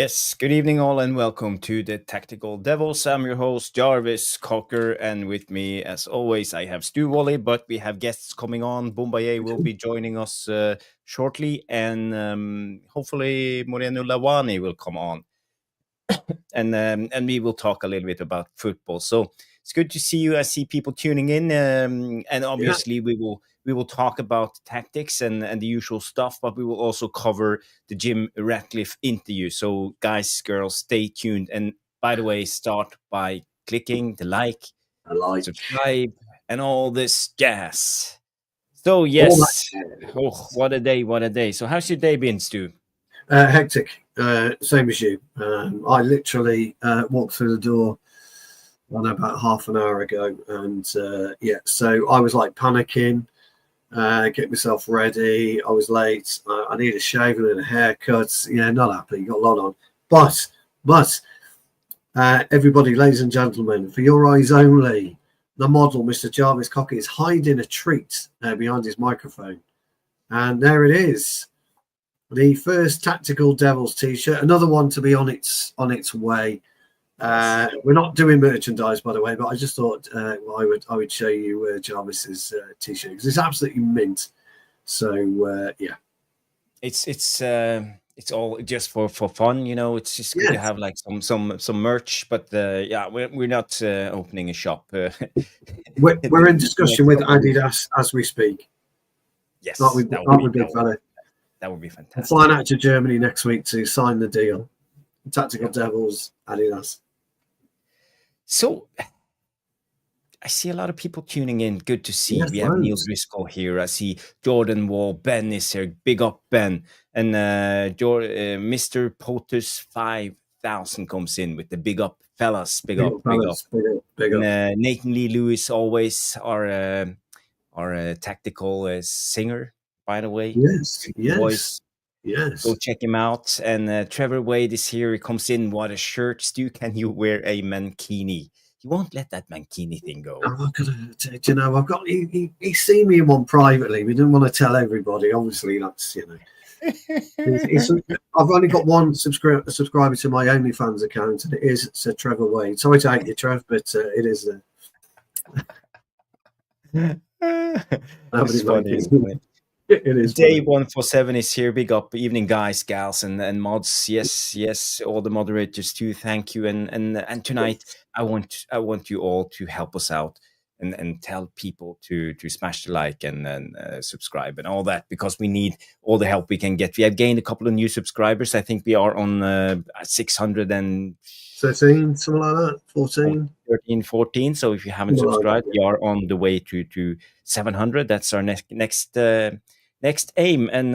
Yes, good evening, all, and welcome to the Tactical Devils. I'm your host, Jarvis Cocker, and with me, as always, I have Stu Wally, but we have guests coming on. Bombaye will be joining us shortly, and hopefully Moreno Lawani will come on, and we will talk a little bit about football. So it's good to see you. I see people tuning in, and obviously we will talk about tactics and the usual stuff, but we will also cover the Jim Ratcliffe interview. So guys, girls, stay tuned. And by the way, start by clicking the like, subscribe, and all this jazz. So yes, what a day. So how's your day been, Stu? Hectic, same as you. I literally walked through the door about half an hour ago, and so I was like panicking, get myself ready. I was late. I need a shave and a haircut. Yeah, not happy. Got a lot on, but everybody, ladies and gentlemen, for your eyes only, the model, Mr. Jarvis Cocker, is hiding a treat behind his microphone, and there it is. The first Tactical Devils t-shirt, another one to be on its way. We're not doing merchandise, by the way, but I just thought I would show you Jarvis's t-shirt because it's absolutely mint. So it's all just for fun, you know. It's just good to have like some merch, but we're not opening a shop. We're in discussion with Adidas as we speak. Yes, that would be big fella. That would be fantastic. I'm flying out to Germany next week to sign the deal. Tactical Devils, Adidas. So, I see a lot of people tuning in. Good to see. We have Neil Driscoll here. I see Jordan Wall. Ben is here. Big up, Ben. And Mr. POTUS 5000 comes in with the big up, fellas. Big up. Nathan Lee Lewis, always our tactical singer, by the way. Yes. Voice. Yes. Go check him out. And Trevor Wade is here. He comes in. What a shirt. Stu, can you wear a mankini? He won't let that mankini thing go. I've got. He's seen me in one privately. We didn't want to tell everybody. Obviously, that's I've only got one subscriber to my OnlyFans account, and it is Sir Trevor Wade. Sorry to hate you, Trev, but it is It's funny, isn't it? It is. Day 147 is here. Big up, evening, guys, gals, and mods. Yes, all the moderators too. Thank you. And tonight, I want you all to help us out and tell people to smash the like and subscribe and all that, because we need all the help we can get. We have gained a couple of new subscribers. I think we are on 613, something like that. 14. So if you haven't subscribed, we are on the way to 700. That's our next aim. And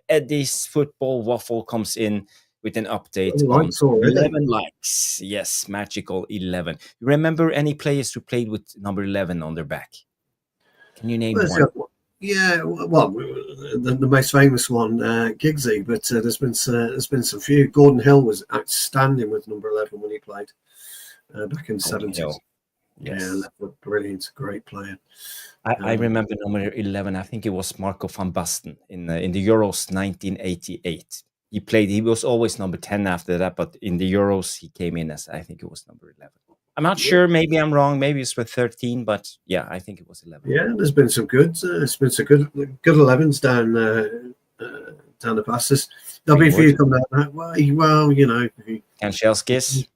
Eddie's Football Waffle comes in with an update on 11 likes. Yes, magical 11. You remember any players who played with number 11 on their back? Can you name one? Yeah, well, the most famous one, Giggsy, but there's been some few. Gordon Hill was outstanding with number 11 when he played back in the 70s. Yes. Yeah, brilliant, great player. I remember number 11. I think it was Marco van Basten in the Euros 1988. He was always number 10 after that, but in the Euros he came in as, I think it was number 11. I'm not sure. Maybe I'm wrong. Maybe it's with 13, but yeah, I think it was 11. Yeah, there's been some good 11s down the passes. There'll be a few coming out that way. Well, Kanchelskis.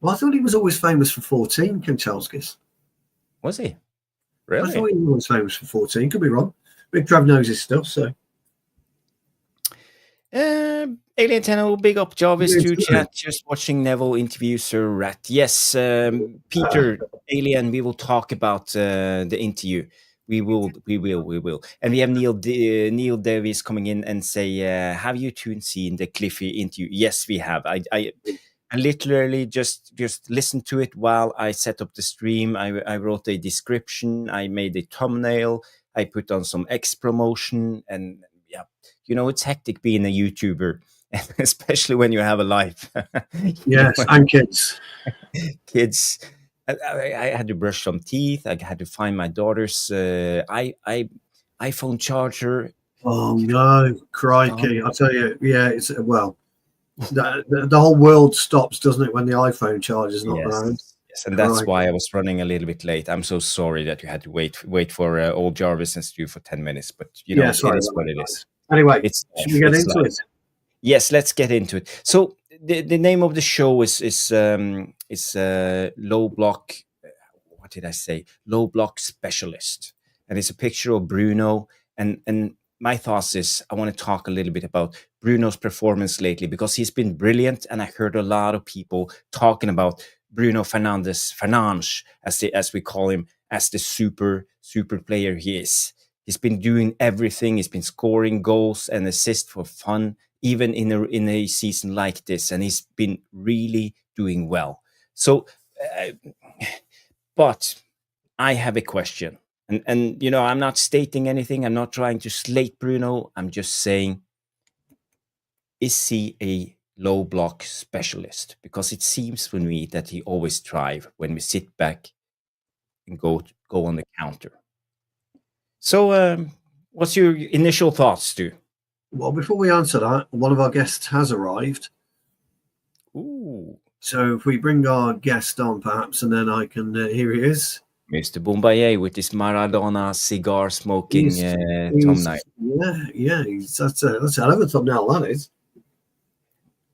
Well, I thought he was always famous for 14, Kanchelskis. Was he? Really? I thought he was always famous for 14. Could be wrong. Big Trav knows his stuff, so. Alien Tenno, big up Jarvis to chat. Just watching Neville interview Sir Rat. Yes, Peter, Alien, we will talk about the interview. We will. And we have Neil Davies coming in and say, have you two seen the Cliffy interview? Yes, we have. I literally just listened to it while I set up the stream. I wrote a description. I made a thumbnail. I put on some X promotion, and it's hectic being a YouTuber, especially when you have a life. Yes, and kids. Kids. I had to brush some teeth. I had to find my daughter's iPhone charger. Oh no, crikey! I tell you, yeah, The whole world stops, doesn't it, when the iPhone charge is not around? Yes, and that's Right. why I was running a little bit late. I'm so sorry that you had to wait for old Jarvis and Stu for 10 minutes, but Yeah, it sorry is about what it that, is. guys. Anyway, It's should life. we get It's into life. it? Yes, let's get into it. So the name of the show is low block. What did I say? Low block specialist, and it's a picture of Bruno. And my thoughts is I want to talk a little bit about Bruno's performance lately because he's been brilliant, and I heard a lot of people talking about Bruno Fernandes, as we call him, as the super player he is. He's been doing everything. He's been scoring goals and assists for fun, even in a season like this, and he's been really doing well. So, uh, but I have a question, and I'm not stating anything. I'm not trying to slate Bruno. I'm just saying, is he a low block specialist? Because it seems for me that he always thrive when we sit back and go on the counter. So, what's your initial thoughts, Stu? Well, before we answer that, one of our guests has arrived. Ooh, So if we bring our guest on, perhaps, and then I can. Here he is. Mr. Bombaye with his Maradona cigar smoking He's, thumbnail. yeah. That's a hell of a thumbnail. That is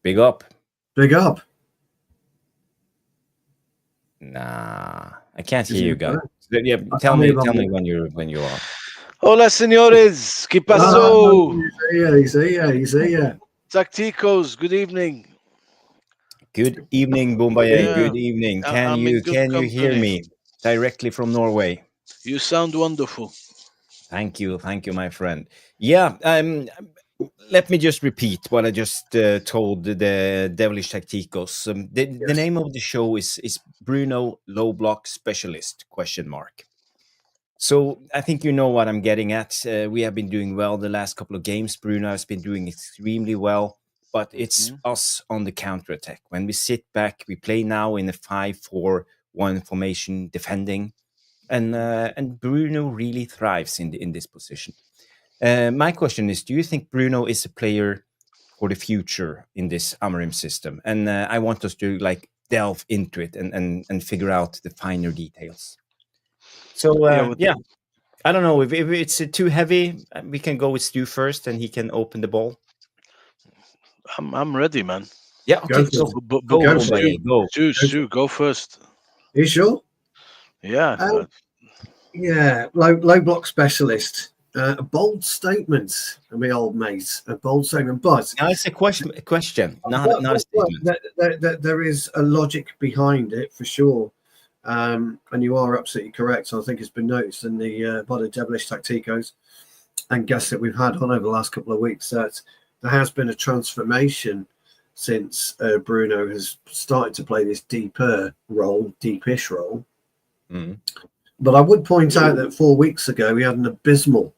Big up. big up. Nah, I can't Is hear he you guys. correct? Yeah, I tell mean, me when you are. Hola, señores. ¿Qué Ah, pasó? he's here. Tacticos, good evening. Good evening, Bombaye. Yeah, Good evening. I'm in good Can you hear company. me directly from Norway? You sound wonderful. Thank you, my friend. Yeah, let me just repeat what I just told the Devilish Tacticos. The Yes. name of the show is Bruno Low Block Specialist ? So I think you know what I'm getting at. We have been doing well the last couple of games. Bruno has been doing extremely well, but it's us on the counter attack. When we sit back, we play now in a 5-4-1 formation, defending, and Bruno really thrives in this position. My question is: do you think Bruno is a player for the future in this Amorim system? And I want us to delve into it and figure out the finer details. So yeah. I don't know if it's too heavy. We can go with Stu first, and he can open the ball. I'm ready, man. Yeah, okay, Go for go, it. go, Go for Bombaye, it. go. Stu, go first. Are you sure? Yeah. Yeah, low block specialist. A bold statement, my old mate. A bold statement, but Now it's a question, not a statement. there is a logic behind it for sure. And you are absolutely correct. I think it's been noticed in the by the Devilish Tacticos and guests that we've had on over the last couple of weeks that there has been a transformation since Bruno has started to play this deepish role. Mm. But I would point out that 4 weeks ago he had an abysmal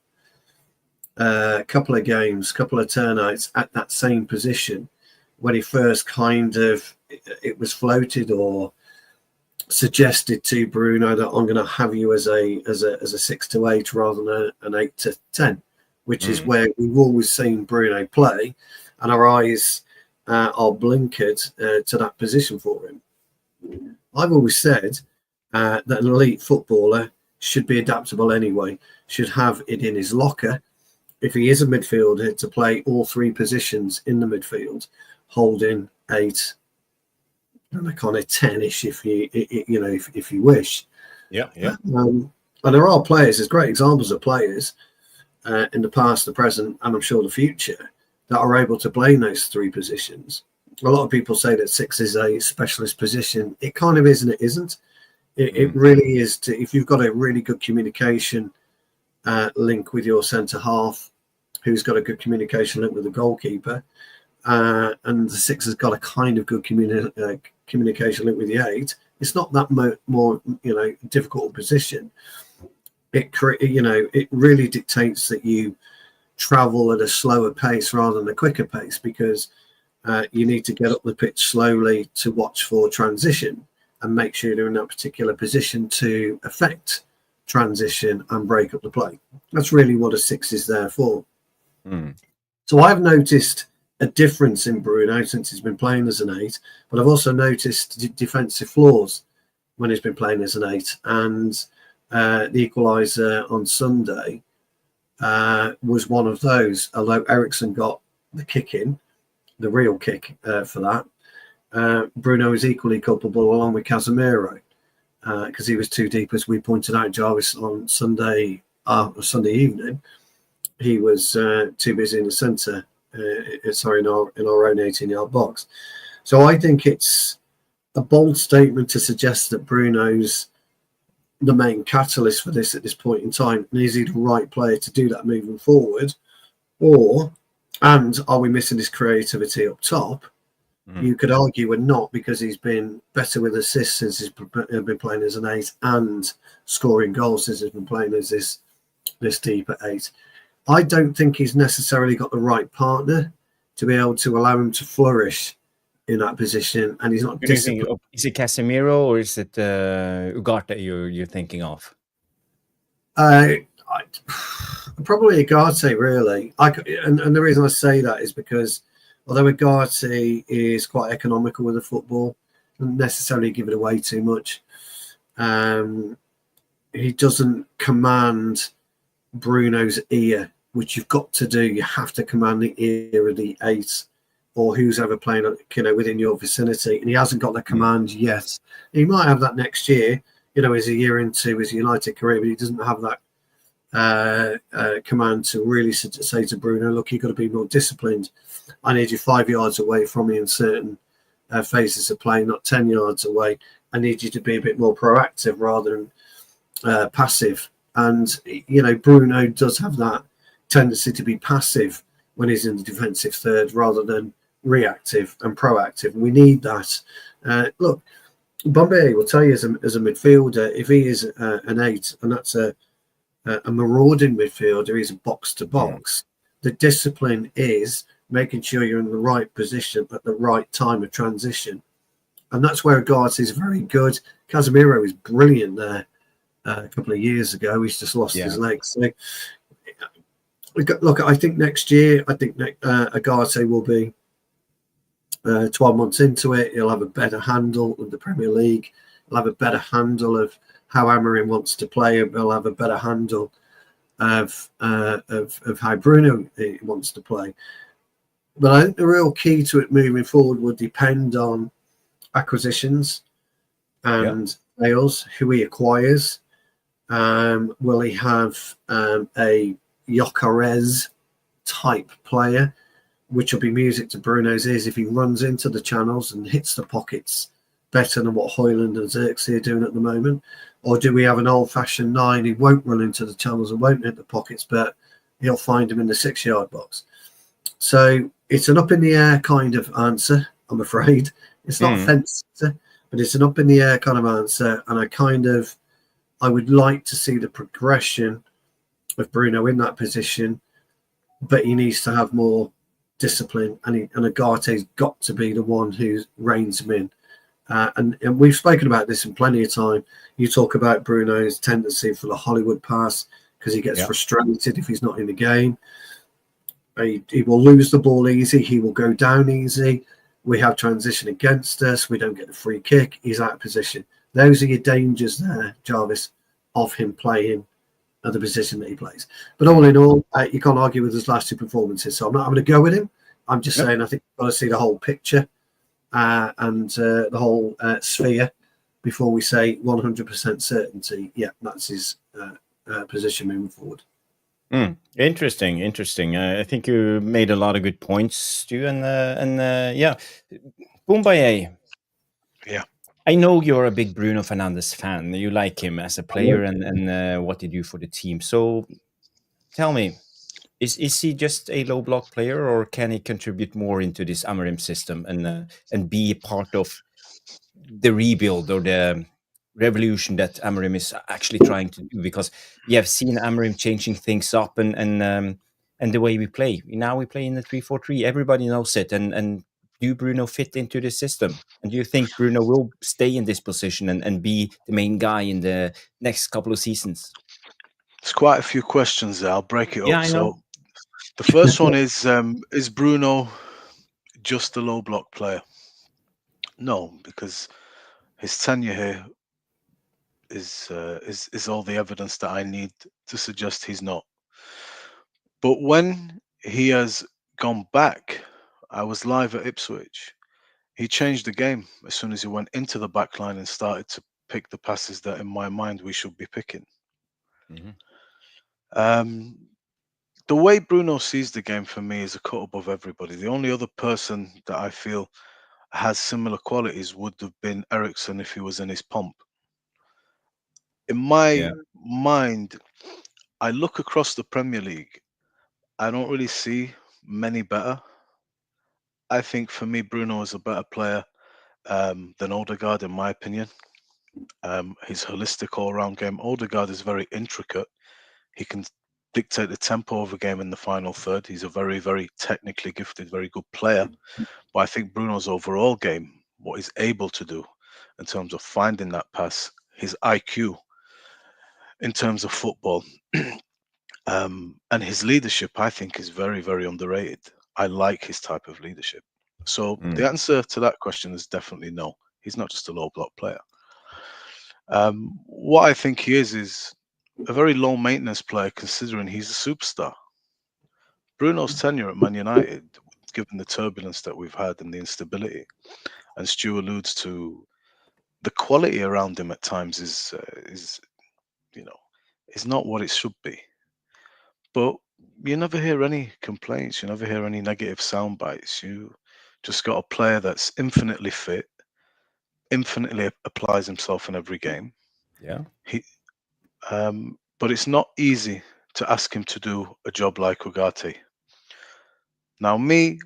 couple of turnouts at that same position when he first it was floated or suggested to Bruno that I'm going to have you as a 6 to 8 rather than an 8 to 10, which is where we've always seen Bruno play, and our eyes are blinkered to that position for him. I've always said that an elite footballer should be adaptable anyway, should have it in his locker if he is a midfielder to play all three positions in the midfield, holding 8 and a kind of 10-ish if you wish. Yeah. And there are players, there's great examples of players in the past, the present, and I'm sure the future that are able to play in those three positions. A lot of people say that 6 is a specialist position. It kind of is and it isn't. It really is. If you've got a really good communication link with your centre half, who's got a good communication link with the goalkeeper, and the 6 has got a kind of good communication link with the 8, it's not that more difficult position. It really dictates that you travel at a slower pace rather than a quicker pace, because you need to get up the pitch slowly to watch for transition and make sure you're in that particular position to affect transition and break up the play. That's really what a 6 is there for. So I've noticed a difference in Bruno since he's been playing as an 8, but I've also noticed defensive flaws when he's been playing as an 8. And the equaliser on Sunday was one of those, although Eriksen got the kick in, the real kick for that. Bruno is equally culpable along with Casemiro because he was too deep, as we pointed out, Jarvis, on Sunday evening. He was too busy in the centre, in our own 18-yard box. So I think it's a bold statement to suggest that Bruno's the main catalyst for this at this point in time. And is he the right player to do that moving forward? And are we missing his creativity up top? You could argue we're not, because he's been better with assists since he's been playing as an 8 and scoring goals since he's been playing as this deep at 8. I don't think he's necessarily got the right partner to be able to allow him to flourish in that position, and he's not disciplined. Is it Casemiro or is it Ugarte you're thinking of? Probably Ugarte, really. And the reason I say that is because although Ugarte is quite economical with the football, doesn't necessarily give it away too much. He doesn't command Bruno's ear, which you've got to do. You have to command the ear of the 8 or who's ever playing, within your vicinity, and he hasn't got the command yet. He might have that next year, as a year into his United career, but he doesn't have that command to really say to Bruno, look, you've got to be more disciplined. I need you 5 yards away from me in certain phases of play, not 10 yards away. I need you to be a bit more proactive rather than passive. And, Bruno does have that tendency to be passive when he's in the defensive third rather than reactive and proactive. We need that. Look, Bombay will tell you as a midfielder, if he is an 8, and that's a marauding midfielder, he's a box-to-box, the discipline is making sure you're in the right position at the right time of transition. And that's where Ugarte is very good. Casemiro is brilliant there a couple of years ago. He's just lost his legs. So, look, I think next year, Ugarte will be 12 months into it. He'll have a better handle of the Premier League. He'll have a better handle of how Amorim wants to play. He'll have a better handle of how Bruno wants to play. But I think the real key to it moving forward will depend on acquisitions and sales, who he acquires. Will he have a Gyökeres type player, which will be music to Bruno's ears if he runs into the channels and hits the pockets better than what Højlund and Xerxes are doing at the moment? Or do we have an old-fashioned 9 who won't run into the channels and won't hit the pockets, but he'll find them in the 6-yard box? So it's an up-in-the-air kind of answer, I'm afraid. It's not a fence answer, but it's an up-in-the-air kind of answer. And I would like to see the progression of Bruno in that position, but he needs to have more discipline, and Ugarte's got to be the one who reins him in. And we've spoken about this in plenty of time. You talk about Bruno's tendency for the Hollywood pass because he gets frustrated if he's not in the game. He will lose the ball easy. He will go down easy. We have transition against us. We don't get the free kick. He's out of position. Those are your dangers there, Jarvis, of him playing at the position that he plays. But all in all, you can't argue with his last 2 performances. So I'm not having to go with him. I'm just saying I think we've got to see the whole picture and the whole sphere before we say 100% certainty. Yeah, that's his position moving forward. Interesting. I think you made a lot of good points, Stu, and Boombaye. Yeah. I know you're a big Bruno Fernandes fan. You like him as a player and what he do for the team. So tell me, is he just a low block player, or can he contribute more into this Amorim system and be part of the rebuild or the revolution that Amorim is actually trying to do? Because we have seen Amorim changing things up and the way we play. Now we play in the 3-4-3. Everybody knows it. And do Bruno fit into the system? And do you think Bruno will stay in this position and be the main guy in the next couple of seasons? There's quite a few questions there. I'll break it up. I know. So the first one is Bruno just a low block player? No, because his tenure here is all the evidence that I need to suggest he's not. But when he has gone back, I was live at Ipswich. He changed the game as soon as he went into the back line and started to pick the passes that, in my mind, we should be picking. Mhm. The way Bruno sees the game for me is a cut above everybody. The only other person that I feel has similar qualities would have been Ericsson if he was in his pomp. In my Yeah. mind, I look across the Premier League. I don't really see many better. I think for me, Bruno is a better player than Odegaard, in my opinion. His holistic all-round game. Odegaard is very intricate. He can dictate the tempo of a game in the final third. He's a very, very technically gifted, very good player. But I think Bruno's overall game, what he's able to do in terms of finding that pass, his IQ in terms of football, and his leadership, I think, is very, very underrated. I like his type of leadership. So the Mm. answer to that question is definitely no. He's not just a low block player. What I think he is a very low maintenance player considering he's a superstar. Bruno's tenure at Man United, given the turbulence that we've had and the instability, and Stu alludes to the quality around him at times is you know is not what it should be. But you never hear any complaints. You never hear any negative sound bites. You just got a player that's infinitely fit, infinitely applies himself in every game. Yeah. He, but it's not easy to ask him to do a job like Ugarte. Now, me,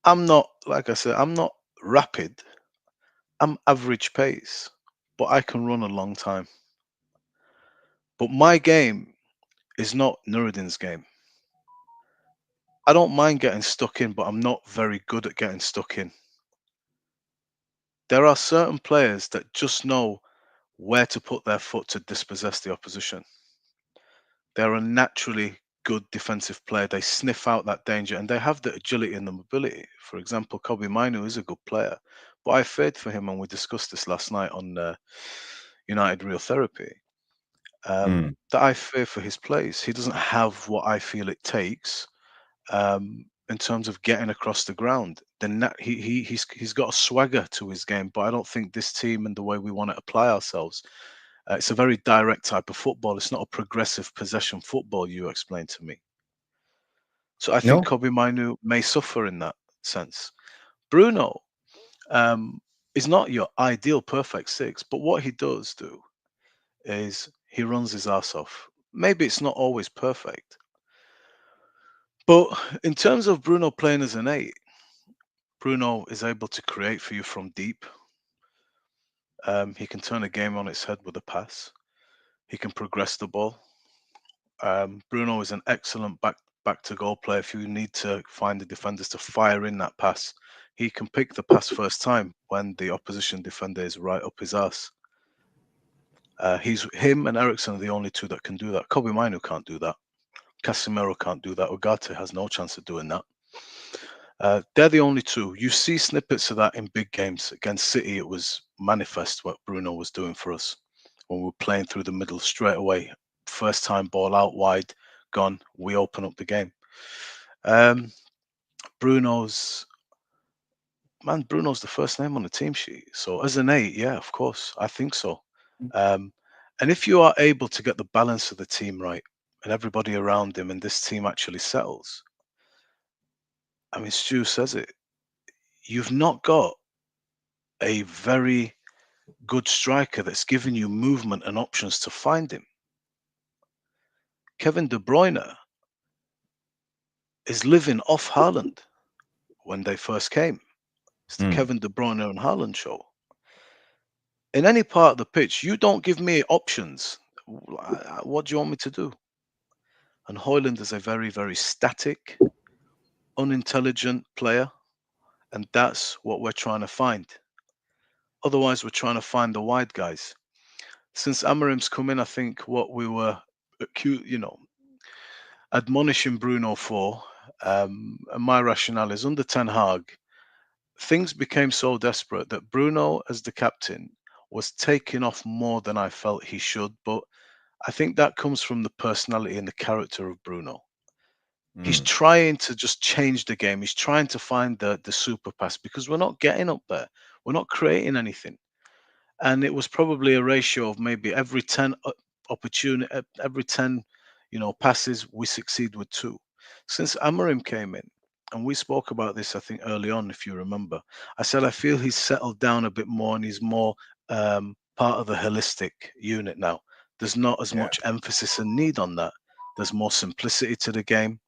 I'm not like I said, I'm not rapid. I'm average pace, but I can run a long time. But my game is not Nuruddin's game. I don't mind getting stuck in, but I'm not very good at getting stuck in. There are certain players that just know where to put their foot to dispossess the opposition. They're a naturally good defensive player. They sniff out that danger and they have the agility and the mobility. For example, Kobe Mainu is a good player, but I feared for him, and we discussed this last night on United Real Therapy. Mm. That I fear for his plays. He doesn't have what I feel it takes in terms of getting across the ground. Then he's got a swagger to his game, but I don't think this team and the way we want to apply ourselves. It's a very direct type of football. It's not a progressive possession football. You explained to me. So I think No. Kobe Mainu may suffer in that sense. Bruno um, is not your ideal perfect six, but what he does do is he runs his ass off. Maybe it's not always perfect, but in terms of Bruno playing as an eight, Bruno is able to create for you from deep. He can turn a game on its head with a pass. He can progress the ball. Bruno is an excellent back to goal player. If you need to find the defenders to fire in that pass, he can pick the pass first time when the opposition defender is right up his ass. Him and Ericsson are the only two that can do that. Kobe Mainu can't do that. Casemiro can't do that. Ugarte has no chance of doing that. They're the only two. You see snippets of that in big games. Against City, it was manifest what Bruno was doing for us when we were playing through the middle straight away. First time ball out wide, gone. We open up the game. Bruno's Bruno's the first name on the team sheet. So as an eight, yeah, of course, I think so. Um, and if you are able to get the balance of the team right and everybody around him, and this team actually settles, I mean, Stu says it. You've not got a very good striker that's given you movement and options to find him. Kevin De Bruyne is living off Haaland when they first came. It's the Mm. Kevin De Bruyne and Haaland show. In any part of the pitch, you don't give me options. What do you want me to do? And Hoyland is a very, very static, unintelligent player, and that's what we're trying to find. Otherwise, we're trying to find the wide guys. Since Amorim's come in, I think what we were acute, admonishing Bruno for And my rationale is under Ten Hag, things became so desperate that Bruno, as the captain, was taking off more than I felt he should. But I think that comes from the personality and the character of Bruno. He's trying to just change the game. He's trying to find the super pass because we're not getting up there. We're not creating anything. And it was probably a ratio of maybe every 10 opportunity, every 10, passes, we succeed with 2. Since Amorim came in, and we spoke about this, I think early on, if you remember, I said I feel he's settled down a bit more and he's more part of the holistic unit now. There's not as much emphasis and need on that. There's more simplicity to the game.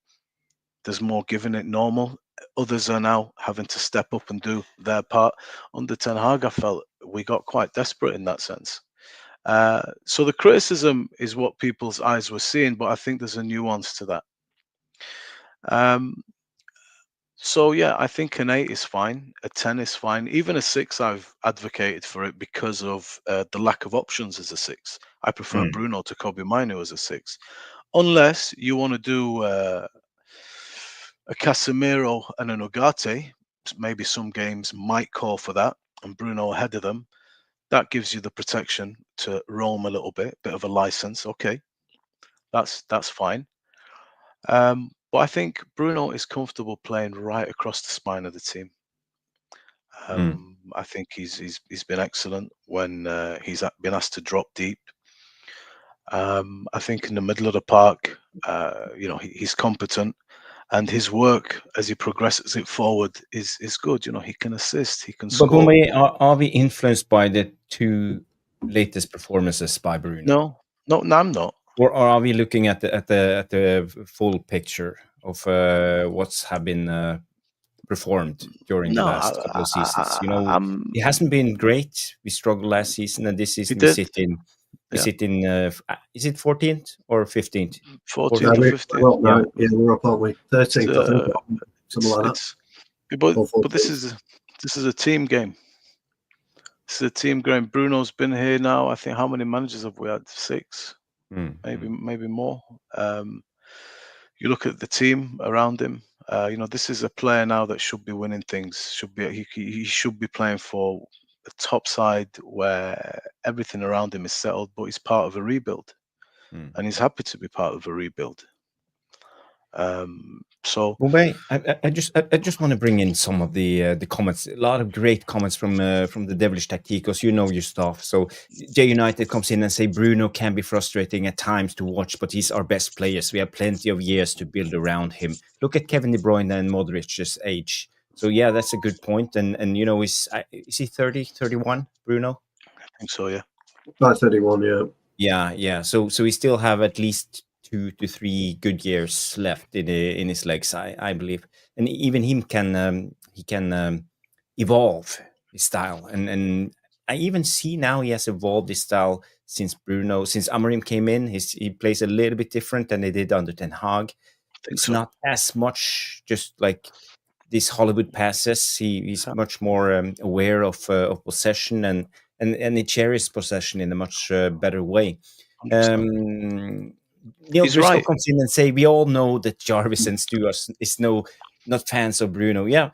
There's more giving it normal. Others are now having to step up and do their part. Under Ten Hag, I felt we got quite desperate in that sense. So the criticism is what people's eyes were seeing, but I think there's a nuance to that. So yeah, I think an 8 is fine, a 10 is fine, even a 6. I've advocated for it because of the lack of options as a 6. I prefer Bruno to Kobe Mainu as a 6, unless you want to do a Casemiro and an Ugarte. Maybe some games might call for that, and Bruno ahead of them. That gives you the protection to roam a little bit of a license. Okay, that's fine. But I think Bruno is comfortable playing right across the spine of the team. I think he's been excellent when he's been asked to drop deep. I think in the middle of the park, he's competent, and his work as he progresses it forward is good. He can assist, he can score. But are we influenced by the 2 latest performances by Bruno? No, I'm not. Or are we looking at the full picture of what's have been performed during the last couple of seasons? It hasn't been great. We struggled last season, and this season we sit in. Is it 14th or 15th? 14th or 15th. Yeah, we're up, aren't we? 13th, I think. Something like that. But this is a team game. This is a team game. Bruno's been here now. I think how many managers have we had? 6, maybe more. You look at the team around him. This is a player now that should be winning things. He should be playing for a top side where everything around him is settled, but he's part of a rebuild, and he's happy to be part of a rebuild. So, I just want to bring in some of the comments. A lot of great comments from the Devilish Tacticos. You know your stuff. So J United comes in and say Bruno can be frustrating at times to watch, but he's our best players. We have plenty of years to build around him. Look at Kevin De Bruyne and Modric's age. So yeah, that's a good point. And is he 30, 31, Bruno? I think so. Yeah. About 31. Yeah. Yeah. So we still have at least 2 to 3 good years left in his legs, I believe, and even him can evolve his style, and I even see now he has evolved his style since Amorim came in. He plays a little bit different than they did under Ten Hag. It's not as much just like these Hollywood passes. He's much more aware of possession and he cherishes possession in a much better way. Neil Briscoe comes in and say we all know that Jarvis and Stu is not fans of Bruno. Yeah,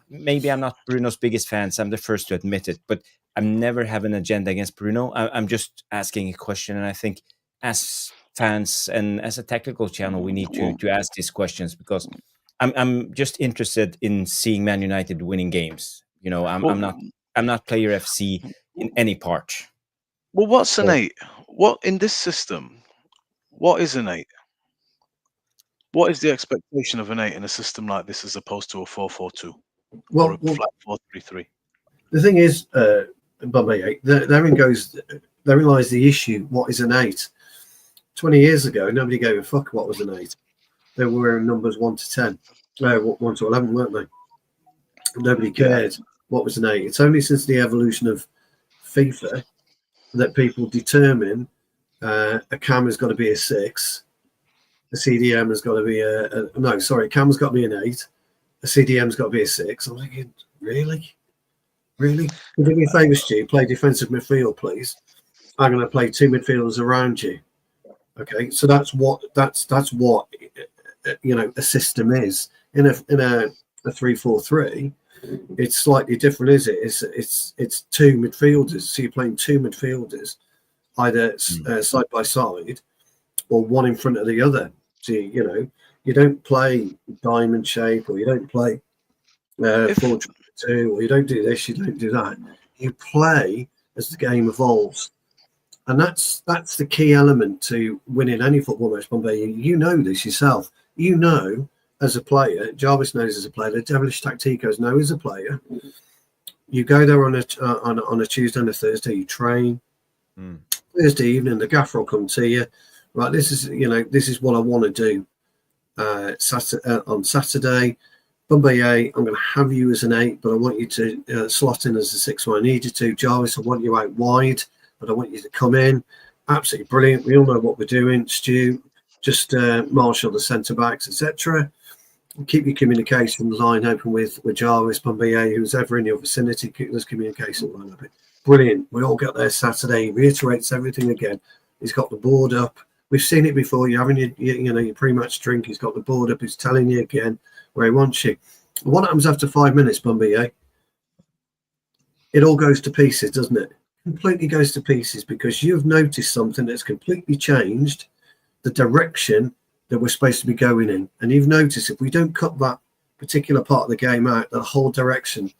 maybe I'm not Bruno's biggest fans. I'm the first to admit it, but I'm never have an agenda against Bruno. I'm just asking a question, and I think as fans and as a technical channel, we need to ask these questions because I'm just interested in seeing Man United winning games. I'm not Player FC in any part. Well, what's an 8? What in this system? What is an 8? What is the expectation of an 8 in a system like this as opposed to a 4-4-2 or a flat 4-3-3? The thing is, therein lies the issue. What is an 8? 20 years ago, nobody gave a fuck what was an 8. They were wearing numbers 1 to 10, 1 to 11, weren't they? Nobody cared what was an 8. It's only since the evolution of FIFA that people determine a cam has got to be a 6, a CDM has got to be cam's got to be an 8, a CDM's got to be a 6. I'm thinking, really? Do me a favour, Stu, play defensive midfield, please. I'm going to play 2 midfielders around you. Okay, so that's what a system is. In a 3-4-3, it's slightly different, is it? It's two midfielders. So you're playing two midfielders, either side by side or one in front of the other. So you don't play diamond shape, or you don't play 4-2, or you don't do this, you don't do that. You play as the game evolves. And that's the key element to winning any football match, Bombay. You know this yourself. You know, as a player, Jarvis knows as a player, the Devilish Tacticos know as a player. You go there on a Tuesday and a Thursday, you train. Thursday evening, the gaffer will come to you. Right, this is what I want to do on Saturday. Bombay, I'm going to have you as an 8, but I want you to slot in as a 6 when I need you to. Jarvis, I want you out wide, but I want you to come in. Absolutely brilliant. We all know what we're doing. Stu, just marshal the centre backs, etc. Keep your communication line open with Jarvis, Bombay, who's ever in your vicinity. Keep this communication line open. Brilliant. We all get there Saturday. He reiterates everything again. He's got the board up. We've seen it before. You're having your pre-match drink. He's got the board up. He's telling you again where he wants you. What happens after 5 minutes, Bombay? It all goes to pieces, doesn't it? Completely goes to pieces, because you've noticed something that's completely changed the direction that we're supposed to be going in. And you've noticed if we don't cut that particular part of the game out, the whole direction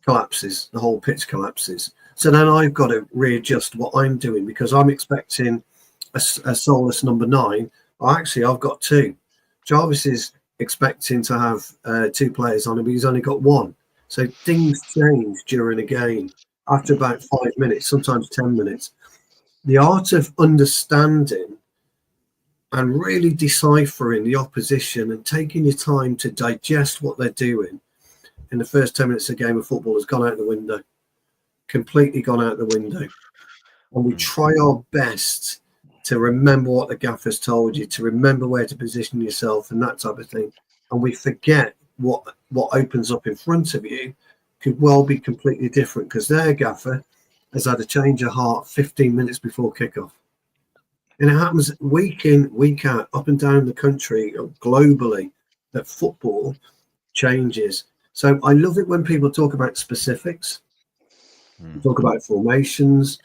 collapses, the whole pitch collapses. So then I've got to readjust what I'm doing, because I'm expecting a soulless number 9. Well, actually, I've got 2. Jarvis is expecting to have 2 players on him, but he's only got 1. So things change during a game after about 5 minutes, sometimes 10 minutes. The art of understanding and really deciphering the opposition and taking your time to digest what they're doing in the first 10 minutes of a game of football has gone out the window, completely gone out the window. And we try our best to remember what the gaffer's told you, to remember where to position yourself and that type of thing. And we forget what opens up in front of you could well be completely different, because their gaffer has had a change of heart 15 minutes before kickoff. And it happens week in, week out, up and down the country, globally, that football changes. So I love it when people talk about specifics, talk about formations,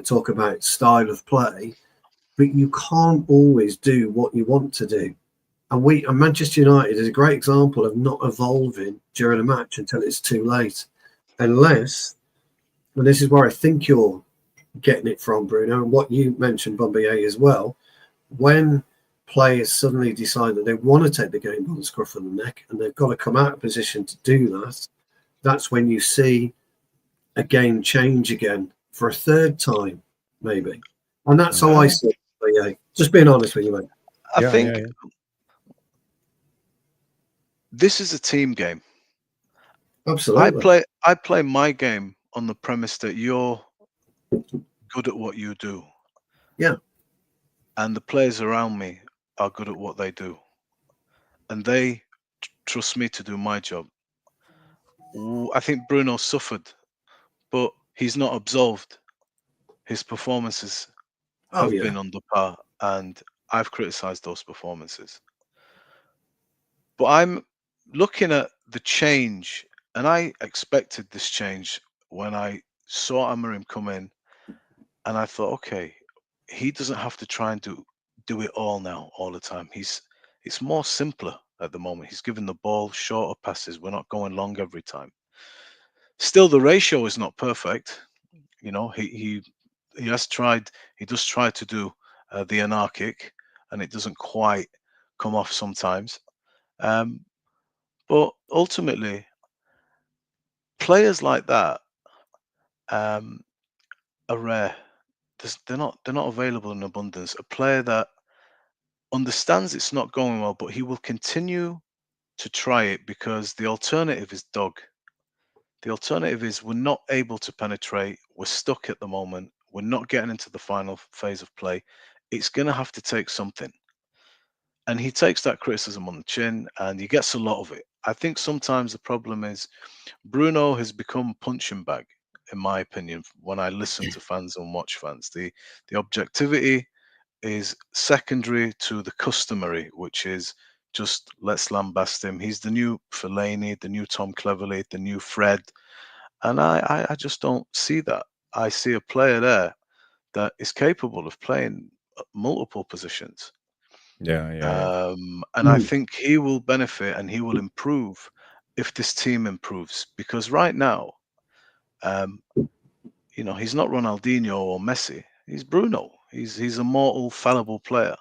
talk about style of play, but you can't always do what you want to do. And Manchester United is a great example of not evolving during a match until it's too late. Unless, and this is where I think you're getting it from, Bruno, and what you mentioned, Bombay, as well, when players suddenly decide that they want to take the game by the scruff of the neck and they've got to come out of position to do that, that's when you see a game change again for a third time, maybe. And that's how I see it. Just being honest with you, mate. I think this is a team game. Absolutely. I play my game on the premise that you're good at what you do. Yeah. And the players around me are good at what they do. And they trust me to do my job. I think Bruno suffered, but he's not absolved. His performances have been under par, and I've criticised those performances. But I'm looking at the change, and I expected this change when I saw Amorim come in, and I thought, okay, he doesn't have to try and do it all now, all the time. It's more simpler at the moment. He's giving the ball shorter passes. We're not going long every time. Still, the ratio is not perfect. You know, he does try to do the anarchic, and it doesn't quite come off sometimes. But ultimately, players like that are rare. They're not available in abundance. A player that understands it's not going well, but he will continue to try it, because the alternative is dog. The alternative is we're not able to penetrate. We're stuck at the moment. We're not getting into the final phase of play. It's going to have to take something. And he takes that criticism on the chin, and he gets a lot of it. I think sometimes the problem is Bruno has become punching bag, in my opinion, when I listen to fans and watch fans. The objectivity is secondary to the customary, which is just let's lambast him. He's the new Fellaini, the new Tom Cleverley, the new Fred, and I just don't see that. I see a player there that is capable of playing multiple positions. Yeah. And I think he will benefit and he will improve if this team improves. Because right now, um, he's not Ronaldinho or Messi. He's Bruno. He's a mortal, fallible player.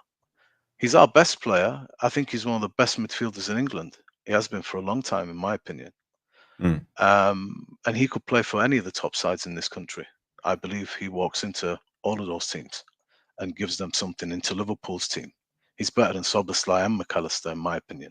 He's our best player. I think he's one of the best midfielders in England. He has been for a long time, in my opinion. Mm. And he could play for any of the top sides in this country. I believe he walks into all of those teams and gives them something into Liverpool's team. He's better than Soboslai and McAllister, in my opinion.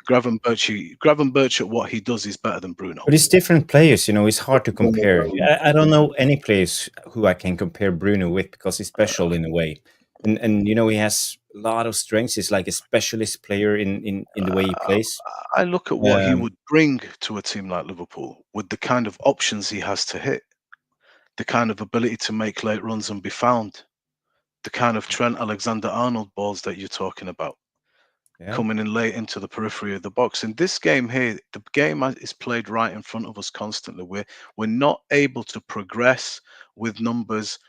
Gravenberch at what he does is better than Bruno. But it's different players, it's hard to compare. I don't know any players who I can compare Bruno with because he's special in a way. And he has a lot of strengths. He's like a specialist player in the way he plays. I look at what he Um, would bring to a team like Liverpool with the kind of options he has to hit, the kind of ability to make late runs and be found, the kind of Trent Alexander-Arnold balls that you're talking about, yeah. coming in late into the periphery of the box. In this game here, the game is played right in front of us constantly. We're not able to progress with numbers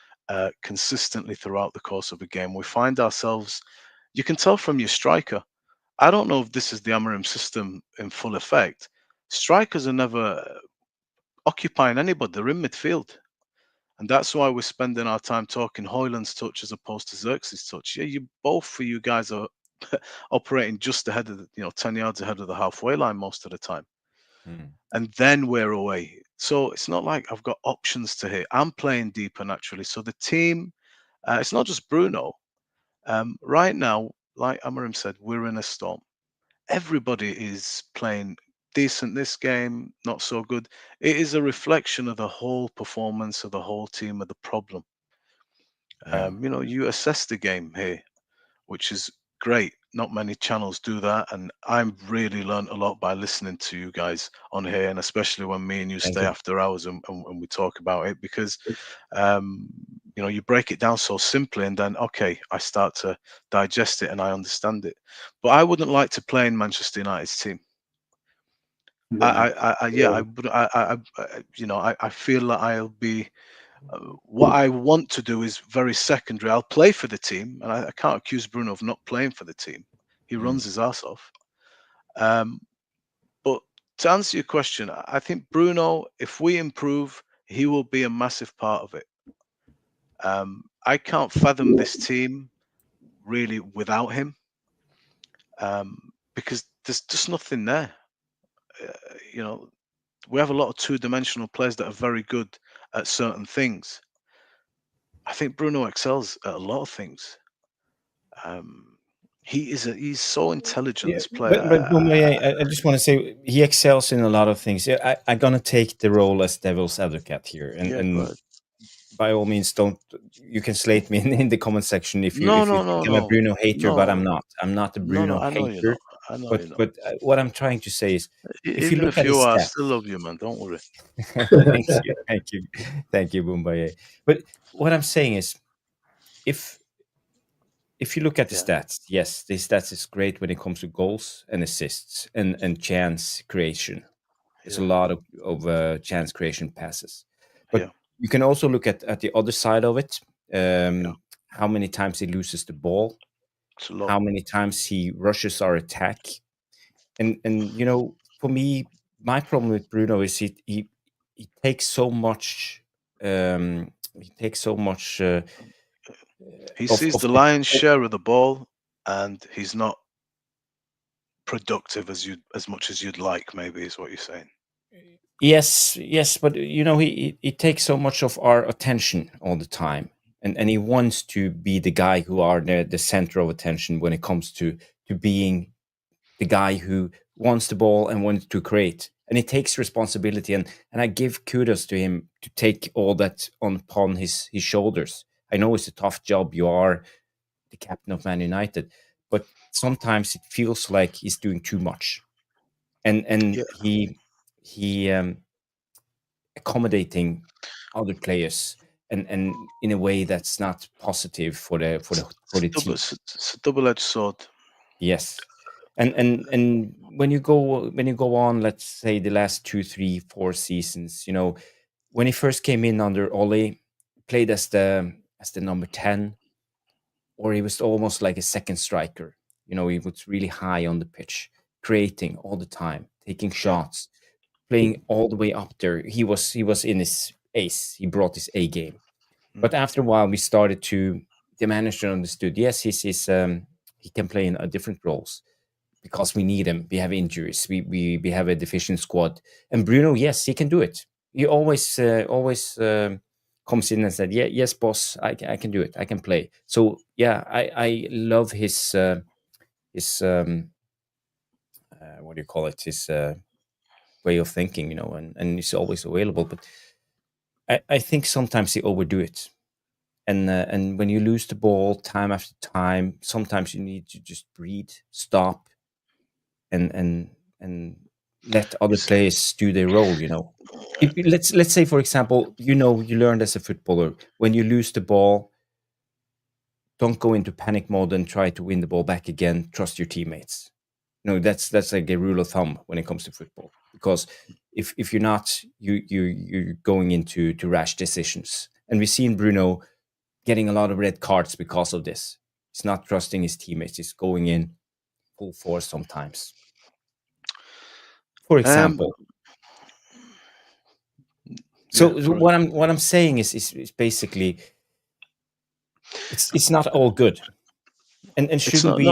consistently throughout the course of a game. We find ourselves, you can tell from your striker. I don't know if this is the Amorim system in full effect. Strikers are never occupying anybody. They're in midfield. And that's why we're spending our time talking Hoyland's touch as opposed to Xerxes' touch. Yeah, you guys are operating just ahead of 10 yards ahead of the halfway line most of the time. Mm. And then we're away. So it's not like I've got options to hit. I'm playing deeper naturally. So the team, it's not just Bruno. Right now, like Amorim said, we're in a storm. Everybody is playing decent this game, not so good. It is a reflection of the whole performance of the whole team of the problem. Yeah. You assess the game here, which is great. Not many channels do that, and I'm really learned a lot by listening to you guys on here, and especially when me and you Thank stay you. after hours and we talk about it because um, you break it down so simply, and then okay, I start to digest it and I understand it. But I wouldn't like to play in Manchester United's team. I feel that I'll be. What I want to do is very secondary. I'll play for the team, and I can't accuse Bruno of not playing for the team. He Mm. runs his ass off. But to answer your question, I think Bruno, if we improve, he will be a massive part of it. I can't fathom this team really without him because there's just nothing there. We have a lot of two-dimensional players that are very good at certain things. I think Bruno excels at a lot of things. He's so intelligent, Yeah, this but player. Boumaier, I just want to say he excels in a lot of things. Yeah, I'm gonna take the role as devil's advocate here, Yeah, go and ahead. by all means, don't you can slate me in the comment section if you No, if you no, think no, I'm a no, Bruno hater, but I'm no, not. I'm not a no, no. Bruno I know you're hater. not. I know But you're not. but what I'm trying to say is, if you Even look if at you his are, I still stats, love you, man. Don't worry. thank you, Boumaier. But what I'm saying is, if if you look at the Yeah, stats, yes, the stats is great when it comes to goals and assists and chance creation. There's a yeah, lot of chance creation passes, but yeah. you can also look at the other side of it. Yeah. How many times he loses the ball, It's a lot. how many times he rushes our attack, and for me, my problem with Bruno is he takes so much. He takes so much He of sees the lion's share of the ball, and he's not productive as much as you'd like. Maybe is what you're saying. Yes, but he takes so much of our attention all the time, and he wants to be the guy who are the center of attention when it comes to being the guy who wants the ball and wants to create, and he takes responsibility, and I give kudos to him to take all that upon his shoulders. I know it's a tough job. You are the captain of Man United, but sometimes it feels like he's doing too much, and Yeah. he accommodating other players. and in a way that's not positive for the team. It's a double-edged sword. Yes, and when you go on, let's say the last 2, 3, 4 seasons, when he first came in under Ollie, played as the number 10, or he was almost like a second striker. He was really high on the pitch, creating all the time, taking Yeah. shots, playing all the way up there. He was in his ace. He brought his A game. But after a while, we started to the manager understood. Yes, he can play in different roles because we need him. We have injuries. We have a deficient squad. And Bruno, yes, he can do it. He always comes in and said, "Yeah, yes, boss, I can do it. I can play." So yeah, I love his what do you call it? His way of thinking, and he's always available. But I think sometimes he overdo it. And when you lose the ball time after time, sometimes you need to just breathe, stop, and let other It's, players do their role. Let's say, for example, you learned as a footballer, when you lose the ball, don't go into panic mode and try to win the ball back again. Trust your teammates. That's like a rule of thumb when it comes to football, because if you're not, you're going into rash decisions. And we've seen Bruno getting a lot of red cards because of this. He's not trusting his teammates. He's going in full force sometimes. For example. So what I'm saying is basically it's not all good. And shouldn't we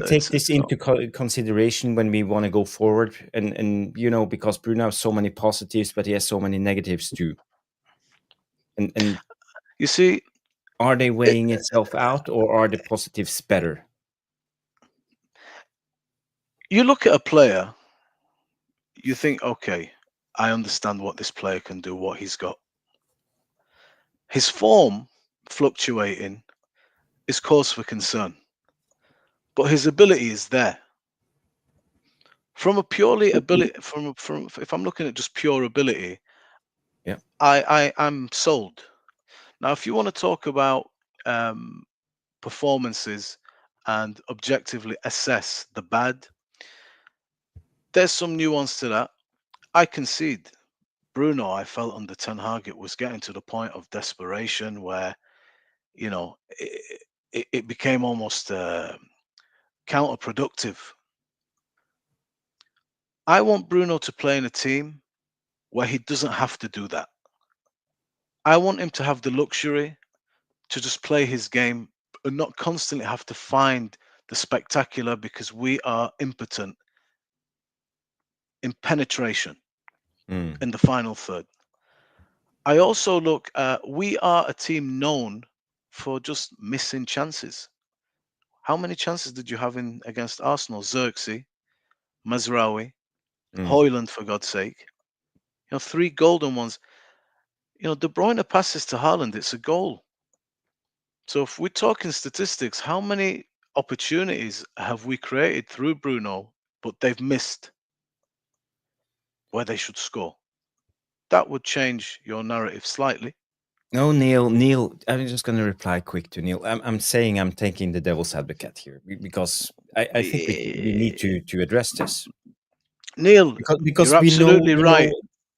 take this into consideration when we want to go forward? And because Bruno has so many positives, but he has so many negatives too. And you see, are they weighing itself out, or are the positives better? You look at a player, you think, okay, I understand what this player can do, what he's got. His form fluctuating is cause for concern, but his ability is there. From a purely ability, from if I'm looking at just pure ability, Yeah, I'm sold. Now, if you want to talk about performances and objectively assess the bad, there's some nuance to that. I concede. Bruno, I felt under Ten Hag, it was getting to the point of desperation where, it became almost counterproductive. I want Bruno to play in a team where he doesn't have to do that. I want him to have the luxury to just play his game and not constantly have to find the spectacular, because we are impotent in penetration in the final third. I also look at, we are a team known for just missing chances. How many chances did you have in against Arsenal? Xerxes, Mazraoui, Hoyland, for God's sake. 3 golden ones. De Bruyne passes to Haaland, it's a goal. So if we're talking statistics, how many opportunities have we created through Bruno, but they've missed where they should score? That would change your narrative slightly. No, Neil, I'm just going to reply quick to Neil. I'm saying I'm taking the devil's advocate here because I think we need to address this. Neil, because you're we know absolutely right.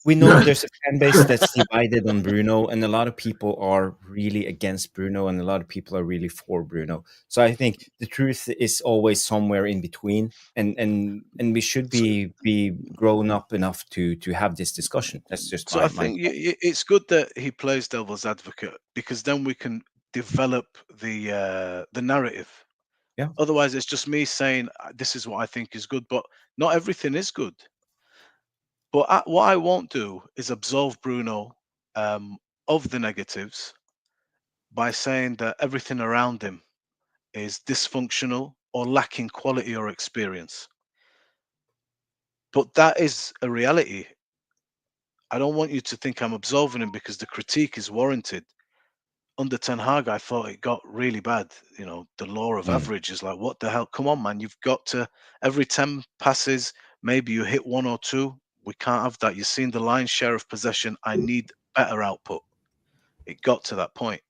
we know there's a fan base that's divided on Bruno, and a lot of people are really against Bruno, and a lot of people are really for Bruno. So I think the truth is always somewhere in between, and we should be grown up enough to have this discussion. That's just So my I think it's good that he plays devil's advocate, because then we can develop the narrative. Yeah. Otherwise, it's just me saying this is what I think is good, but not everything is good. But what I won't do is absolve Bruno of the negatives by saying that everything around him is dysfunctional or lacking quality or experience. But that is a reality. I don't want you to think I'm absolving him, because the critique is warranted. Under Ten Hag, I thought it got really bad. The law of average is like, what the hell? Come on, man. You've got to, every 10 passes, maybe you hit 1 or 2. We can't have that. You've seen the lion's share of possession. I need better output. it got to that point.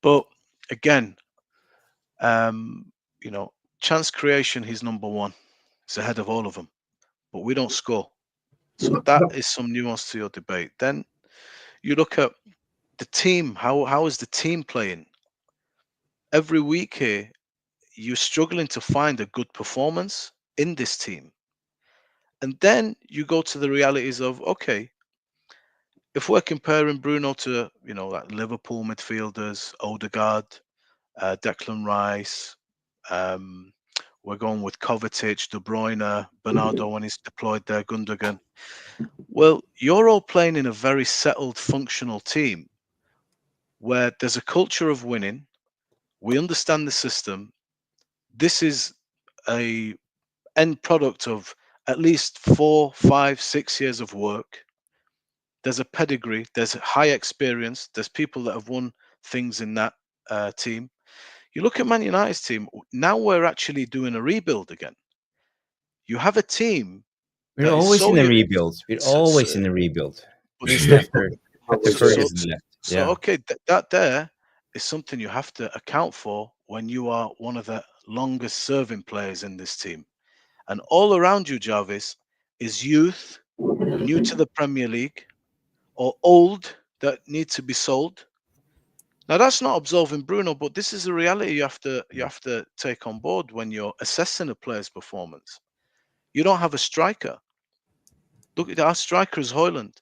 But again, you know, chance creation, he's number one. He's ahead of all of them, but we don't score. So that is some nuance to your debate. Then you look at the team. How is the team playing? Every week here, you're struggling to find a good performance in this team. And then you go to the realities of, okay, if we're comparing Bruno to, you know, like Liverpool midfielders, Odegaard, Declan Rice, we're going with Kovacic, De Bruyne, Bernardo when he's deployed there, Gundogan. Well, you're all playing in a very settled, functional team where there's a culture of winning. We understand the system. This is a end product of at least 4, 5, 6 years of work. There's a pedigree, there's high experience, there's people that have won things in that team. You look at Man United's team, now we're actually doing a rebuild again. You have a team We're that is always so in a rebuild. We're always in a rebuild. Just after Ferguson left. So okay, that there is something you have to account for when you are one of the longest serving players in this team. And all around you, Jarvis, is youth, new to the Premier League, or old that need to be sold. Now that's not absolving Bruno, but this is a reality you have to take on board when you're assessing a player's performance. You don't have a striker. Look at our striker is Højlund.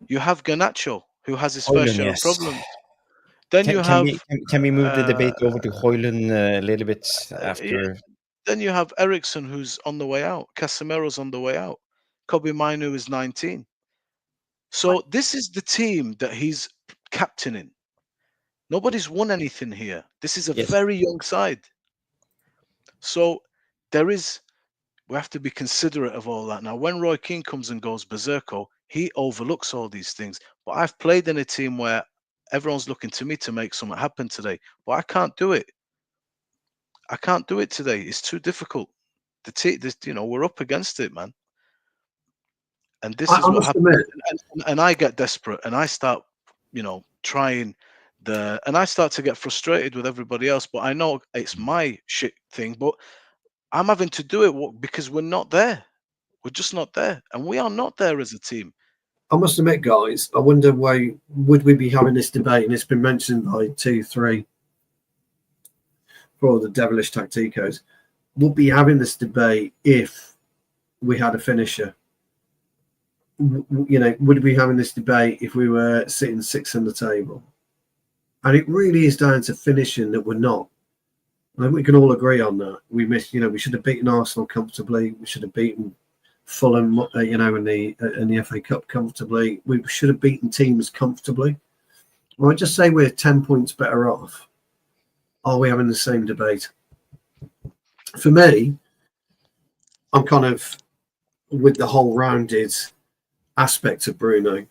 You have Garnacho, who has his fair share of problems. Then can we move the debate over to Højlund a little bit after? Then you have Eriksen, who's on the way out. Casemiro's on the way out. Kobe Mainu is 19. So this is the team that he's captaining. Nobody's won anything here. This is a very young side. So we have to be considerate of all that. Now, when Roy Keane comes and goes berserko, he overlooks all these things. But I've played in a team where everyone's looking to me to make something happen today. But I can't do it. I can't do it today. It's too difficult. We're up against it, man. And this is what happens. And I get desperate and I start, trying and I start to get frustrated with everybody else. But I know it's my shit thing, but I'm having to do it because we're not there. We're just not there. And we are not there as a team. I must admit, guys, I wonder why would we be having this debate? And it's been mentioned by 2, 3 for all the devilish tacticos. Would be having this debate if we had a finisher. Would we be having this debate if we were sitting 6th on the table? And it really is down to finishing that we're not. I think we can all agree on that. We missed, we should have beaten Arsenal comfortably. We should have beaten Fulham, in the FA Cup comfortably. We should have beaten teams comfortably. Well, I just say we're 10 points better off. Are we having the same debate? For me, I'm kind of with the whole rounded aspect of Bruno.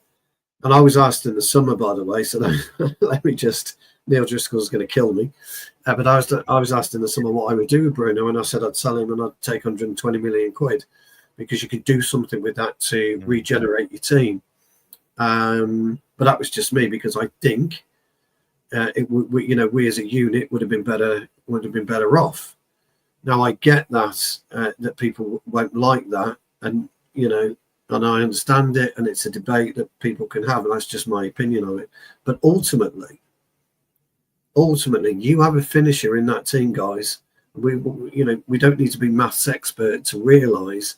And I was asked in the summer, by the way, so let me just, Neil Driscoll's going to kill me. But I was asked in the summer what I would do with Bruno, and I said I'd sell him and I'd take 120 million quid because you could do something with that to regenerate your team. But that was just me because I think we as a unit would have been better off. Now I get that people won't like that, and and I understand it, and it's a debate that people can have, and that's just my opinion of it. But ultimately, you have a finisher in that team, guys. We don't need to be maths expert to realise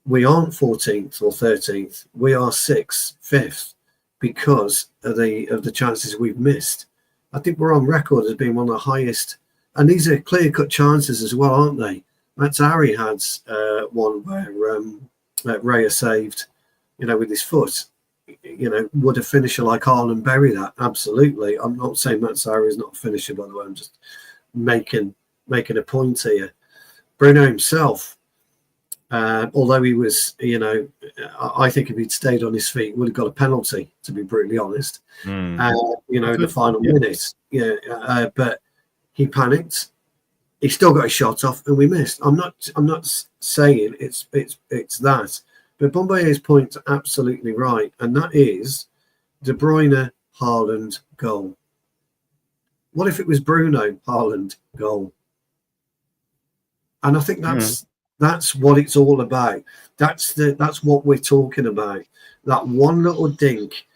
we aren't 14th or 13th. We are 6th, 5th because of the chances we've missed. I think we're on record as being one of the highest, and these are clear-cut chances as well, aren't they? That's Harry had one where Raya saved, with his foot. Would a finisher like Haaland bury that? Absolutely. I'm not saying Matt Sarri is not a finisher, by the way. I'm just making a point here. Bruno himself, although he was, I think if he'd stayed on his feet, would have got a penalty, to be brutally honest. In the final minutes. But he panicked. He still got a shot off, and we missed. I'm not saying it's that, but Bombayer's point's absolutely right, and that is De Bruyne, Haaland, goal. What if it was Bruno, Haaland, goal? And I think that's what it's all about. That's what we're talking about. That one little dink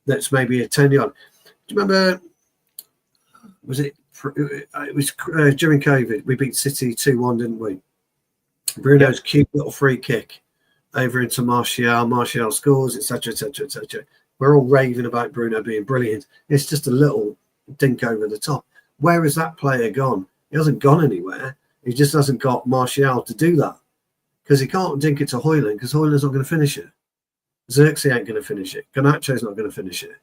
that's maybe a 10-yard. Do you remember? Was it? It was during COVID. We beat City 2-1, didn't we? Bruno's cute little free kick over into Martial. Martial scores, etc., etc., etc. We're all raving about Bruno being brilliant. It's just a little dink over the top. Where has that player gone? He hasn't gone anywhere. He just hasn't got Martial to do that because he can't dink it to Højlund because Højlund's not going to finish it. Xerxes ain't going to finish it. Garnacho's not going to finish it.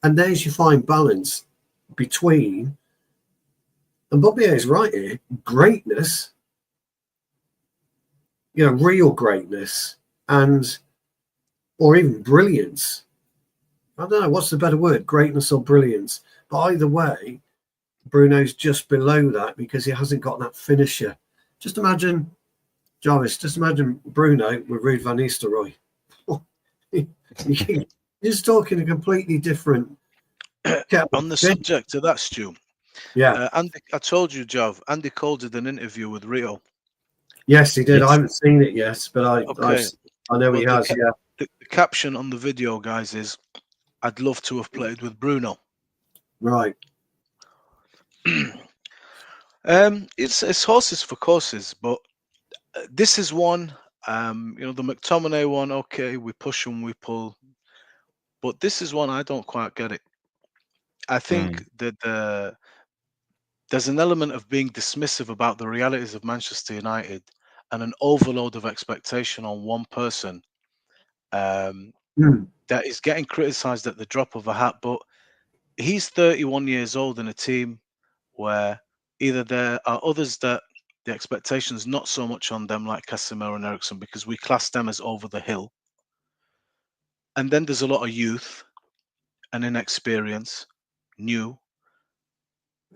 And there's your fine balance between, and Bobbier is right here, greatness, real greatness, and or even brilliance. I don't know what's the better word, greatness or brilliance. But either way, Bruno's just below that because he hasn't got that finisher. Just imagine, Jarvis, Bruno with Ruud van Nistelrooy. You're just talking a completely different on the subject of that, Stu. Yeah. Andy, I told you, Jav, Andy Cole did an interview with Rio. Yes, he did. Yes. I haven't seen it yet, but I know he has. The caption on the video, guys, is "I'd love to have played with Bruno." Right. It's horses for courses, but this is one. The McTominay one. Okay, we push and we pull, but this is one I don't quite get it. I think that there's an element of being dismissive about the realities of Manchester United and an overload of expectation on one person that is getting criticised at the drop of a hat. But he's 31 years old in a team where either there are others that the expectation's not so much on them, like Casemiro and Eriksen, because we class them as over the hill. And then there's a lot of youth and inexperience, new.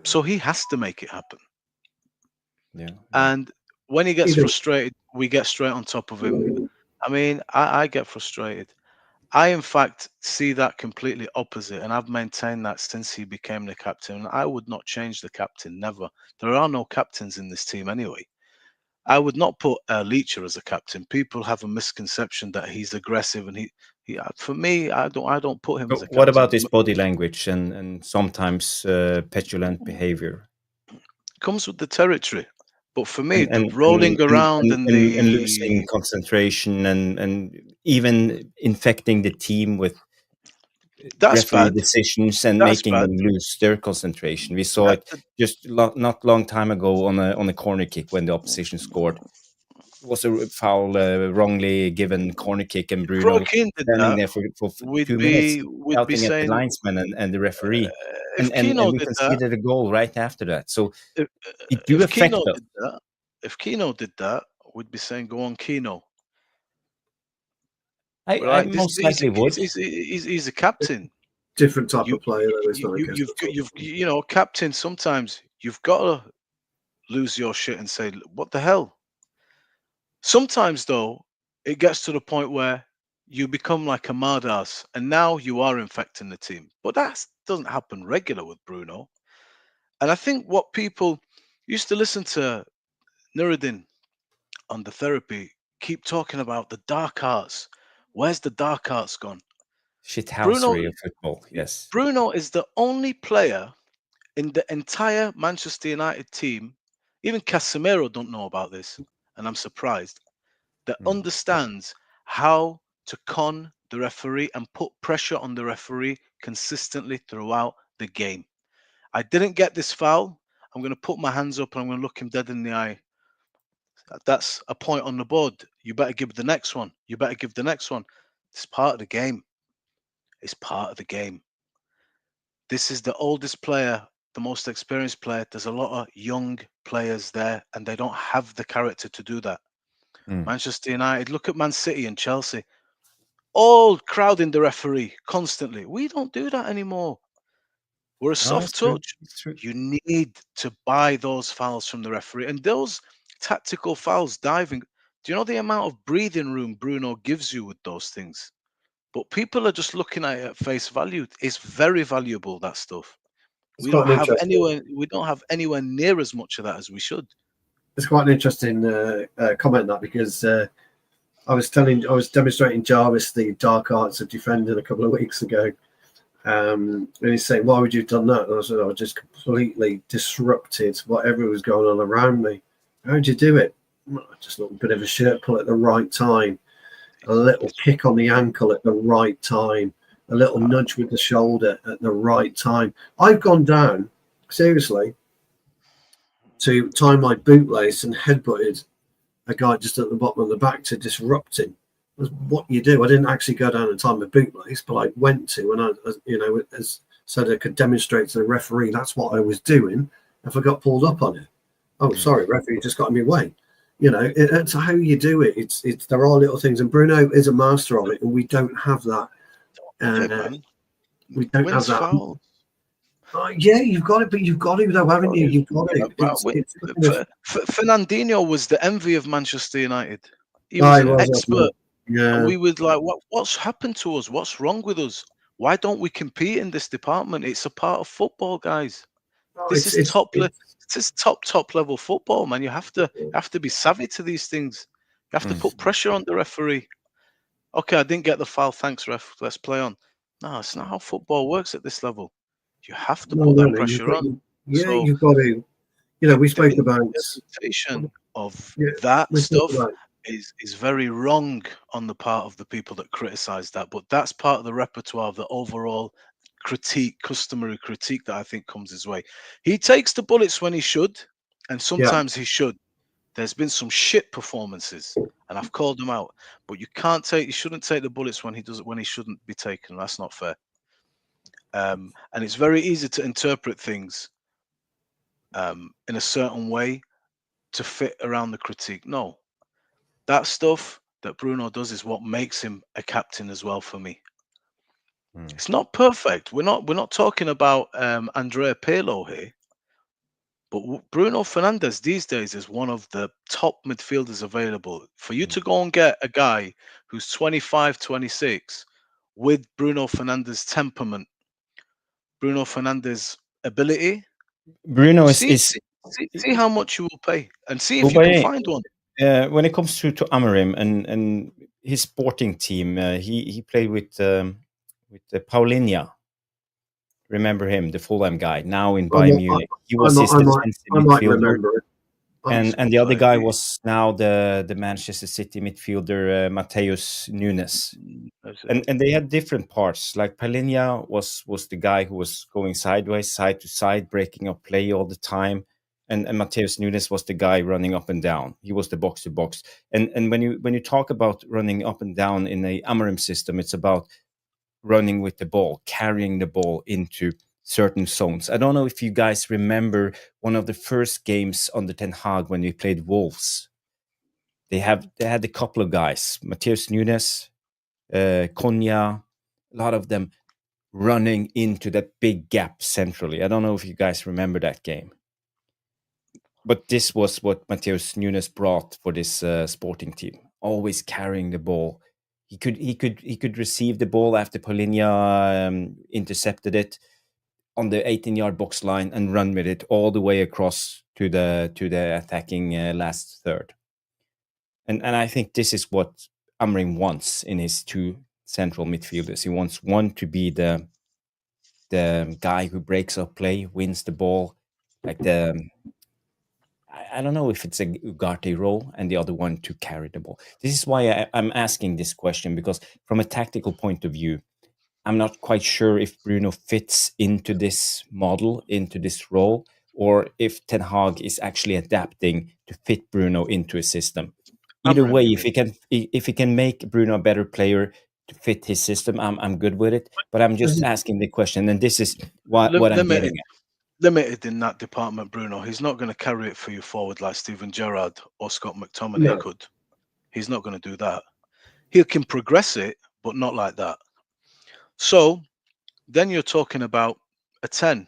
So he has to make it happen. Yeah. And when he gets frustrated, we get straight on top of him. I mean, I get frustrated. I, in fact, see that completely opposite, and I've maintained that since he became the captain. I would not change the captain, never. There are no captains in this team anyway. I would not put Leacher as a captain. People have a misconception that he's aggressive, and he for me, I don't put him as a captain. What about his body language and sometimes petulant behavior? Comes with the territory. But for me, the rolling around and losing concentration and even infecting the team with referee decisions and making them lose their concentration. We saw it just not long time ago on a corner kick when the opposition scored. It was a foul, wrongly given corner kick, and Bruno standing there for 2 minutes shouting at the linesman and the referee. And we conceded a goal right after that. So it do affect us. If Keno did that, we'd be saying, "Go on, Keno." I most likely would. He's a captain. Different type of player, though. Captain. Sometimes you've got to lose your shit and say, "What the hell?" Sometimes, though, it gets to the point where you become like a mad ass, and now you are infecting the team. But that doesn't happen regular with Bruno. And I think what people used to listen to Nuruddin on the therapy keep talking about the dark arts. Where's the dark arts gone? Shithousery of football, yes. Bruno is the only player in the entire Manchester United team, even Casemiro don't know about this, and I'm surprised, that understands how to con the referee and put pressure on the referee consistently throughout the game. I didn't get this foul. I'm going to put my hands up and I'm going to look him dead in the eye. That's a point on the board. You better give the next one. You better give the next one. It's part of the game. It's part of the game. This is the oldest player, the most experienced player. There's a lot of young players there, and they don't have the character to do that. Manchester United, look at Man City and Chelsea. All crowding the referee constantly. We don't do that anymore. We're a soft touch. You need to buy those fouls from the referee. And those tactical fouls, diving. Do you know the amount of breathing room Bruno gives you with those things? but people are just looking at it at face value. It's very valuable, that stuff. It's We quite don't an have interesting. anywhere near as much of that as we should. It's quite an interesting comment that, because I was demonstrating Jarvis the dark arts of defending a couple of weeks ago, and he's saying, "Why would you have done that?" And I said, "I just completely disrupted whatever was going on around me." How'd you do it? Well, just a little bit of a shirt pull at the right time, a little kick on the ankle at the right time, a little nudge with the shoulder at the right time. I've gone down, seriously, to tie my bootlace and headbutted a guy just at the bottom of the back to disrupt him. That's what you do. I didn't actually go down and tie my bootlace, but I went to, and so that I could demonstrate to the referee that's what I was doing if I got pulled up on it. Oh, sorry, referee just got in my way. It's how you do it. It's there are little things, and Bruno is a master of it, and we don't have that. We don't have that. Foul. Yeah, you've got it, but you've got it though, haven't you? You've got it. Fernandinho was the envy of Manchester United. He was an expert. Yeah. And we would like, what's happened to us? What's wrong with us? Why don't we compete in this department? It's a part of football, guys. This is top level football, man. You have to be savvy to these things. You have to put pressure on the referee. Okay, I didn't get the foul. Thanks, ref. Let's play on. No, it's not how football works at this level. You have to put that pressure on. Yeah, so you've got to. We spoke about interpretation of that stuff is very wrong on the part of the people that criticize that, but that's part of the repertoire of the overall customary critique that I think comes his way. He takes the bullets when he should, and sometimes he should. There's been some shit performances, and I've called them out. But you shouldn't take the bullets when he shouldn't be taken. That's not fair. And it's very easy to interpret things in a certain way to fit around the critique. No, that stuff that Bruno does is what makes him a captain as well for me. It's not perfect. We're not talking about Andrea Pirlo here, but Bruno Fernandes these days is one of the top midfielders available. For you to go and get a guy who's 25, 26 with Bruno Fernandes' temperament, Bruno Fernandes' ability, Bruno see how much you will pay, and see if you can find one. When it comes to Amorim and his sporting team, he played with Paulinho. Remember him, the Fulham guy, now in Bayern Munich. He was his defensive midfielder. And the other guy was now the Manchester City midfielder, Matheus Nunes. And they had different parts. Like Paulinho was the guy who was going sideways, side to side, breaking up play all the time. And Matheus Nunes was the guy running up and down. He was the box to box. And when you talk about running up and down in a Amorim system, it's about running with the ball, carrying the ball into certain zones. I don't know if you guys remember one of the first games under Ten Hag when we played Wolves. They had a couple of guys, Matheus Nunes, Konya, a lot of them running into that big gap centrally. I don't know if you guys remember that game. But this was what Matheus Nunes brought for this sporting team, always carrying the ball. He could receive the ball after Paulinho intercepted it on the 18-yard box line and run with it all the way across to the attacking last third. And I think this is what Amorim wants in his two central midfielders. He wants one to be the guy who breaks up play, wins the ball, like I don't know if it's a Ugarte role, and the other one to carry the ball. This is why I'm asking this question, because from a tactical point of view, I'm not quite sure if Bruno fits into this model, into this role, or if Ten Hag is actually adapting to fit Bruno into a system. Either way, if he can make Bruno a better player to fit his system, I'm good with it. But I'm just asking the question, and this is what I'm getting at. Limited in that department, Bruno. He's not going to carry it for you forward like Steven Gerrard or Scott McTominay could. He's not going to do that. He can progress it, but not like that. So then you're talking about a 10.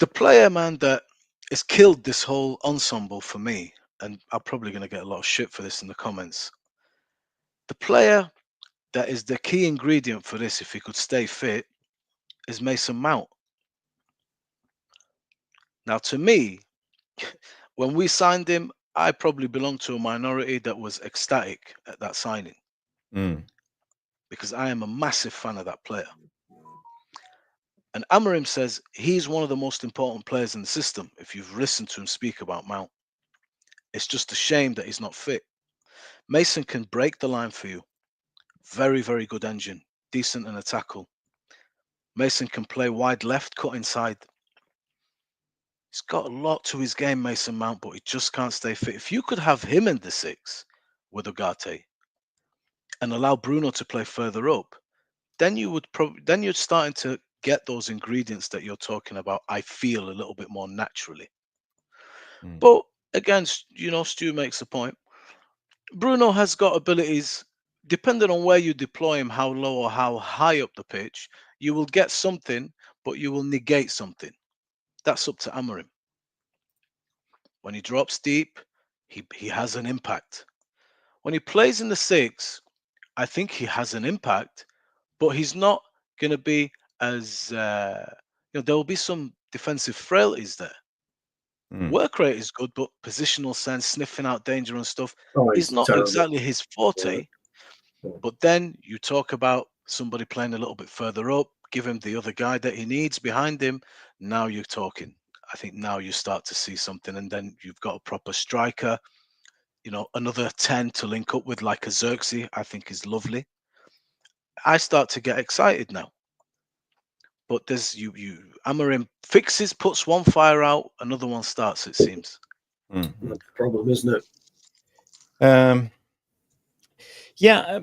The player, man, that has killed this whole ensemble for me, and I'm probably going to get a lot of shit for this in the comments. The player that is the key ingredient for this, if he could stay fit, is Mason Mount. Now, to me, when we signed him, I probably belonged to a minority that was ecstatic at that signing because I am a massive fan of that player. And Amorim says he's one of the most important players in the system. If you've listened to him speak about Mount, it's just a shame that he's not fit. Mason can break the line for you. Very, very good engine. Decent in a tackle. Mason can play wide left, cut inside. He's got a lot to his game, Mason Mount, but he just can't stay fit. If you could have him in the 6 with Ugarte and allow Bruno to play further up, then you would then you're starting to get those ingredients that you're talking about. I feel a little bit more naturally. But again, Stu makes a point. Bruno has got abilities. Depending on where you deploy him, how low or how high up the pitch, you will get something, but you will negate something. That's up to Amorim. When he drops deep, he has an impact. When he plays in the 6, I think he has an impact, but he's not going to be as there will be some defensive frailties there. Work rate is good, but positional sense, sniffing out danger and stuff is not terrible. exactly his forte. But then you talk about somebody playing a little bit further up, give him the other guy that he needs behind him. Now you're talking. I think now you start to see something, and then you've got a proper striker. Another 10 to link up with, like a Xerxes, I think is lovely. I start to get excited now. But there's Amorim fixes, puts one fire out, another one starts, it seems. That's the problem, isn't it? Yeah.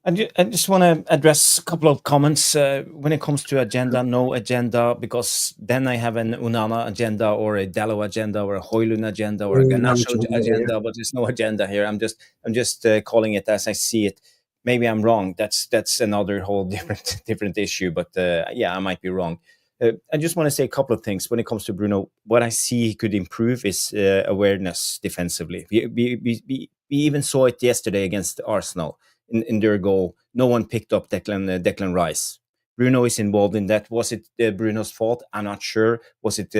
I just want to address a couple of comments when it comes to agenda. No agenda, because then I have an Unana agenda or a Dallo agenda or a Hoylund agenda or a Ganacho agenda, but there's no agenda here. I'm just calling it as I see it. Maybe I'm wrong. That's another whole different issue. But yeah, I might be wrong. I just want to say a couple of things when it comes to Bruno. What I see he could improve is awareness defensively. We even saw it yesterday against Arsenal. In their goal, no one picked up Declan Rice. Bruno is involved in that. Was it Bruno's fault? I'm not sure. Was it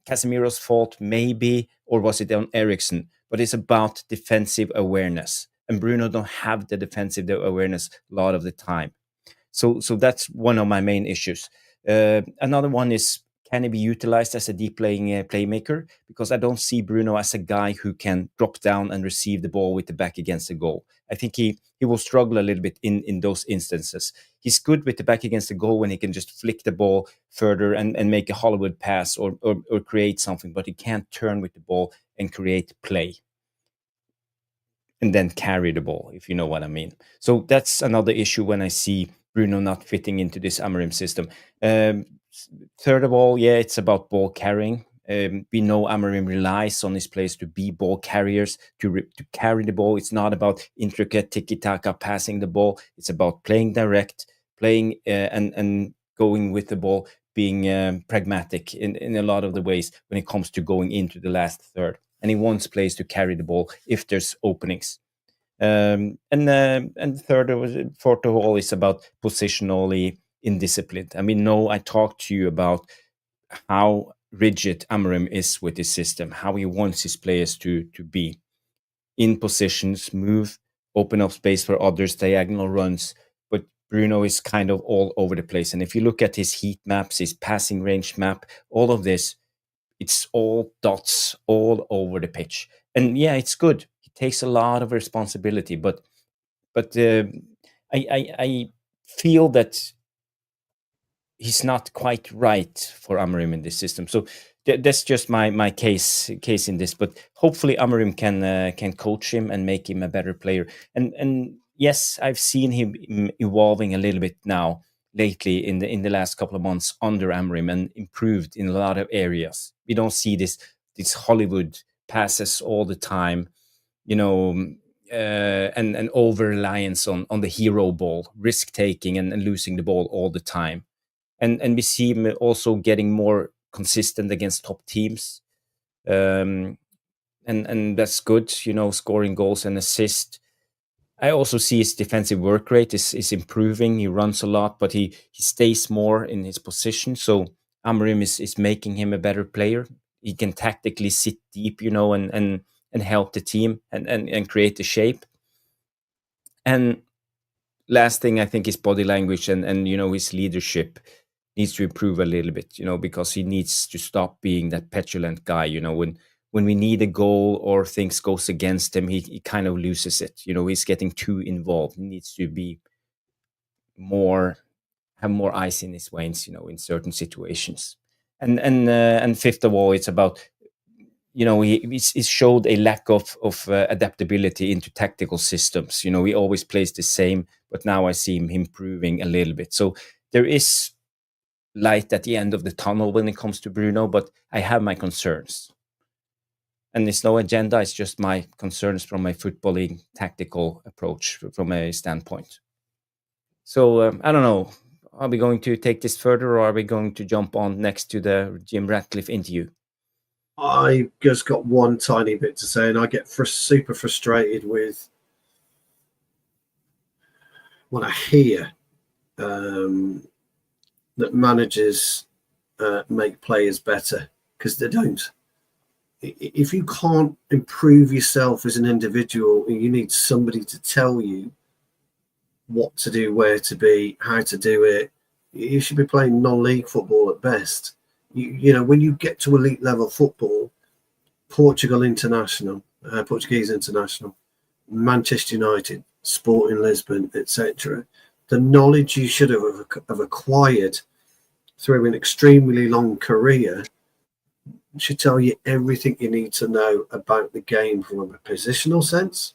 Casemiro's fault? Maybe, or was it on Eriksen? But it's about defensive awareness, and Bruno don't have the defensive awareness a lot of the time. So that's one of my main issues. Another one is, can he be utilized as a deep playing playmaker? Because I don't see Bruno as a guy who can drop down and receive the ball with the back against the goal. I think he will struggle a little bit in those instances. He's good with the back against the goal when he can just flick the ball further and make a Hollywood pass or create something, but he can't turn with the ball and create play and then carry the ball, if you know what I mean. So that's another issue when I see Bruno not fitting into this Amorim system. Third of all, yeah, it's about ball carrying. We know Amorim relies on his players to be ball carriers, to carry the ball. It's not about intricate tiki-taka passing the ball. It's about playing direct, playing and going with the ball, being pragmatic in a lot of the ways when it comes to going into the last third. And he wants players to carry the ball if there's openings. And fourth of all is about positionally indisciplined. I mean, I talked to you about how rigid Amorim is with his system, how he wants his players to be in positions, move, open up space for others, diagonal runs. But Bruno is kind of all over the place. And if you look at his heat maps, his passing range map, all of this, it's all dots all over the pitch. And yeah, it's good. He takes a lot of responsibility, but I feel that he's not quite right for Amorim in this system. So that's just my case in this. But hopefully Amorim can coach him and make him a better player. And yes, I've seen him evolving a little bit now lately in the last couple of months under Amorim and improved in a lot of areas. We don't see this Hollywood passes all the time, and over reliance on the hero ball, risk taking and losing the ball all the time. And we see him also getting more consistent against top teams. and that's good. Scoring goals and assists. I also see his defensive work rate is improving. He runs a lot, but he stays more in his position. So Amorim is making him a better player. He can tactically sit deep, and help the team and create the shape. And last thing, I think, is body language and his leadership needs to improve a little bit, because he needs to stop being that petulant guy. When we need a goal or things goes against him, he kind of loses it. He's getting too involved. He needs to be have more ice in his veins, in certain situations. And fifth of all, it's about he showed a lack of adaptability into tactical systems. He always plays the same, but now I see him improving a little bit. So there is light at the end of the tunnel when it comes to Bruno, but I have my concerns. And it's no agenda, it's just my concerns from my footballing tactical approach from a standpoint. So I don't know. Are we going to take this further, or are we going to jump on next to the Jim Ratcliffe interview? I just got one tiny bit to say, and I get super frustrated with when I hear that managers make players better, because they don't. If you can't improve yourself as an individual, you need somebody to tell you what to do, where to be, how to do it. You should be playing non-league football at best. When you get to elite level football, Portuguese international, Manchester United, Sporting Lisbon, etc., the knowledge you should have acquired through an extremely long career should tell you everything you need to know about the game from a positional sense,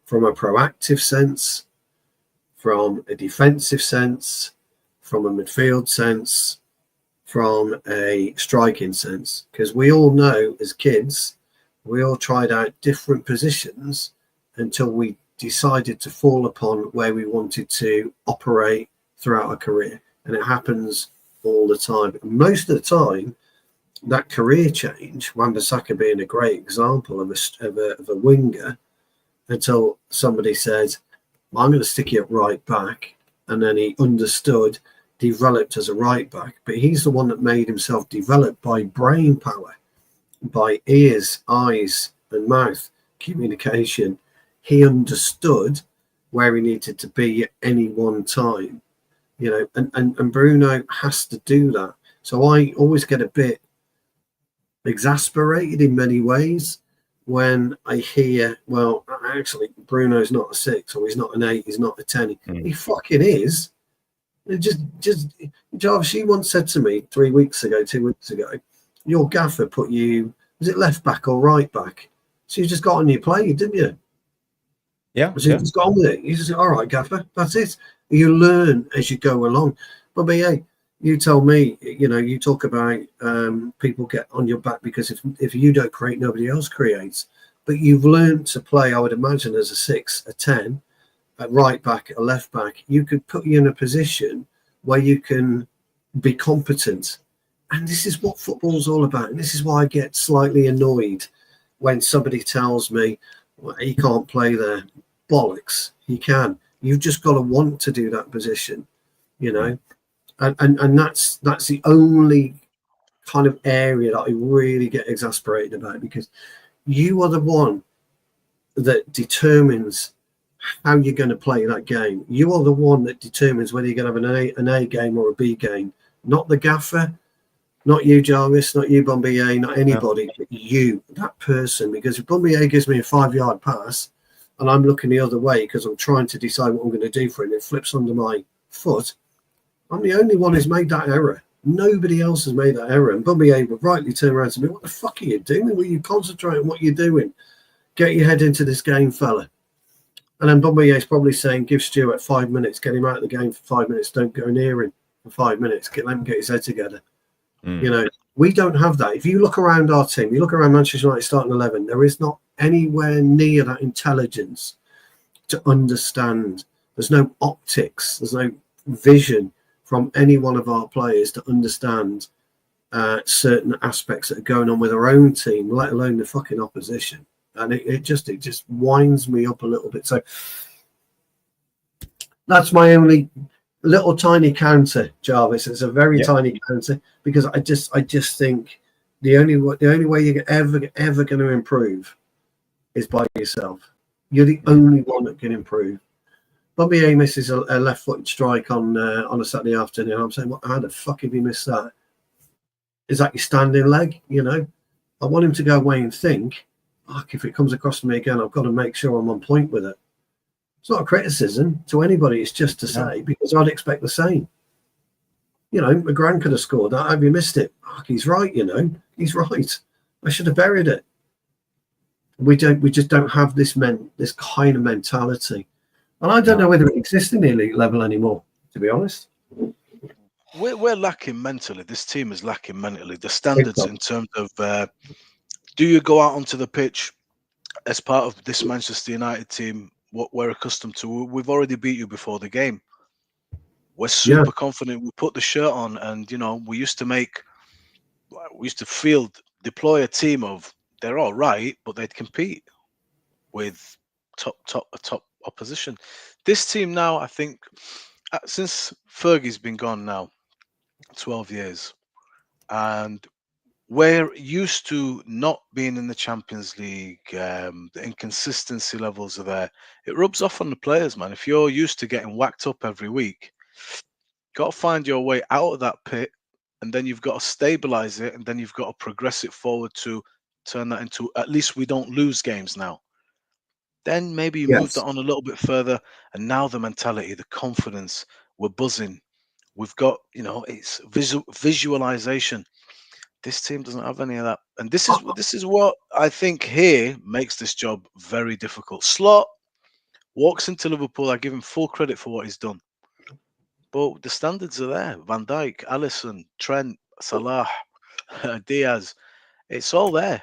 from a proactive sense, from a defensive sense, from a midfield sense, from a striking sense. Because we all know as kids, we all tried out different positions until we decided to fall upon where we wanted to operate throughout our career. And it happens all the time. Most of the time, that career change, Wan-Bissaka being a great example of a winger, until somebody said, well, I'm going to stick you at right back. And then he understood, developed as a right back. But he's the one that made himself develop by brain power, by ears, eyes, and mouth communication. He understood where he needed to be at any one time, and Bruno has to do that. So I always get a bit exasperated in many ways when I hear, well, actually, Bruno's not a 6, or he's not an 8, he's not a 10. He fucking is. Jarvis, she once said to me 2 weeks ago, your gaffer put you, was it left back or right back? So you just got on your play, didn't you? Yeah. So you just got on with it. You just all right, gaffer, that's it. You learn as you go along. But hey, you tell me, you talk about people get on your back because if you don't create, nobody else creates. But you've learned to play, I would imagine, as a 6, a 10, a right back, a left back. You could put you in a position where you can be competent. And this is what football's all about. And this is why I get slightly annoyed when somebody tells me, well, he can't play there. Bollocks. He can. You've just got to want to do that position, And that's the only kind of area that I really get exasperated about, because you are the one that determines how you're going to play that game. You are the one that determines whether you're going to have an A game or a B game, not the gaffer, not you, Jarvis, not you, Bombier, not anybody, but you, that person. Because if Bombier gives me a 5-yard pass and I'm looking the other way because I'm trying to decide what I'm going to do for it, and it flips under my foot, I'm the only one who's made that error. Nobody else has made that error. And Bombier would rightly turn around to me, what the fuck are you doing? Will you concentrate on what you're doing? Get your head into this game, fella. And then Bombier is probably saying, give Stuart 5 minutes, get him out of the game for 5 minutes, don't go near him for 5 minutes, let him get his head together. We don't have that. If you look around our team, you look around Manchester United starting 11, there is not anywhere near that intelligence to understand. There's no optics, there's no vision from any one of our players to understand certain aspects that are going on with our own team, let alone the fucking opposition. And it just winds me up a little bit. So that's my only little tiny counter, Jarvis. It's a very tiny counter, because I just think the only way you're ever going to improve is by yourself. You're the only one that can improve. Bobby A misses a left-footed strike on a Saturday afternoon. I'm saying, how the fuck have you missed that? Is that your standing leg? You know, I want him to go away and think, fuck, if it comes across to me again, I've got to make sure I'm on point with it. It's not a criticism to anybody. It's just to say, because I'd expect the same. You know, McGran could have scored that. Have you missed it? Fuck, he's right. You know, he's right. I should have buried it. We just don't have this kind of mentality. And I don't know whether it exists in the elite level anymore, to be honest. We're lacking mentally. This team is lacking mentally. The standards in terms of do you go out onto the pitch as part of this Manchester United team, what we're accustomed to? We've already beat you before the game. We're super confident. We put the shirt on, and you know, we used to deploy a team of, they're all right, but they'd compete with top opposition. This team now, I think, since Fergie's been gone now 12 years, and we're used to not being in the Champions League. The inconsistency levels are there. It rubs off on the players, man. If you're used to getting whacked up every week, got to find your way out of that pit, and then you've got to stabilize it, and then you've got to progress it forward to turn that into, at least we don't lose games now. Then maybe you move that on a little bit further, and now the mentality, the confidence, we're buzzing. We've got, you know, it's visualization. This team doesn't have any of that, and this is what I think here makes this job very difficult. Slot walks into Liverpool. I give him full credit for what he's done, but the standards are there. Van Dijk, Alisson, Trent, Salah, Diaz, it's all there.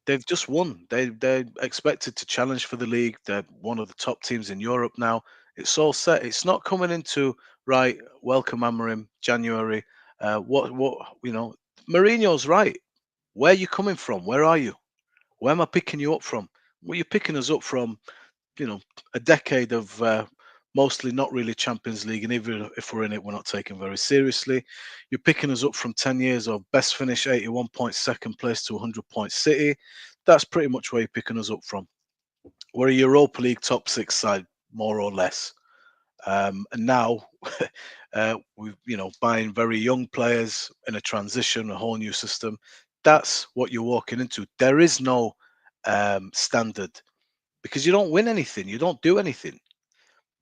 They've just won. They're expected to challenge for the league. They're one of the top teams in Europe now. It's all set. It's not coming into, right, welcome Amorim, January. What you know, Mourinho's right. Where are you coming from? Where are you? Where am I picking you up from? Well, you're picking us up from, you know, a decade of mostly not really Champions League, and even if we're in it, we're not taken very seriously. You're picking us up from 10 years of best finish, 81 points, second place to 100 points City. That's pretty much where you're picking us up from. We're a Europa League top 6 side, more or less. And now we've, you know, buying very young players in a transition, a whole new system. That's what you're walking into. There is no standard, because you don't win anything. You don't do anything.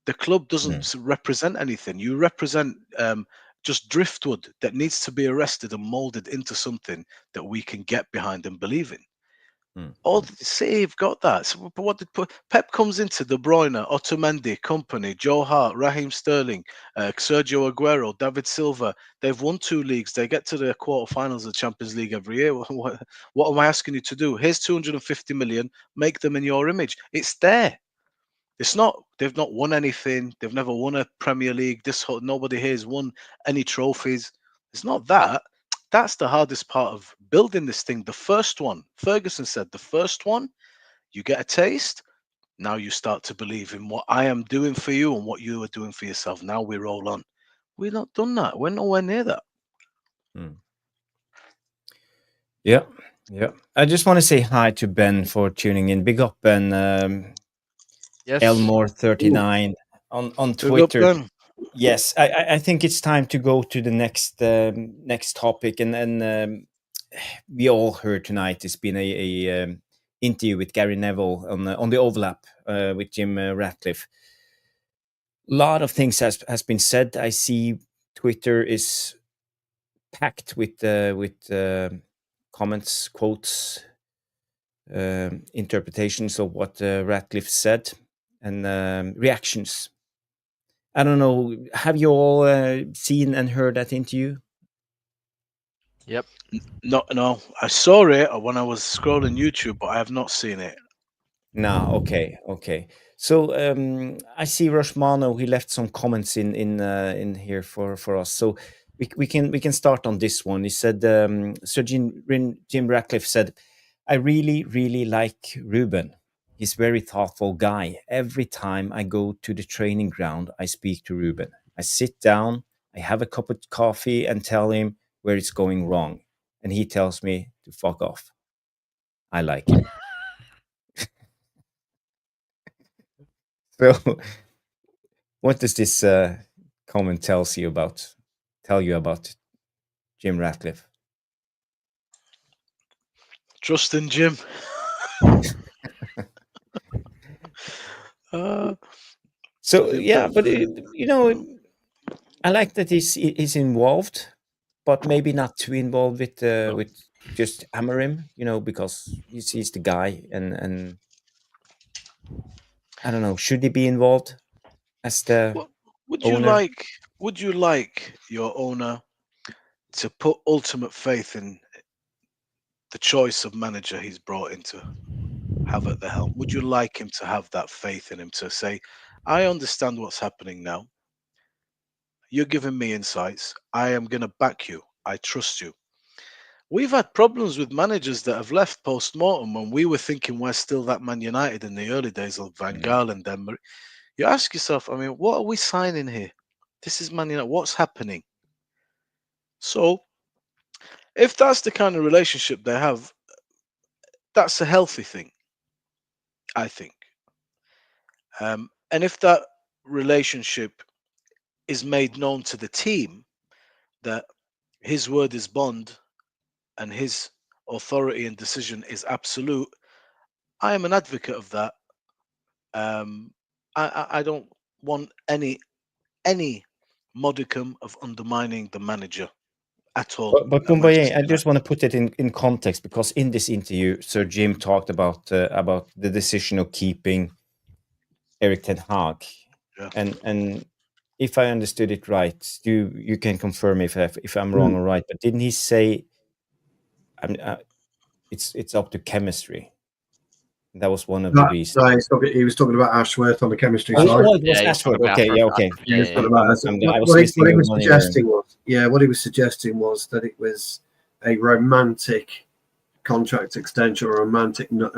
The club doesn't represent anything. You represent just driftwood that needs to be arrested and molded into something that we can get behind and believe in. All City have got that. So, but what did Pep comes into De Bruyne, Otamendi, Company, Joe Hart, Raheem Sterling, Sergio Aguero, David Silva. They've won 2 leagues. They get to the quarterfinals of the Champions League every year. What am I asking you to do? Here's 250 million. Make them in your image. It's there. It's not. They've not won anything. They've never won a Premier League. Nobody here has won any trophies. It's not that. That's the hardest part of building this thing. The first one, Ferguson said, the first one, you get a taste. Now you start to believe in what I am doing for you and what you are doing for yourself. Now we roll on. We've not done that. We're nowhere near that. Yeah. I just want to say hi to Ben for tuning in. Big up, Ben. Yes. Elmore39 on Twitter. Big up, Ben. Yes, I think it's time to go to the next topic, and then we all heard tonight. It's been a interview with Gary Neville on the overlap with Jim Ratcliffe. A lot of things has been said. I see Twitter is packed with comments, quotes, interpretations of what Ratcliffe said, and reactions. I don't know. Have you all seen and heard that interview? Yep. No. I saw it when I was scrolling YouTube, but I have not seen it. No. Okay. So I see Rushmano. He left some comments in here for us. So we can start on this one. He said, Sir Jim Ratcliffe said, I really like Ruben. He's a very thoughtful guy. Every time I go to the training ground, I speak to Ruben. I sit down, I have a cup of coffee and tell him where it's going wrong. And he tells me to fuck off. I like him. So what does this comment tell you about Jim Ratcliffe? Trust in Jim. So yeah, but I like that he's involved, but maybe not too involved with just Amorim, because he's the guy, and I don't know, should he be involved as the would owner? you like your owner to put ultimate faith in the choice of manager he's brought in to have at the helm? Would you like him to have that faith in him to say, I understand what's happening now. You're giving me insights. I am going to back you. I trust you. We've had problems with managers that have left post-mortem when we were thinking we're still that Man United in the early days of Van Gaal and Denmark. You ask yourself, I mean, what are we signing here? This is Man United. What's happening? So if that's the kind of relationship they have, that's a healthy thing, I think. And if that relationship is made known to the team, that his word is bond and his authority and decision is absolute, I am an advocate of that. I don't want any modicum of undermining the manager at all. But Boumbaye, I just want to put it in context, because in this interview, Sir Jim talked about the decision of keeping Erik ten Hag, and if I understood it right, you can confirm if I'm wrong or right. But didn't he say, it's up to chemistry? That was one of the reasons. No, he was talking about Ashworth on the chemistry side. Oh, it was Ashworth. Okay, yeah, okay. What he was suggesting was that it was a romantic contract extension or a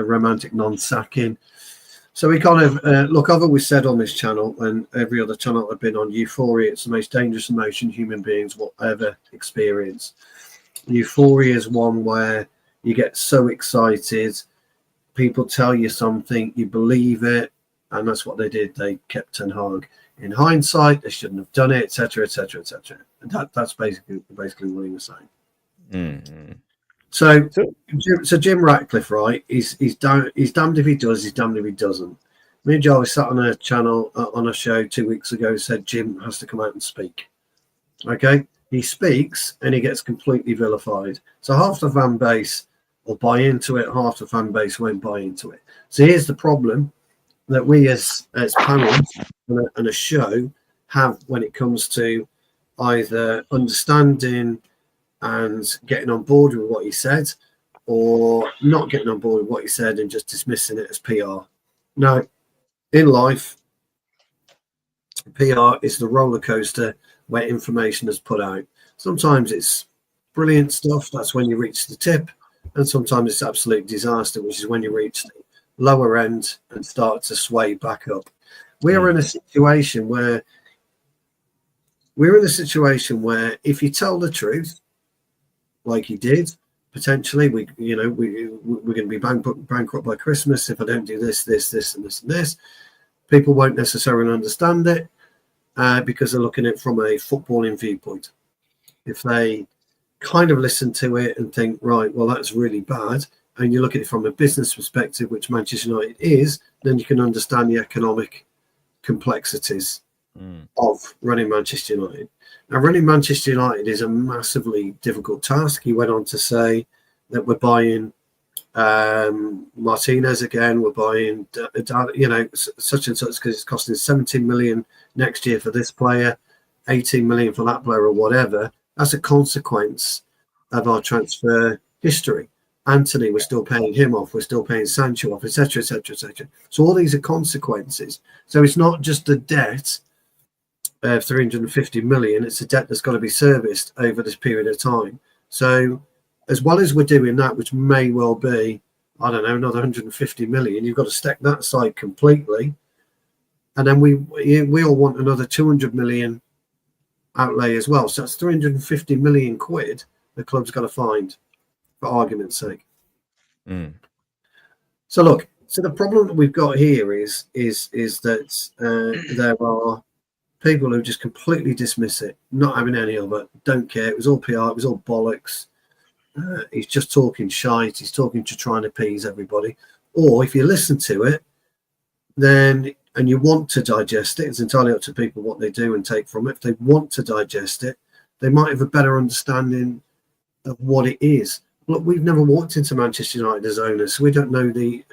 romantic non-sacking. So we kind of look. I've always said on this channel and every other channel I've been on, euphoria. It's the most dangerous emotion human beings will ever experience. Euphoria is one where you get so excited. People tell you something, you believe it, and that's what they did. They kept Ten Hag. In hindsight, they shouldn't have done it, etc., etc., etc. That's basically what he was saying. Mm-hmm. So Jim Ratcliffe, right? He's damned if he does, he's damned if he doesn't. Me and Joe sat on a channel on a show 2 weeks ago. Said Jim has to come out and speak. Okay, he speaks and he gets completely vilified. So half the fan base will buy into it, half the fan base won't buy into it. So here's the problem that we as panels and a show have when it comes to either understanding and getting on board with what he said, or not getting on board with what he said and just dismissing it as PR. Now, in life, PR is the roller coaster where information is put out. Sometimes it's brilliant stuff, that's when you reach the tip, and sometimes it's absolute disaster, which is when you reach the lower end and start to sway back up. We are in a situation where if you tell the truth, like he did, potentially, we're going to be bankrupt by Christmas if I don't do this, and this. People won't necessarily understand it because they're looking at it from a footballing viewpoint. If they kind of listen to it and think, right, well, that's really bad, and you look at it from a business perspective, which Manchester United is, then you can understand the economic complexities of running Manchester United. Now, running Manchester United is a massively difficult task. He went on to say that we're buying Martinez again, we're buying, such and such, because it's costing 17 million next year for this player, 18 million for that player, or whatever. That's a consequence of our transfer history. Anthony, we're still paying him off, we're still paying Sancho off, etc., etc., etc. So all these are consequences. So it's not just the debt 350 million. It's a debt that's got to be serviced over this period of time. So as well as we're doing that, which may well be, I don't know, another 150 million, you've got to stack that aside completely. And then we all want another 200 million outlay as well. So that's 350 million quid the club's got to find, for argument's sake. Mm. So look, so the problem that we've got here is that there are people who just completely dismiss it, not having any of it, don't care. It was all PR, it was all bollocks. He's just talking shite. He's talking to try and appease everybody. Or if you listen to it, then and you want to digest it, it's entirely up to people what they do and take from it. If they want to digest it, they might have a better understanding of what it is. Look, we've never walked into Manchester United as owners, so we don't know the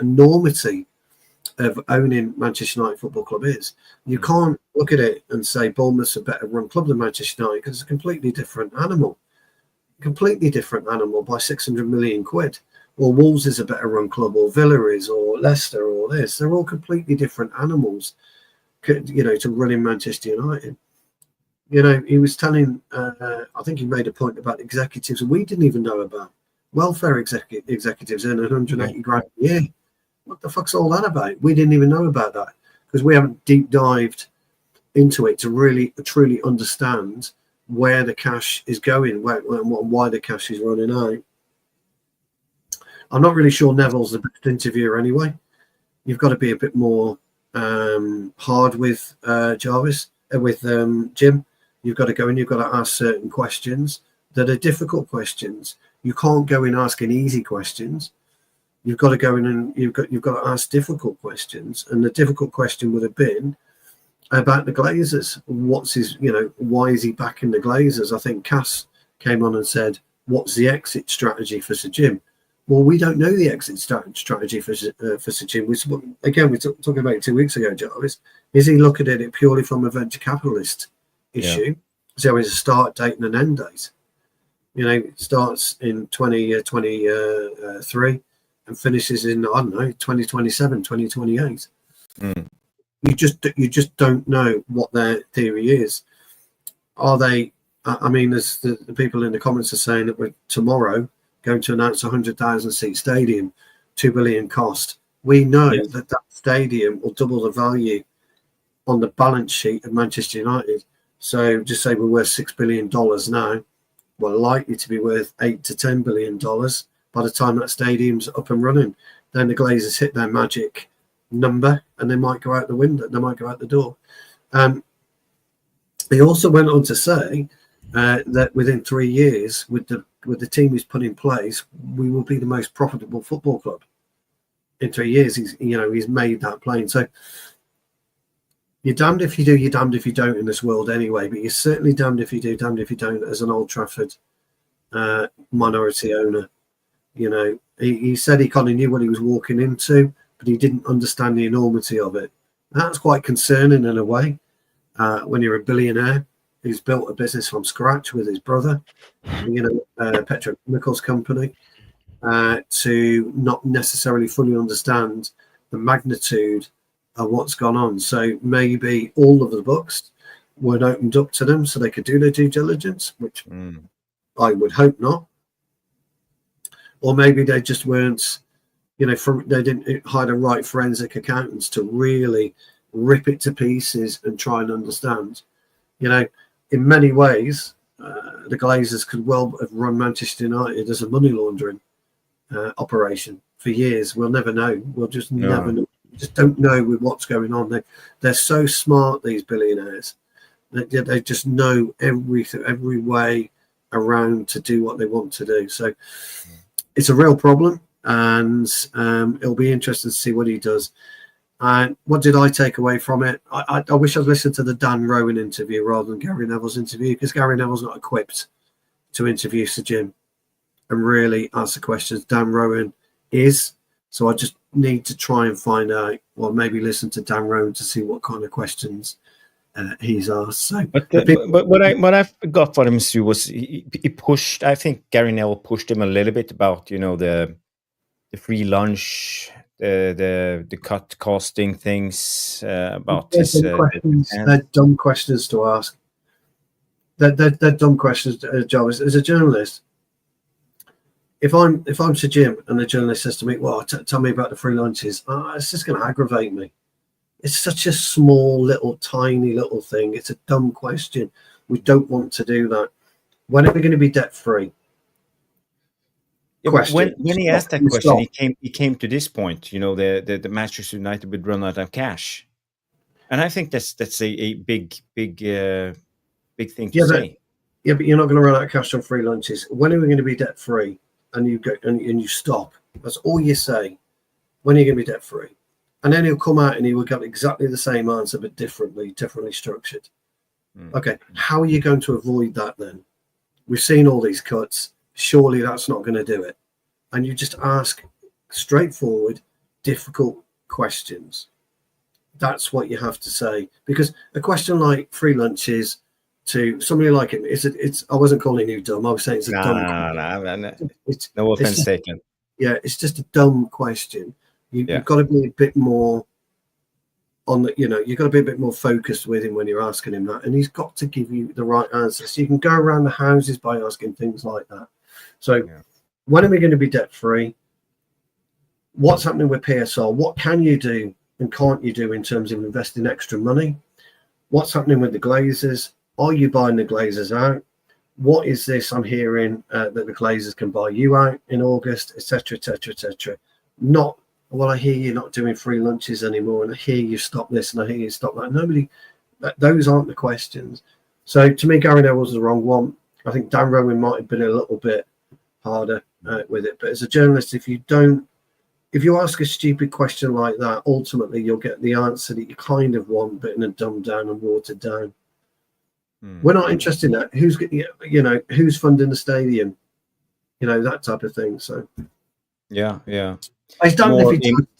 enormity of owning Manchester United Football Club is. You can't look at it and say Bournemouth's a better run club than Manchester United because it's a completely different animal. Completely different animal by 600 million quid. Or Wolves is a better run club, or Villa is, or Leicester, or this. They're all completely different animals, you know, to running Manchester United. You know, he was telling, I think he made a point about executives we didn't even know about. Welfare executives earn 180 grand a year. What the fuck's all that about? We didn't even know about that because we haven't deep dived into it to really truly understand where the cash is going, why the cash is running out. I'm not really sure Neville's the best interviewer anyway. You've got to be a bit more hard with Jim. You've got to go and you've got to ask certain questions that are difficult questions. You can't go in asking easy questions. You've got to go in and you've got to ask difficult questions. And the difficult question would have been about the Glazers. What's his, you know, why is he backing the Glazers? I think Cass came on and said, what's the exit strategy for Sir Jim? Well, we don't know the exit strategy for Sir Jim. We were talking about it 2 weeks ago, Jarvis. Is he looking at it purely from a venture capitalist issue? Yeah. So it's a start date and an end date. You know, it starts in 2023 and finishes in, I don't know, 2027, 2028. Mm. You just don't know what their theory is. Are they, I mean, there's the people in the comments are saying that we're tomorrow going to announce a 100,000 seat stadium, 2 billion cost. We know that stadium will double the value on the balance sheet of Manchester United. So just say we're worth $6 billion now. We're likely to be worth $8 to $10 billion by the time that stadium's up and running. Then the Glazers hit their magic number and they might go out the window. They might go out the door. He also went on to say that within 3 years, with the team he's put in place, we will be the most profitable football club. In 3 years, he's made that plain. So you're damned if you do, you're damned if you don't in this world anyway. But you're certainly damned if you do, damned if you don't. As an Old Trafford minority owner, you know, he said he kind of knew what he was walking into, but he didn't understand the enormity of it. That's quite concerning in a way. When you're a billionaire who's built a business from scratch with his brother, you know, petrochemicals company, to not necessarily fully understand the magnitude of what's gone on. So maybe all of the books weren't opened up to them so they could do their due diligence, which I would hope not. Or maybe they just weren't, you know, they didn't hire the right forensic accountants to really rip it to pieces and try and understand. You know, in many ways, the Glazers could well have run Manchester United as a money laundering operation for years. We'll never know. We'll just never know. Just don't know with what's going on. They're so smart, these billionaires. They just know every way around to do what they want to do. So it's a real problem, and it'll be interesting to see what he does. And what did I take away from it? I wish I'd listened to the Dan Rowan interview rather than Gary Neville's interview, because Gary Neville's not equipped to interview Sir Jim and really ask the questions. Dan Rowan is. So I just need to try and find out, or maybe listen to Dan Rowan to see what kind of questions he's asked. So, but what I got from him, Stu, was he pushed. I think Gary Neville pushed him a little bit about, you know, the free lunch the cut costing things about They're his dumb questions. defense. They're dumb questions to ask. They're dumb questions, Jarvis. As a journalist, if I'm Sir Jim and the journalist says to me, "Well, tell me about the free lunches," it's just going to aggravate me. It's such a small, little, tiny little thing. It's a dumb question. We don't want to do that. When are we going to be debt free? Yeah, Question. when he asked that question, he came to this point. You know, the Manchester United would run out of cash, and I think that's a big thing to say. But you're not going to run out of cash on free lunches. When are we going to be debt free? And you go and you stop. That's all you say. When are you going to be debt free? And then he'll come out and he will get exactly the same answer, but differently structured. Okay, how are you going to avoid that then? We've seen all these cuts. Surely that's not going to do it. And you just ask straightforward, difficult questions. That's what you have to say. Because a question like free lunches to somebody like him, I wasn't calling you dumb. I was saying it's a dumb question. No offense taken. Yeah, it's just a dumb question. You've got to be a bit more on the, you've got to be a bit more focused with him when you're asking him that. And he's got to give you the right answer. So you can go around the houses by asking things like that. So when are we going to be debt free? What's happening with PSR? What can you do and can't you do in terms of investing extra money? What's happening with the Glazers? Are you buying the Glazers out? What is this I'm hearing that the Glazers can buy you out in August, etc., etc., etc.? Not, well, I hear you're not doing free lunches anymore, and I hear you stop this, and I hear you stop that. Those aren't the questions. So to me, Gary Neville's the wrong one. I think Dan Rowan might have been a little bit harder with it. But as a journalist, if you ask a stupid question like that, ultimately you'll get the answer that you kind of want, but in a dumbed down and watered down. We're not interested in that. Who's funding the stadium? That type of thing. So yeah.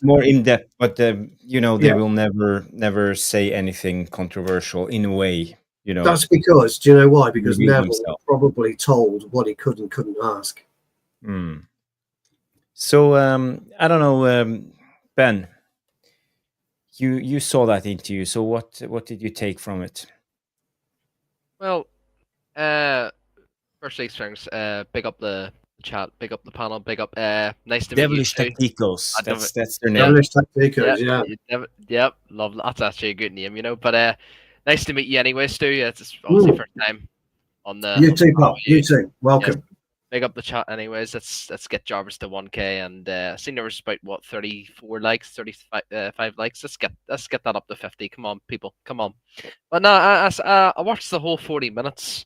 More in depth, but they will never say anything controversial in a way. That's because, do you know why? Because Neville probably told what he could and couldn't ask. So I don't know, Ben. You saw that interview. So what did you take from it? Well, first things first. Big up the chat. Big up the panel. Big up. Nice to meet you too. Tacticos. That's their name. Devilish Tacticos. Yep. Love that. That's actually a good name, But nice to meet you anyway, Stu. It's obviously first time on the. You too, Pop. You too. Welcome. Yes. Big up the chat, anyways. Let's get Jarvis to 1K, and I seen there was about 34 likes, 35 likes. Let's get that up to 50. Come on, people, come on. But no, I watched the whole 40 minutes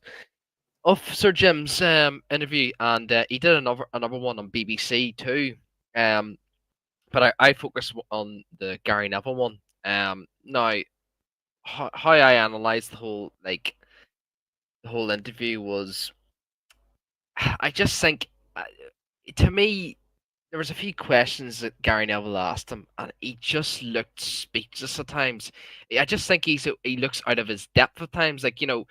of Sir Jim's interview, and he did another one on BBC too. But I focus on the Gary Neville one. Now, how I analysed the whole interview was, I just think, to me, there was a few questions that Gary Neville asked him, and he just looked speechless at times. I just think he looks out of his depth at times. Gary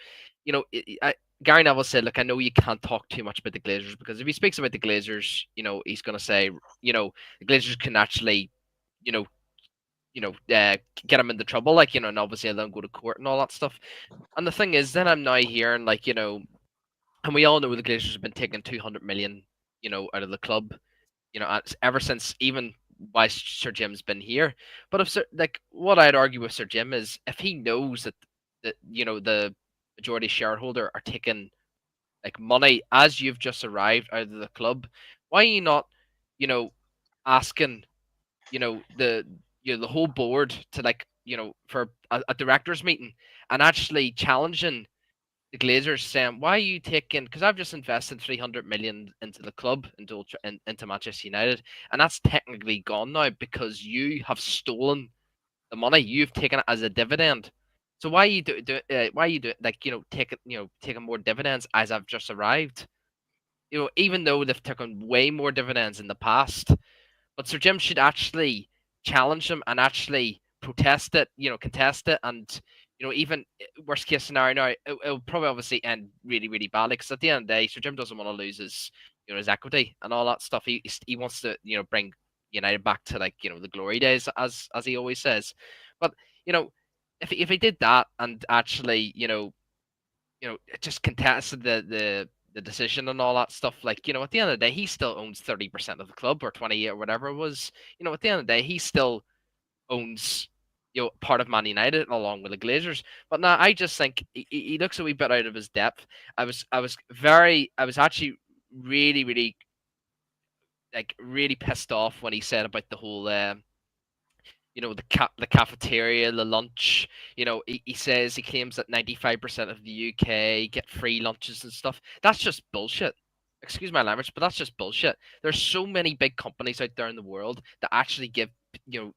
Neville said, "Look, I know you can't talk too much about the Glazers, because if he speaks about the Glazers, he's going to say, the Glazers can actually, get him into trouble, and obviously let him go to court and all that stuff." And the thing is, then I'm now hearing, and we all know the Glazers have been taking 200 million, out of the club, ever since, even why Sir Jim's been here. But what I'd argue with Sir Jim is, if he knows that the majority shareholder are taking money as you've just arrived out of the club, why are you not, asking, the whole board to for a directors meeting and actually challenging the Glazers, saying, why are you taking, because I've just invested 300 million into the club, into Manchester United, and that's technically gone now because you have stolen the money. You've taken it as a dividend. So why are you taking more dividends as I've just arrived? Even though they've taken way more dividends in the past. But Sir Jim should actually challenge them and actually protest it, contest it, and even worst case scenario, now it'll probably obviously end really, really badly, because at the end of the day, Sir Jim doesn't want to lose his equity and all that stuff. He wants to bring United back to like the glory days, as he always says. But if he did that and actually just contested the decision and all that stuff, like at the end of the day, he still owns 30% of the club or 20 or whatever it was. At the end of the day, he still owns part of Man United along with the Glazers. But now I just think he looks a wee bit out of his depth. I was actually really really pissed off when he said about the whole the cafeteria, the lunch. He says he claims that 95% of the UK get free lunches and stuff. That's just bullshit. Excuse my language, but that's just bullshit. There's so many big companies out there in the world that actually give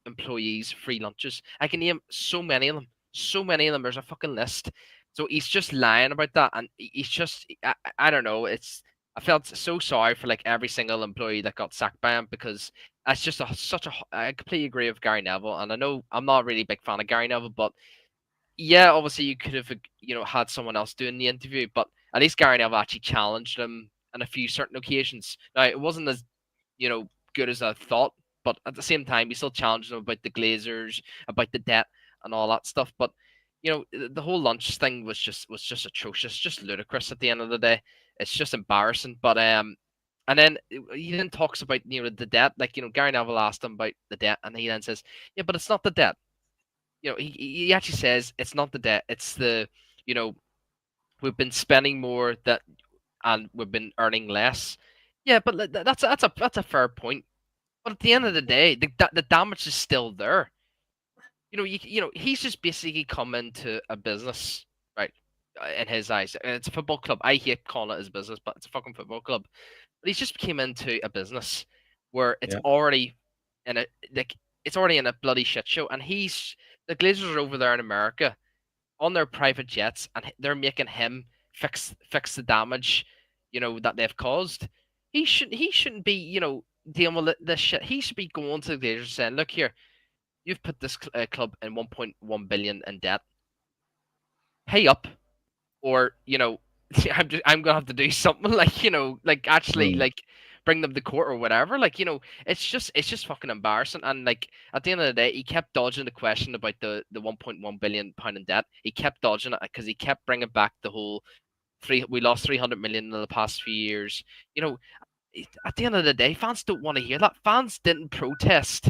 employees free lunches. I can name so many of them. So many of them. There's a fucking list. So he's just lying about that, and he's just I don't know. I felt so sorry for like every single employee that got sacked by him, because that's just I completely agree with Gary Neville, and I know I'm not really a big fan of Gary Neville, but yeah, obviously you could have had someone else doing the interview, but at least Gary Neville actually challenged him on a few certain occasions. Now it wasn't as good as I thought, but at the same time he still challenged him about the Glazers, about the debt, and all that stuff. But the whole lunch thing was just atrocious, just ludicrous at the end of the day. It's just embarrassing. But and then he then talks about the debt. Like Gary Neville asked him about the debt, and he then says, "Yeah, but it's not the debt." He actually says it's not the debt. It's the we've been spending more and we've been earning less. Yeah, but that's a fair point. But at the end of the day, the damage is still there. He's just basically come into a business, right? In his eyes, and it's a football club. I hate calling it his business, but it's a fucking football club. But he's just came into a business where it's already in a it's already in a bloody shit show, and the Glazers are over there in America on their private jets, and they're making him fix the damage, that they've caused. He shouldn't be dealing with this shit. He should be going to the Glazers saying, "Look here, you've put this club in 1.1 billion in debt. Pay up, or I'm gonna have to do something like actually like bring them to court or whatever. It's just fucking embarrassing. And like at the end of the day, he kept dodging the question about the 1.1 billion pound in debt. He kept dodging it because he kept bringing back the whole we lost 300 million in the past few years. At the end of the day, fans don't want to hear that. Fans didn't protest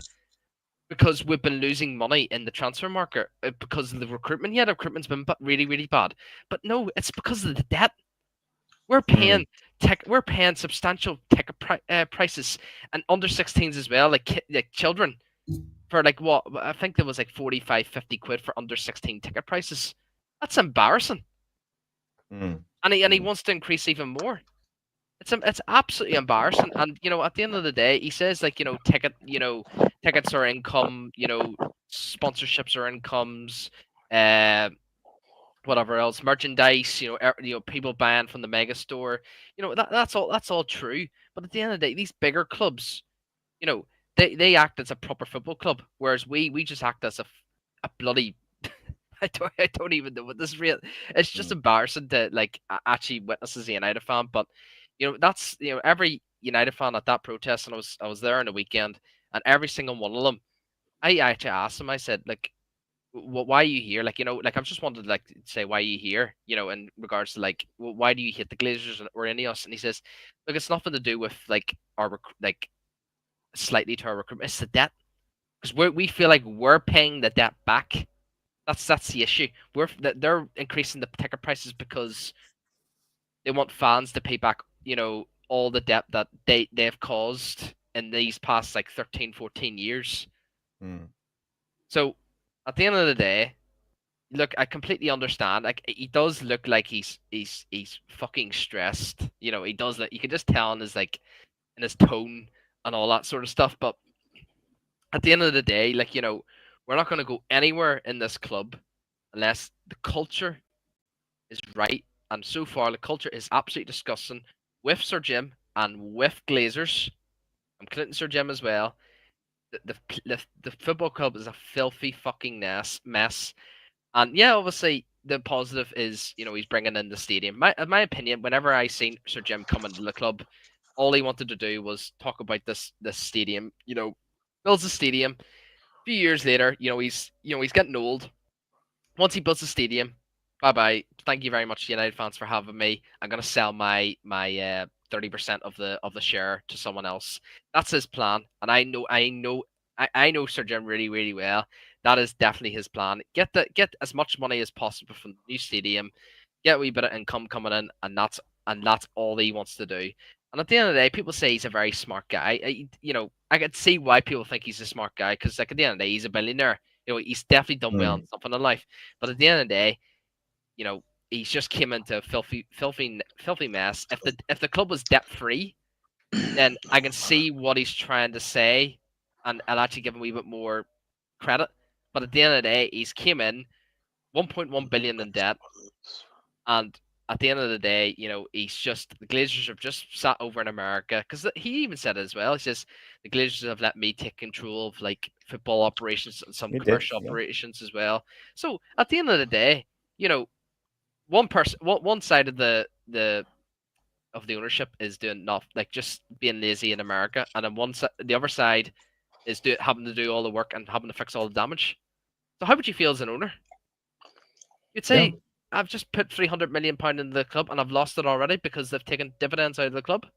because we've been losing money in the transfer market because of the recruitment. Yeah, the recruitment's been really, really bad. But no, it's because of the debt. We're paying substantial ticket prices, and under 16s as well, like children, for like what I think there was like 45, 50 quid for under 16 ticket prices. That's embarrassing. And he wants to increase even more. It's absolutely embarrassing. And at the end of the day, he says like tickets are income, sponsorships are incomes, whatever else, merchandise, people buying from the mega store, that's all true. But at the end of the day, these bigger clubs, they act as a proper football club, whereas we just act as a bloody I don't even know what this is real. It's just embarrassing to like actually witness as a United fan. But that's every United fan at that protest, and I was there on the weekend, and every single one of them, I actually asked them. I said like, why are you here? Like like I just wanted to like say why are you here? In regards to like, why do you hate the Glazers or any of us? And he says, look, it's nothing to do with like our like slightly to our recruitment. It's the debt, because we feel like we're paying the debt back. That's the issue. They're increasing the ticket prices because they want fans to pay back, all the debt that they've caused in these past like 13, 14 years. So at the end of the day, look, I completely understand. Like he does look like he's fucking stressed. He does look. You can just tell in his tone and all that sort of stuff. But at the end of the day, like we're not going to go anywhere in this club unless the culture is right. And so far, the culture is absolutely disgusting with Sir Jim and with Glazers. I'm including Sir Jim as well. The football club is a filthy fucking mess. And yeah, obviously the positive is he's bringing in the stadium. In my opinion, whenever I seen Sir Jim come into the club, all he wanted to do was talk about this stadium. builds a stadium. A few years later, he's getting old. Once he builds a stadium, bye bye. Thank you very much, United fans, for having me. I'm gonna sell my 30% of the share to someone else. That's his plan, and I know Sir Jim really really well. That is definitely his plan. Get as much money as possible from the new stadium, get a wee bit of income coming in, and that's all he wants to do. And at the end of the day, people say he's a very smart guy. I could see why people think he's a smart guy because, like, at the end of the day, he's a billionaire. He's definitely done well in something in life. But at the end of the day, he's just came into a filthy mess. If the club was debt free, then I can see what he's trying to say, and I'll actually give him a wee bit more credit. But at the end of the day, he's came in 1.1 billion in debt, and at the end of the day, the Glazers have just sat over in America because he even said it as well. He says the Glazers have let me take control of like football operations and some commercial operations as well. So at the end of the day, one side of the ownership is doing nothing, like just being lazy in America, and then the other side is having to do all the work and having to fix all the damage. So how would you feel as an owner? You'd say, I've just put £300 million into the club and I've lost it already because they've taken dividends out of the club.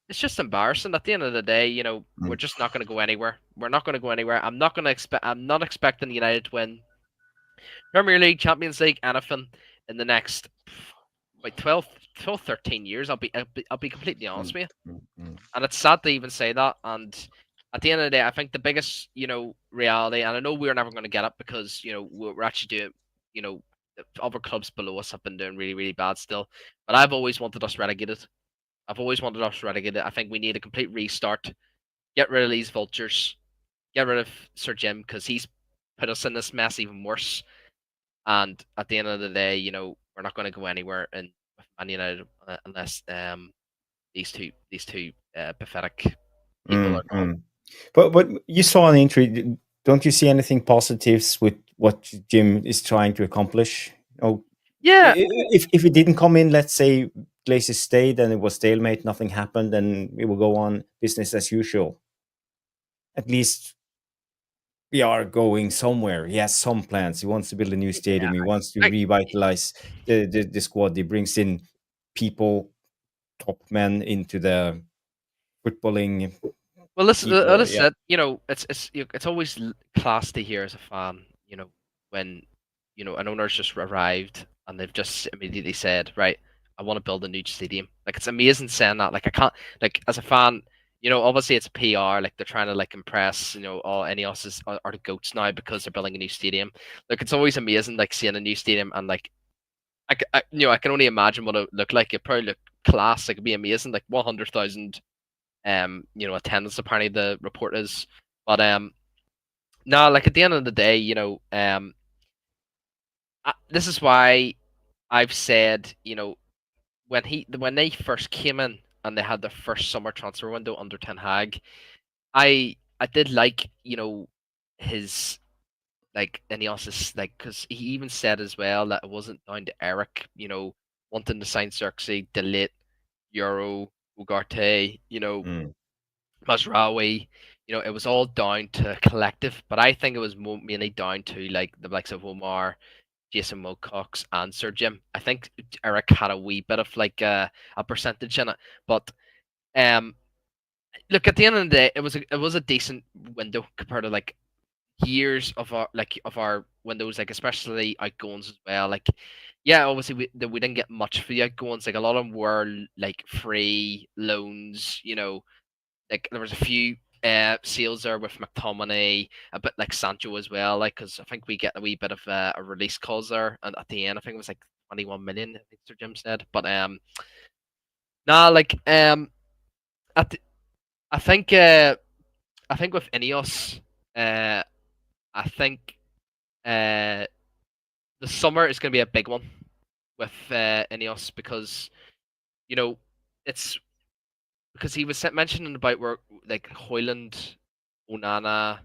It's just embarrassing. At the end of the day, we're just not going to go anywhere. We're not going to go anywhere. I'm not expecting United to win Premier League, Champions League, anything in the next 12, 13 years. I'll be completely honest with you. And it's sad to even say that. And at the end of the day, I think the biggest, reality, and I know we're never going to get it because, we're actually doing, other clubs below us have been doing really, really bad still. But I've always wanted us relegated. I think we need a complete restart. Get rid of these vultures. Get rid of Sir Jim because he's put us in this mess even worse. And at the end of the day, we're not going to go anywhere with Man United unless these two pathetic people are gone. But you saw an entry. Don't you see anything positives with what Jim is trying to accomplish? Yeah. If it didn't come in, let's say Glazers stayed and it was stalemate, nothing happened, and we will go on business as usual. At least we are going somewhere. He has some plans. He wants to build a new stadium. He wants to revitalize the squad. He brings in people, top men into the footballing. Well, listen, it's always class to hear as a fan, when an owner's just arrived and they've just immediately said, right, I want to build a new stadium. Like, it's amazing saying that. Like, I can't, like, as a fan, obviously it's PR. Like, they're trying to like impress, all Ineos are the goats now because they're building a new stadium. Like, it's always amazing, like seeing a new stadium and like, I can only imagine what it would look like. It probably look class. Like, it'd be amazing. Like 100,000. Attendance apparently the report is, but no, like at the end of the day, this is why I've said, when they first came in and they had their first summer transfer window under Ten Hag, I did like, his like Ineos's, like, because he even said as well that it wasn't down to Eric, wanting to sign Xerxes, Delete, Euro, Ugarte, Mazraoui, it was all down to collective, but I think it was mainly down to like the likes of Omar, Jason Wilcox, and Sir Jim. I think Eric had a wee bit of like a percentage in it, but look, at the end of the day, it was a decent window compared to like years of our windows, like especially outgoings as well. Like, yeah, obviously we didn't get much for the outgoings. Like, a lot of them were like free loans, like there was a few sales there with McTominay, a bit like Sancho as well, like, because I think we get a wee bit of a release clause there, and at the end I think it was like 21 million, I think Sir Jim said. But like I think with Ineos, I think the summer is going to be a big one with Ineos because it's because he was mentioning about where like Hoyland, Onana,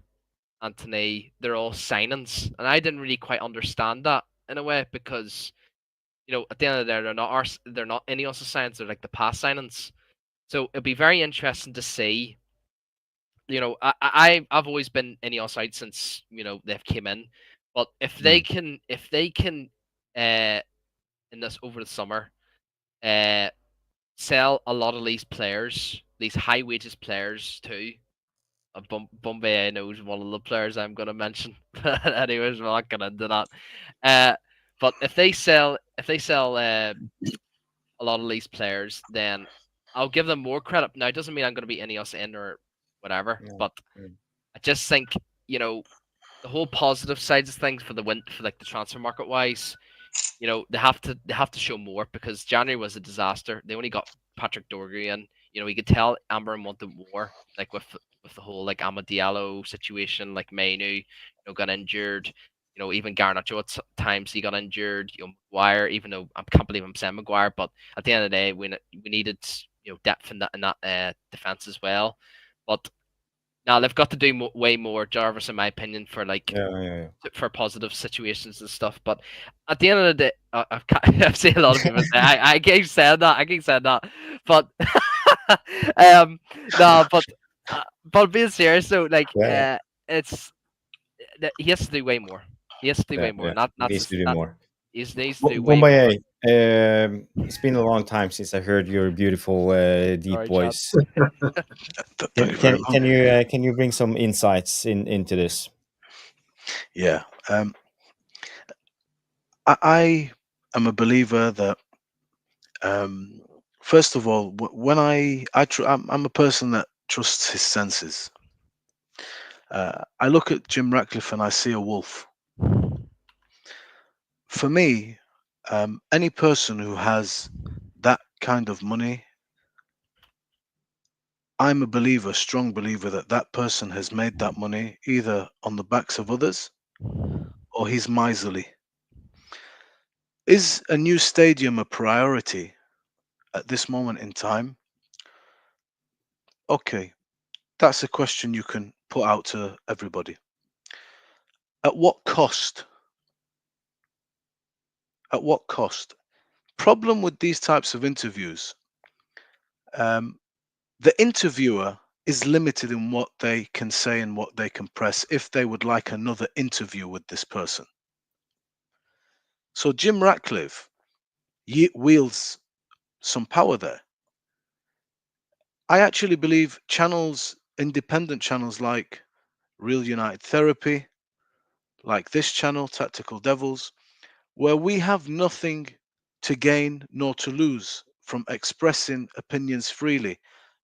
Anthony, they're all signings, and I didn't really quite understand that in a way because at the end of the day they're not Ineos signings, they're like the past signings. So it'll be very interesting to see you know, I've always been Ineos side since, you know, they've came in. But if they can in this over the summer sell a lot of these players, these high wages players too. Bombay, I know, is one of the players I'm going to mention. Anyways, we're not going into that. But if they sell a lot of these players, then I'll give them more credit. Now, it doesn't mean I'm going to be Ineos in or whatever, but I just think, you know, the whole positive sides of things for like the transfer market wise, you know, they have to show more, because January was a disaster. They only got Patrick Dorgu in. You know, you could tell Amorim wanted more, like with the whole like Amad Diallo situation, like Mainu, you know, got injured. You know, even Garnacho at times he got injured. You know, Maguire, even though I can't believe I'm saying Maguire, but at the end of the day, we needed, you know, depth in that defense as well. But now they've got to do way more, Jarvis, in my opinion, for like for positive situations and stuff. But at the end of the day, I've seen a lot of people say, I keep saying that, but no, but being serious, so like it's he has to do way more. He has to do way more. Not needs to do more. He needs to do way Bombay, more. it's been a long time since I heard your beautiful deep Sorry, voice. Thank you very much. Can you bring some insights into this? Yeah. I am a believer that first of all, when I'm a person that trusts his senses. I look at Jim Ratcliffe and I see a wolf. For me, any person who has that kind of money, I'm a believer, strong believer, that that person has made that money either on the backs of others or he's miserly. Is a new stadium a priority at this moment in time? Okay, that's a question you can put out to everybody. At what cost? At what cost? Problem with these types of interviews, the interviewer is limited in what they can say and what they can press if they would like another interview with this person. So Jim Ratcliffe wields some power there. I actually believe channels, independent channels like Real United Therapy, like this channel, Tactical Devils, where we have nothing to gain nor to lose from expressing opinions freely.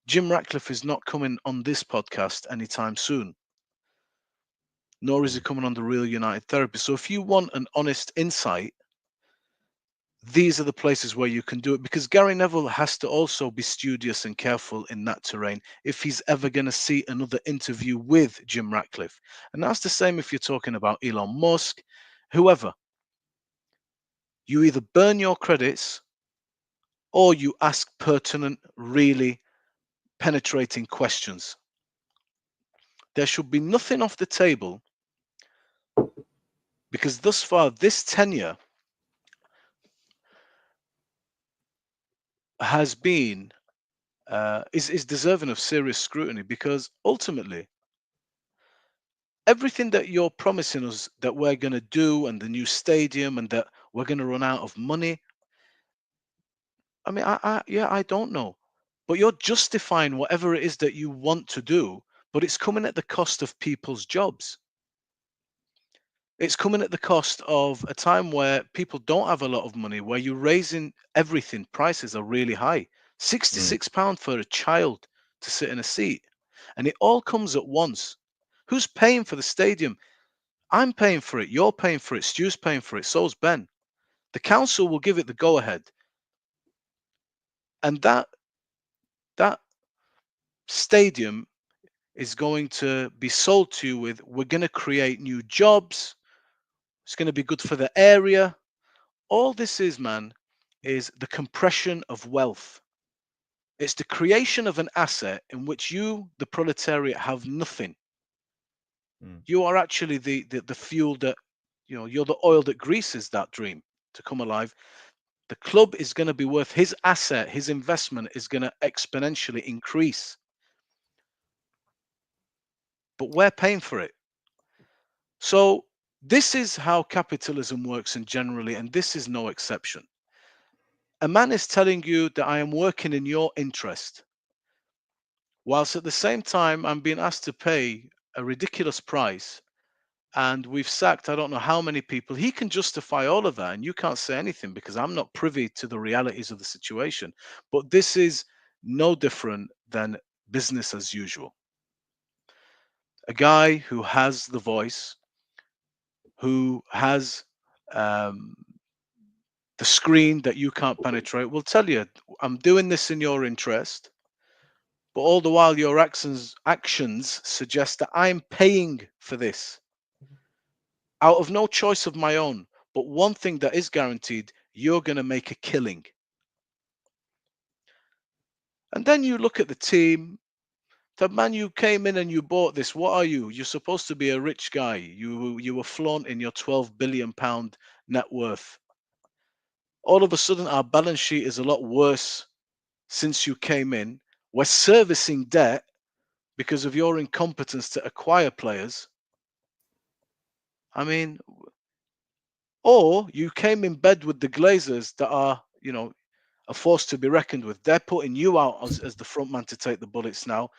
Jim Ratcliffe is not coming on this podcast anytime soon, nor is he coming on the Real United Therapy. So if you want an honest insight, these are the places where you can do it, because Gary Neville has to also be studious and careful in that terrain if he's ever going to see another interview with Jim Ratcliffe. And that's the same if you're talking about Elon Musk, whoever. You either burn your credits or you ask pertinent, really penetrating questions. There should be nothing off the table, because thus far, this tenure has been is deserving of serious scrutiny, because ultimately everything that you're promising us that we're going to do, and the new stadium, and that we're going to run out of money, I mean, I don't know, but you're justifying whatever it is that you want to do, but it's coming at the cost of people's jobs. It's coming at the cost of a time where people don't have a lot of money, where you're raising everything. Prices are really high. £66 for a child to sit in a seat. And it all comes at once. Who's paying for the stadium? I'm paying for it. You're paying for it. Stu's paying for it. So's Ben. The council will give it the go ahead. And that stadium is going to be sold to you with, we're going to create new jobs. It's going to be good for the area. All this is, man, is the compression of wealth. It's the creation of an asset in which you, the proletariat, have nothing. You are actually the fuel that, you're the oil that greases that dream to come alive. The club is going to be worth, his asset, his investment is going to exponentially increase. but we're paying for it. So this is how capitalism works, and generally, and this is no exception. A man is telling you that I am working in your interest, whilst at the same time I'm being asked to pay a ridiculous price, and we've sacked I don't know how many people. He can justify all of that, and you can't say anything because I'm not privy to the realities of the situation. But this is no different than business as usual. A guy who has the voice, who has um, the screen that you can't penetrate, will tell you, I'm doing this in your interest, but all the while your actions suggest that I'm paying for this out of no choice of my own. But one thing that is guaranteed, you're going to make a killing. And then you look at the team. The man, you came in and you bought this. What are you? You're supposed to be a rich guy. You were flaunting your £12 billion net worth. All of a sudden, our balance sheet is a lot worse since you came in. We're servicing debt because of your incompetence to acquire players. I mean, or you came in bed with the Glazers that are, a force to be reckoned with. They're putting you out as the front man to take the bullets now.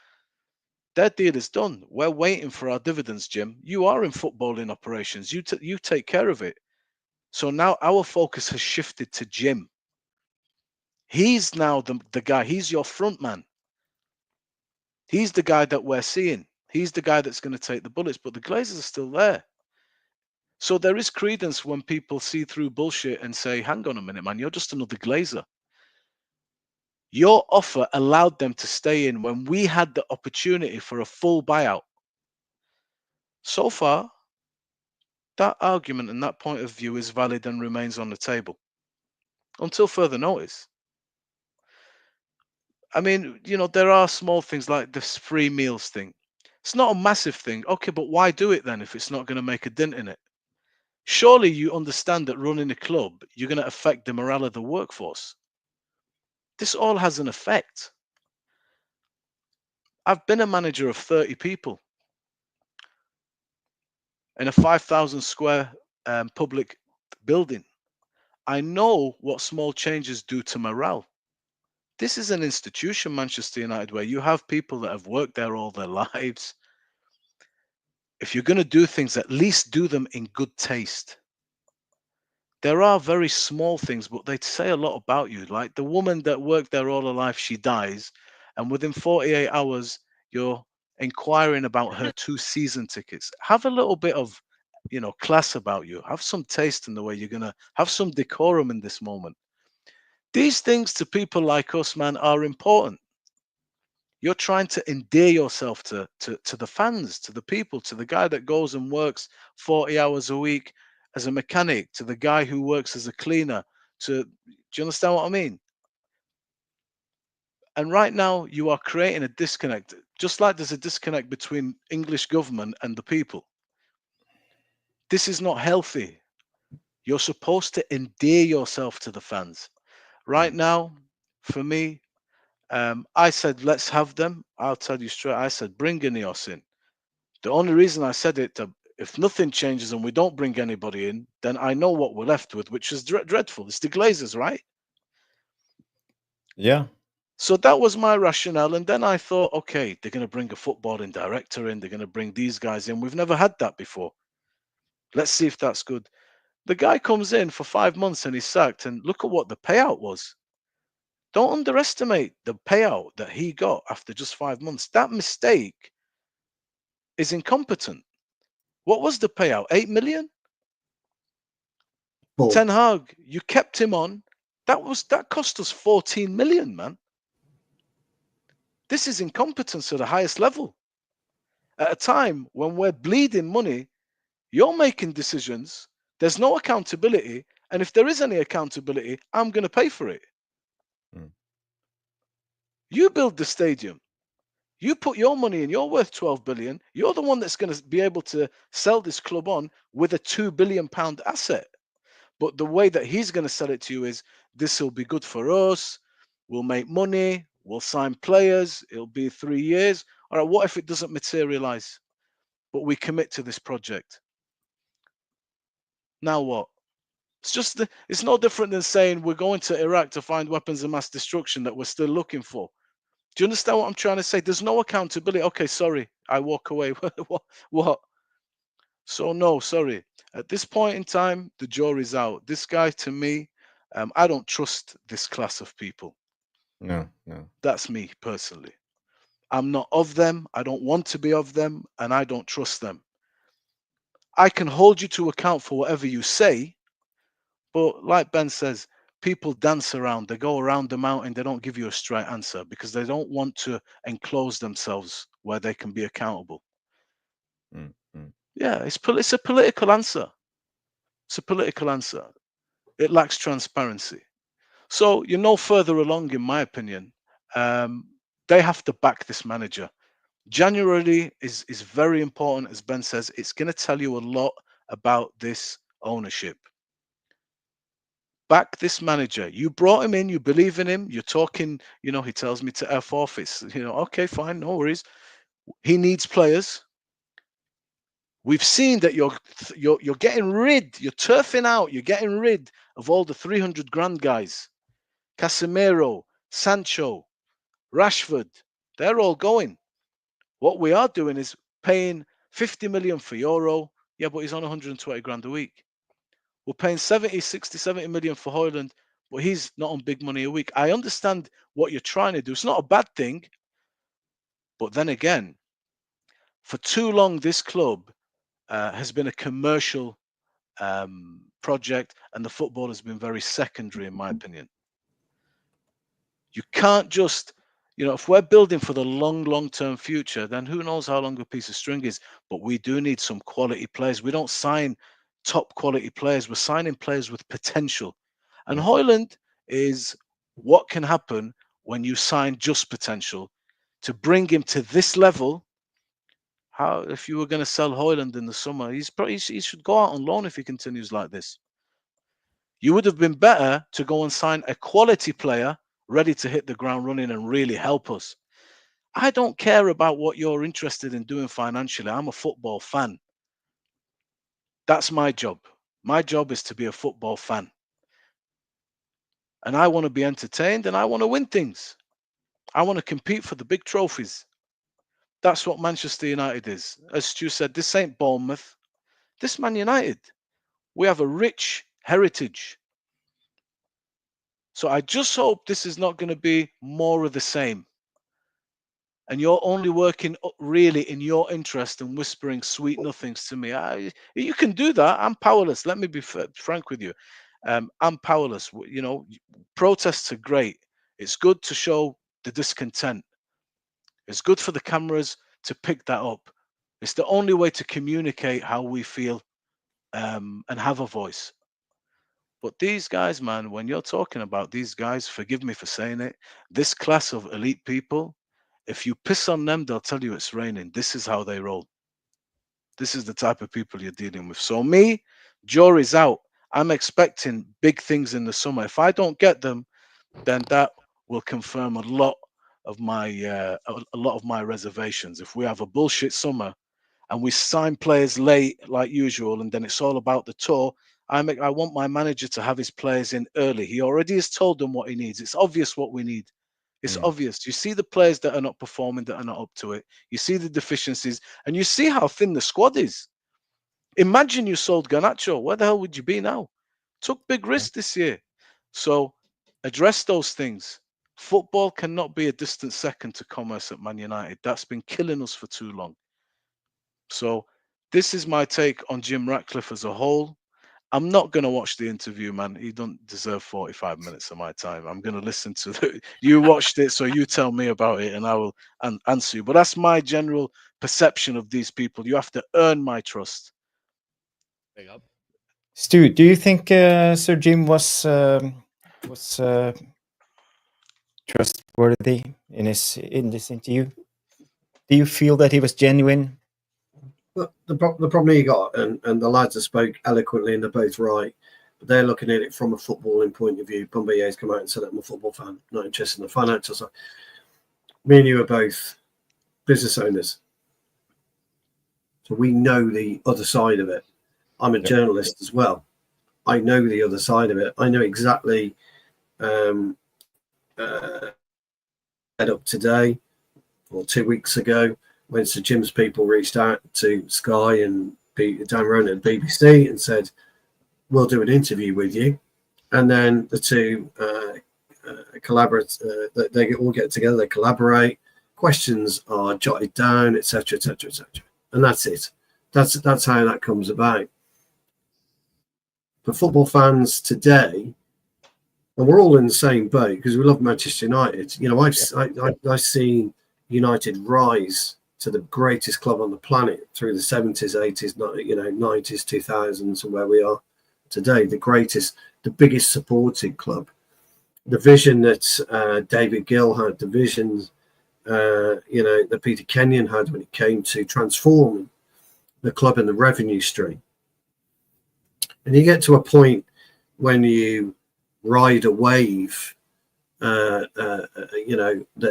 Their deal is done. We're waiting for our dividends, Jim. You are in footballing operations. You take care of it. So now our focus has shifted to Jim. He's now the guy. He's your front man. He's the guy that we're seeing. He's the guy that's going to take the bullets, but the Glazers are still there. So there is credence when people see through bullshit and say, hang on a minute, man, you're just another Glazer. Your offer allowed them to stay in when we had the opportunity for a full buyout. So far, that argument and that point of view is valid and remains on the table until further notice. I mean, there are small things like this free meals thing. It's not a massive thing. Okay, but why do it then if it's not going to make a dent in it? Surely you understand that running a club, you're going to affect the morale of the workforce. This all has an effect. I've been a manager of 30 people in a 5,000 square public building. I know what small changes do to morale. This is an institution, Manchester United, where you have people that have worked there all their lives. If you're going to do things, at least do them in good taste. There are very small things, but they say a lot about you. Like the woman that worked there all her life, she dies, and within 48 hours, you're inquiring about her 2 season tickets. Have a little bit of, class about you. Have some taste in the way you're going to have some decorum in this moment. These things to people like us, man, are important. You're trying to endear yourself to the fans, to the people, to the guy that goes and works 40 hours a week as a mechanic, to the guy who works as a cleaner. Do you understand what I mean? And right now you are creating a disconnect, just like there's a disconnect between English government and the people. This is not healthy. You're supposed to endear yourself to the fans. Right now, for me, I said, let's have them. I'll tell you straight. I said, bring Ineos in. The only reason I said it, if nothing changes and we don't bring anybody in, then I know what we're left with, which is dreadful. It's the Glazers, right? Yeah. So that was my rationale. And then I thought, okay, they're going to bring a footballing director in. They're going to bring these guys in. We've never had that before. Let's see if that's good. The guy comes in for 5 months and he's sacked. And look at what the payout was. Don't underestimate the payout that he got after just 5 months. That mistake is incompetent. What was the payout? 8 million? Four. Ten Hag, you kept him on. That cost us 14 million, man. This is incompetence at the highest level. At a time when we're bleeding money, you're making decisions. There's no accountability. And if there is any accountability, I'm going to pay for it. You build the stadium. You put your money in, you're worth 12 billion. You're the one that's going to be able to sell this club on with a £2 billion asset. But the way that he's going to sell it to you is this will be good for us. We'll make money. We'll sign players. It'll be 3 years. All right, what if it doesn't materialize? but we commit to this project. Now what? It's no different than saying we're going to Iraq to find weapons of mass destruction that we're still looking for. Do you understand what I'm trying to say? There's no accountability. Okay, sorry, I walk away. What? So no, sorry. At this point in time, the jury's out. This guy, to me, I don't trust this class of people. No. That's me personally. I'm not of them. I don't want to be of them, and I don't trust them. I can hold you to account for whatever you say, but like Ben says, people dance around. They go around the mountain. They don't give you a straight answer because they don't want to enclose themselves where they can be accountable. Yeah, it's a political answer. It's a political answer. It lacks transparency. So you're no further along, in my opinion. They have to back this manager. January is very important, as Ben says. It's going to tell you a lot about this ownership. Back this manager. You brought him in. You believe in him. You're talking. He tells me to F off. It's okay, fine, no worries. He needs players. We've seen that you're getting rid. You're turfing out. You're getting rid of all the 300 grand guys. Casemiro, Sancho, Rashford. They're all going. What we are doing is paying 50 million for Euro. Yeah, but he's on 120 grand a week. We're paying 70 million for Højlund, but he's not on big money a week. I understand what you're trying to do. It's not a bad thing. But then again, for too long, this club has been a commercial project, and the football has been very secondary, in my opinion. You can't just, if we're building for the long-term future, then who knows how long a piece of string is. But we do need some quality players. We don't sign top quality players. We're signing players with potential. And Højlund is what can happen when you sign just potential. To bring him to this level, if you were going to sell Højlund in the summer, he should go out on loan if he continues like this. You would have been better to go and sign a quality player ready to hit the ground running and really help us. I don't care about what you're interested in doing financially. I'm a football fan. That's my job. My job is to be a football fan. And I want to be entertained and I want to win things. I want to compete for the big trophies. That's what Manchester United is. As Stu said, this ain't Bournemouth. This Man United. We have a rich heritage. So I just hope this is not going to be more of the same. And you're only working really in your interest and whispering sweet nothings to me. You can do that. I'm powerless. Let me be frank with you. I'm powerless. Protests are great. It's good to show the discontent. It's good for the cameras to pick that up. It's the only way to communicate how we feel and have a voice. But these guys, man, when you're talking about these guys, forgive me for saying it, this class of elite people, if you piss on them, they'll tell you it's raining. This is how they roll. This is the type of people you're dealing with. So me, jury's out. I'm expecting big things in the summer. If I don't get them, then that will confirm a lot of my reservations. If we have a bullshit summer and we sign players late like usual, and then it's all about the tour, I want my manager to have his players in early. He already has told them what he needs. It's obvious what we need. It's obvious. You see the players that are not performing, that are not up to it. You see the deficiencies, and you see how thin the squad is. Imagine you sold Garnacho. Where the hell would you be now? Took big risks this year. So address those things. Football cannot be a distant second to commerce at Man United. That's been killing us for too long. So this is my take on Jim Ratcliffe as a whole. I'm not going to watch the interview, man. He don't deserve 45 minutes of my time. I'm going to listen to you watched it, so you tell me about it and I will answer you. But that's my general perception of these people. You have to earn my trust. Big up. Stu, do you think Sir Jim was trustworthy in this interview? Do you feel that he was genuine? Well, the problem he got, and the lads that spoke eloquently, and they're both right, but they're looking at it from a footballing point of view. Bombay come out and said, I'm a football fan, not interested in the financial side. Me and you are both business owners. So we know the other side of it. I'm a journalist as well. I know the other side of it. I know exactly head up today or 2 weeks ago when Sir Jim's people reached out to Sky and Dan Ronan at BBC and said, we'll do an interview with you. And then the two collaborate, they all get together, they collaborate, questions are jotted down, etc., etc., etc. And that's it. That's how that comes about. For football fans today, and we're all in the same boat because we love Manchester United. You know, I've seen United rise to the greatest club on the planet through the 70s, 80s, 90s, 2000s, and where we are today. The greatest, the biggest supported club. The vision that David Gill had, the vision that Peter Kenyon had when it came to transforming the club and the revenue stream. And you get to a point when you ride a wave, that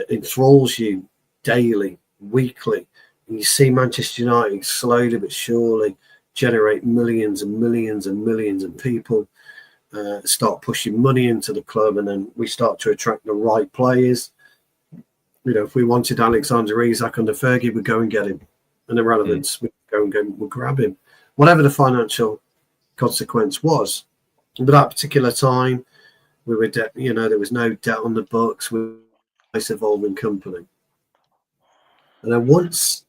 enthralls you daily, weekly, and you see Manchester United slowly but surely generate millions and millions and millions of people start pushing money into the club, and then we start to attract the right players. You know, if we wanted Alexander Isak under Fergie, we'd go and get him. And the relevance, we'd go and we'd grab him. Whatever the financial consequence was. But that particular time, we were, there was no debt on the books. We were a nice evolving company. And then once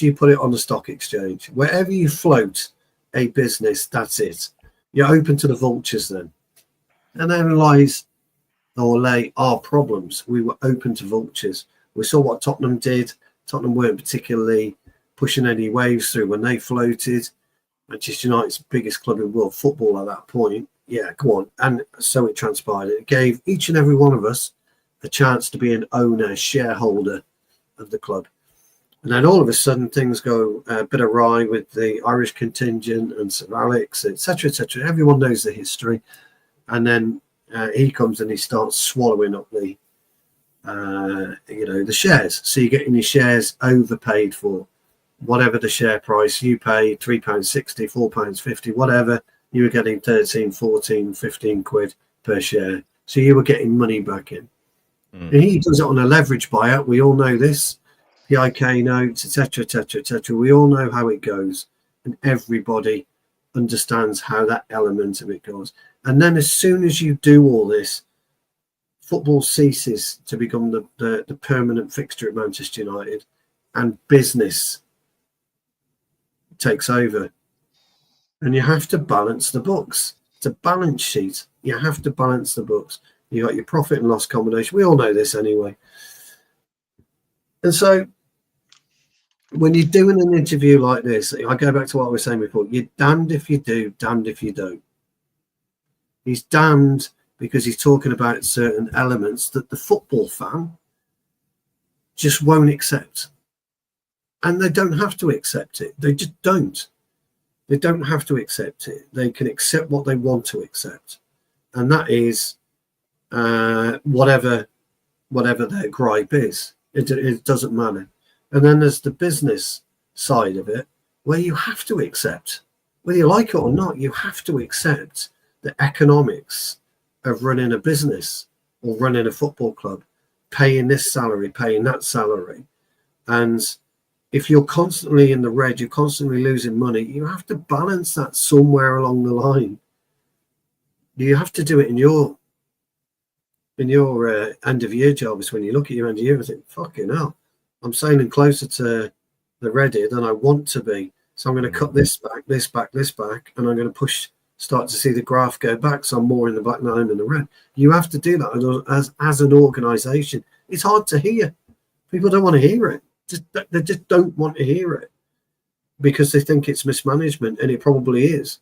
you put it on the stock exchange, wherever you float a business, that's it. You're open to the vultures then. And then lay our problems. We were open to vultures. We saw what Tottenham did. Tottenham weren't particularly pushing any waves through when they floated. Manchester United's biggest club in world football at that point. Yeah, go on. And so it transpired. It gave each and every one of us a chance to be an owner, shareholder of the club. And then all of a sudden things go a bit awry with the Irish contingent and Sir Alex, etc., etc. Everyone knows the history. And then he comes and he starts swallowing up the shares. So you're getting your shares overpaid for. Whatever the share price you paid, £3.60, £4.50, whatever, you were getting 13, 14, 15 quid per share. So you were getting money back in. And he does it on a leverage buyout. We all know this. PIK notes, etc., etc., etc. We all know how it goes. And everybody understands how that element of it goes. And then as soon as you do all this, football ceases to become the permanent fixture at Manchester United, and business takes over. And you have to balance the books. It's a balance sheet. You have to balance the books. You got your profit and loss combination. We all know this anyway. And so when you're doing an interview like this, I go back to what I was saying before. You're damned if you do, damned if you don't. He's damned because he's talking about certain elements that the football fan just won't accept. And they don't have to accept it. They just don't. They don't have to accept it. They can accept what they want to accept. And that is whatever their gripe is. It doesn't matter. And then there's the business side of it, where you have to accept, whether you like it or not, you have to accept the economics of running a business or running a football club, paying this salary, paying that salary. And if you're constantly in the red, you're constantly losing money, you have to balance that somewhere along the line. You have to do it in your end of year job. Is when you look at your end of year and think, fucking hell, I'm sailing closer to the red here than I want to be. So I'm going to cut this back, this back, this back, and I'm going to start to see the graph go back. So I'm more in the black than I'm in the red. You have to do that as an organisation. It's hard to hear. People don't want to hear it. They just don't want to hear it because they think it's mismanagement, and it probably is.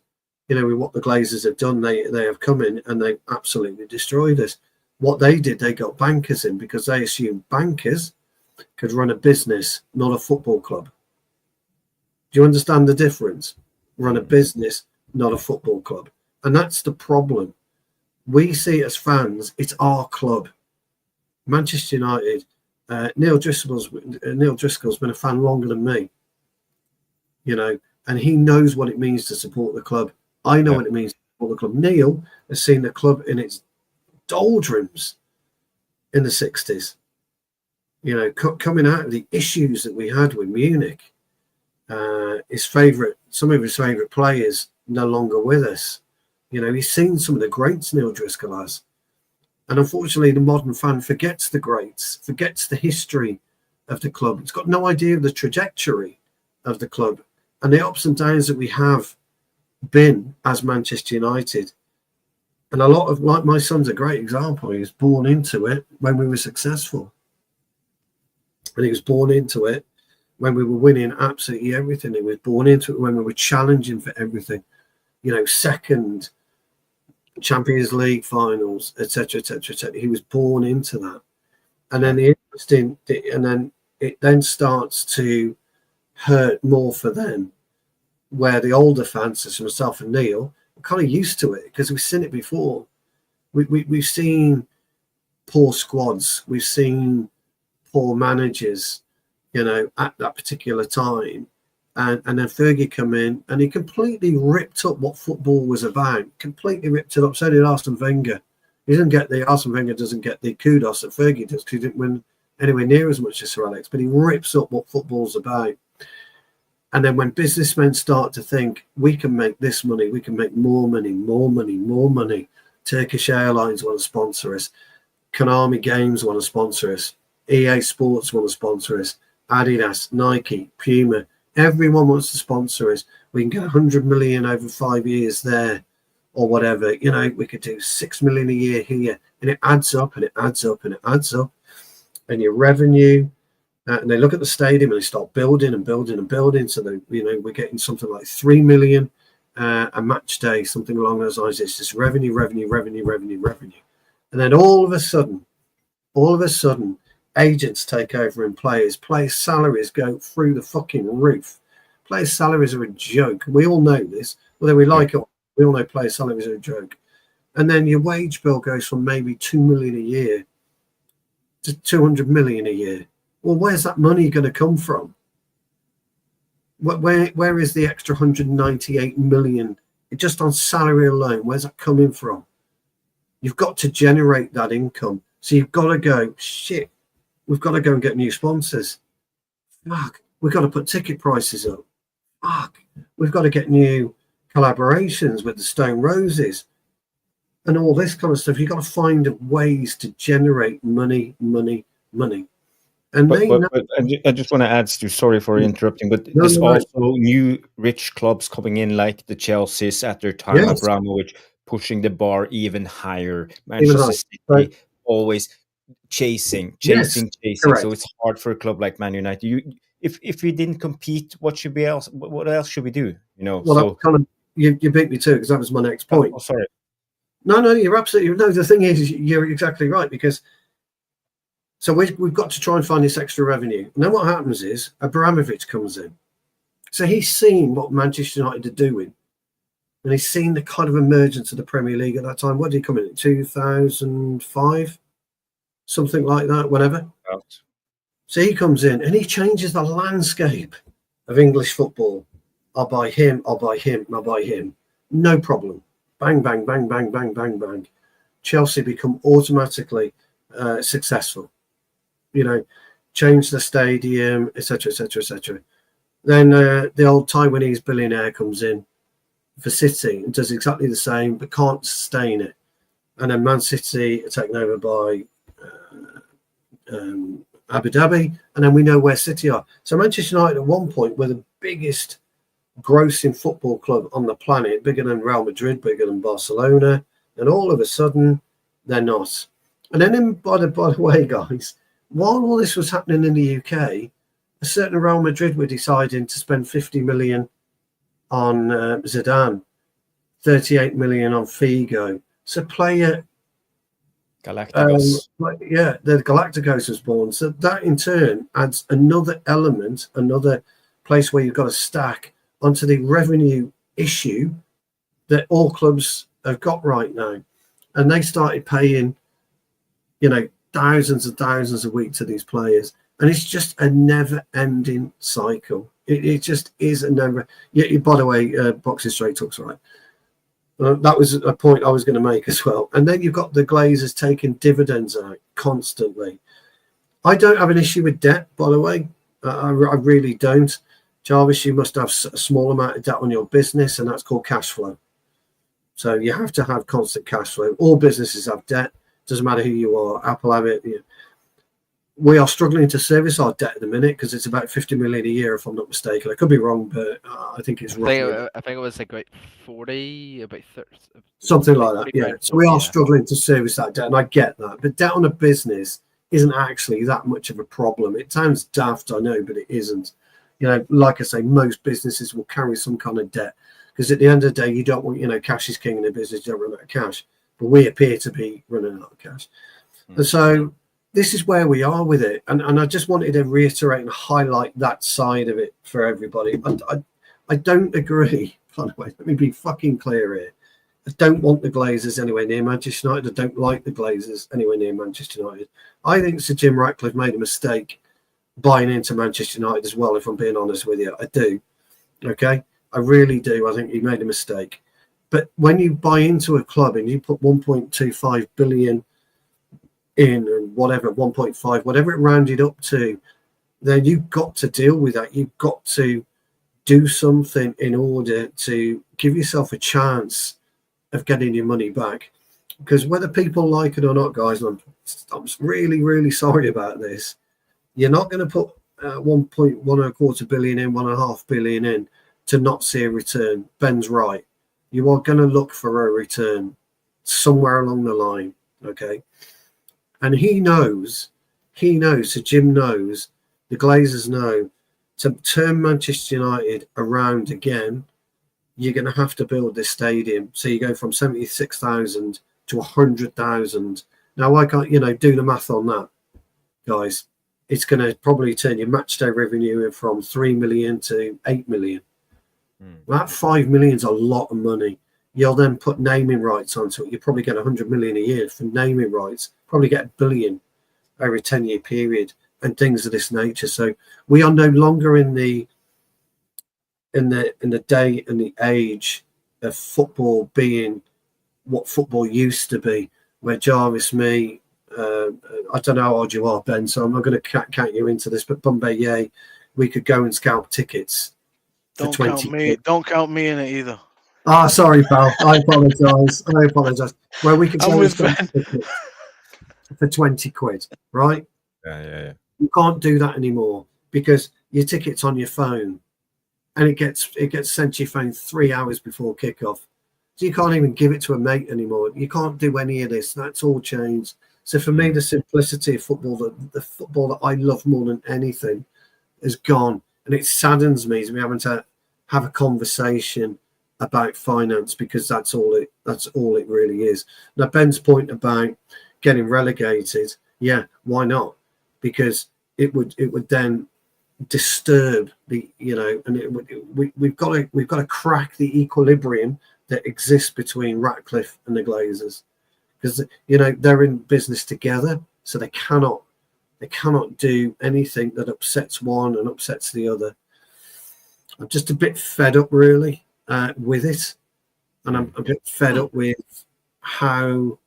You know, with what the Glazers have done, they have come in and they absolutely destroyed us. What they did, they got bankers in because they assumed bankers could run a business, not a football club. Do you understand the difference? Run a business, not a football club. And that's the problem. We see it as fans, it's our club. Manchester United, Neil Driscoll's been a fan longer than me. and he knows what it means to support the club. I know what it means to support the club. Neil has seen the club in its doldrums in the 60s. Coming out of the issues that we had with Munich, some of his favourite players no longer with us. He's seen some of the greats Neil Driscoll has. And unfortunately, the modern fan forgets the greats, forgets the history of the club. It's got no idea of the trajectory of the club and the ups and downs that we have been as Manchester United. And like my son's a great example. He was born into it when we were successful. And he was born into it when we were winning absolutely everything. He was born into it when we were challenging for everything. Second Champions League finals, etc., etc., etc. He was born into that. And then it then starts to hurt more for them, where the older fans, such as myself and Neil, are kind of used to it because we've seen it before. We've seen poor squads, we've seen poor managers, at that particular time. And then Fergie come in and he completely ripped up what football was about, completely ripped it up. So did Arsene Wenger. Arsene Wenger doesn't get the kudos that Fergie does because he didn't win anywhere near as much as Sir Alex, but he rips up what football's about. And then when businessmen start to think, we can make this money, we can make more money, more money, more money. Turkish Airlines want to sponsor us. Konami Games want to sponsor us. EA Sports want to sponsor us. Adidas, Nike, Puma, everyone wants to sponsor us. We can get 100 million over 5 years there or whatever. We could do 6 million a year here. And it adds up and it adds up and it adds up. And your revenue, and they look at the stadium and they start building and building and building. So we're getting something like 3 million a match day, something along those lines. It's just revenue. And then all of a sudden, agents take over and players' salaries go through the fucking roof. Players' salaries are a joke. We all know this, whether we like it. We all know players' salaries are a joke. And then your wage bill goes from maybe 2 million a year to 200 million a year. Well, where's that money going to come from? Where is the extra 198 million just on salary alone? Where's that coming from? You've got to generate that income. So you've got to go, shit, we've got to go and get new sponsors. Fuck, we've got to put ticket prices up. Fuck, we've got to get new collaborations with the Stone Roses and all this kind of stuff. You've got to find ways to generate money. And but I just want to add, Stu, sorry for interrupting, but there's also new rich clubs coming in, like the Chelseas at their time, Abramovich pushing the bar even higher. Manchester City always chasing. Correct. So it's hard for a club like Man United. If we didn't compete, what else should we do? Well, you beat me too, because that was my next point. Oh, sorry. No, you're absolutely no. The thing is, you're exactly right, because so we've got to try and find this extra revenue. And then what happens is Abramovich comes in. So he's seen what Manchester United are doing, and he's seen the kind of emergence of the Premier League at that time. What did he come in 2005? Something like that, whenever. So he comes in and he changes the landscape of English football. I'll buy him, I'll buy him, I'll buy him. No problem. Bang, bang, bang, bang, bang, bang, bang. Chelsea become automatically successful. Change the stadium, etc., etc., etc. Then the old Taiwanese billionaire comes in for City and does exactly the same, but can't sustain it. And then Man City are taken over by Abu Dhabi, and then we know where City are. So Manchester United at one point were the biggest grossing football club on the planet, bigger than Real Madrid, bigger than Barcelona, and all of a sudden they're not. And then by the way, guys, while all this was happening in the UK, a certain Real Madrid were deciding to spend 50 million on Zidane, 38 million on Figo. So player Galacticos. The Galacticos was born. So that in turn adds another element, another place where you've got to stack onto the revenue issue that all clubs have got right now. And they started paying, thousands and thousands a week to these players. And it's just a never-ending cycle. It just is a number. Yeah. By the way, Boxing Straight Talk's right. That was a point I was going to make as well. And then you've got the Glazers taking dividends out constantly. I don't have an issue with debt, by the way. I really don't. Jarvis, you must have a small amount of debt on your business, and that's called cash flow. So you have to have constant cash flow. All businesses have debt. Doesn't matter who you are. Apple have it. We are struggling to service our debt at the minute because it's about 50 million a year, if I'm not mistaken. I could be wrong, but I think it's roughly. I think it was like about 40, about 30, something like that. Yeah. So we are struggling to service that debt, and I get that. But debt on a business isn't actually that much of a problem. It sounds daft, I know, but it isn't. Like I say, most businesses will carry some kind of debt because at the end of the day, you don't want, cash is king in a business. You don't run out of cash, but we appear to be running out of cash. And so this is where we are with it. And I just wanted to reiterate and highlight that side of it for everybody. I don't agree. By the way, let me be fucking clear here. I don't want the Glazers anywhere near Manchester United. I don't like the Glazers anywhere near Manchester United. I think Sir Jim Ratcliffe made a mistake buying into Manchester United as well, if I'm being honest with you. I do. Okay? I really do. I think he made a mistake. But when you buy into a club and you put 1.25 billion in and whatever, 1.5, whatever it rounded up to, then you've got to deal with that. You've got to do something in order to give yourself a chance of getting your money back. Because whether people like it or not, guys, I'm really, really sorry about this. You're not going to put 1.125 billion in, 1.5 billion in to not see a return. Ben's right. You are going to look for a return somewhere along the line, okay? And he knows, so Jim knows, the Glazers know, to turn Manchester United around again, you're going to have to build this stadium. So you go from 76,000 to 100,000. Now, I can't, do the math on that, guys. It's going to probably turn your match day revenue from 3 million to 8 million. That 5 million is a lot of money. You'll then put naming rights onto it. You probably get 100 million a year for naming rights. Probably get $1 billion over a 10-year period and things of this nature. So we are no longer in the day and the age of football being what football used to be, where Jarvis, me, I don't know how old you are, Ben, so I'm not going to count you into this, but Bombay, yay, we could go and scalp tickets. Don't count me in it either. Ah, sorry, pal. I apologise. Where we could go and scalp tickets for 20 quid, right? Yeah. You can't do that anymore because your ticket's on your phone and it gets sent to your phone 3 hours before kickoff. So you can't even give it to a mate anymore. You can't do any of this. That's all changed. So for me, the simplicity of football, the football that I love more than anything, is gone. And it saddens me to be having to have a conversation about finance because that's all it really is. Now, Ben's point about getting relegated, yeah, why not? Because it would then disturb the, and we've got to crack the equilibrium that exists between Ratcliffe and the Glazers, because they're in business together, so they cannot do anything that upsets one and upsets the other. I'm just a bit fed up, really, with it, and I'm a bit fed up with how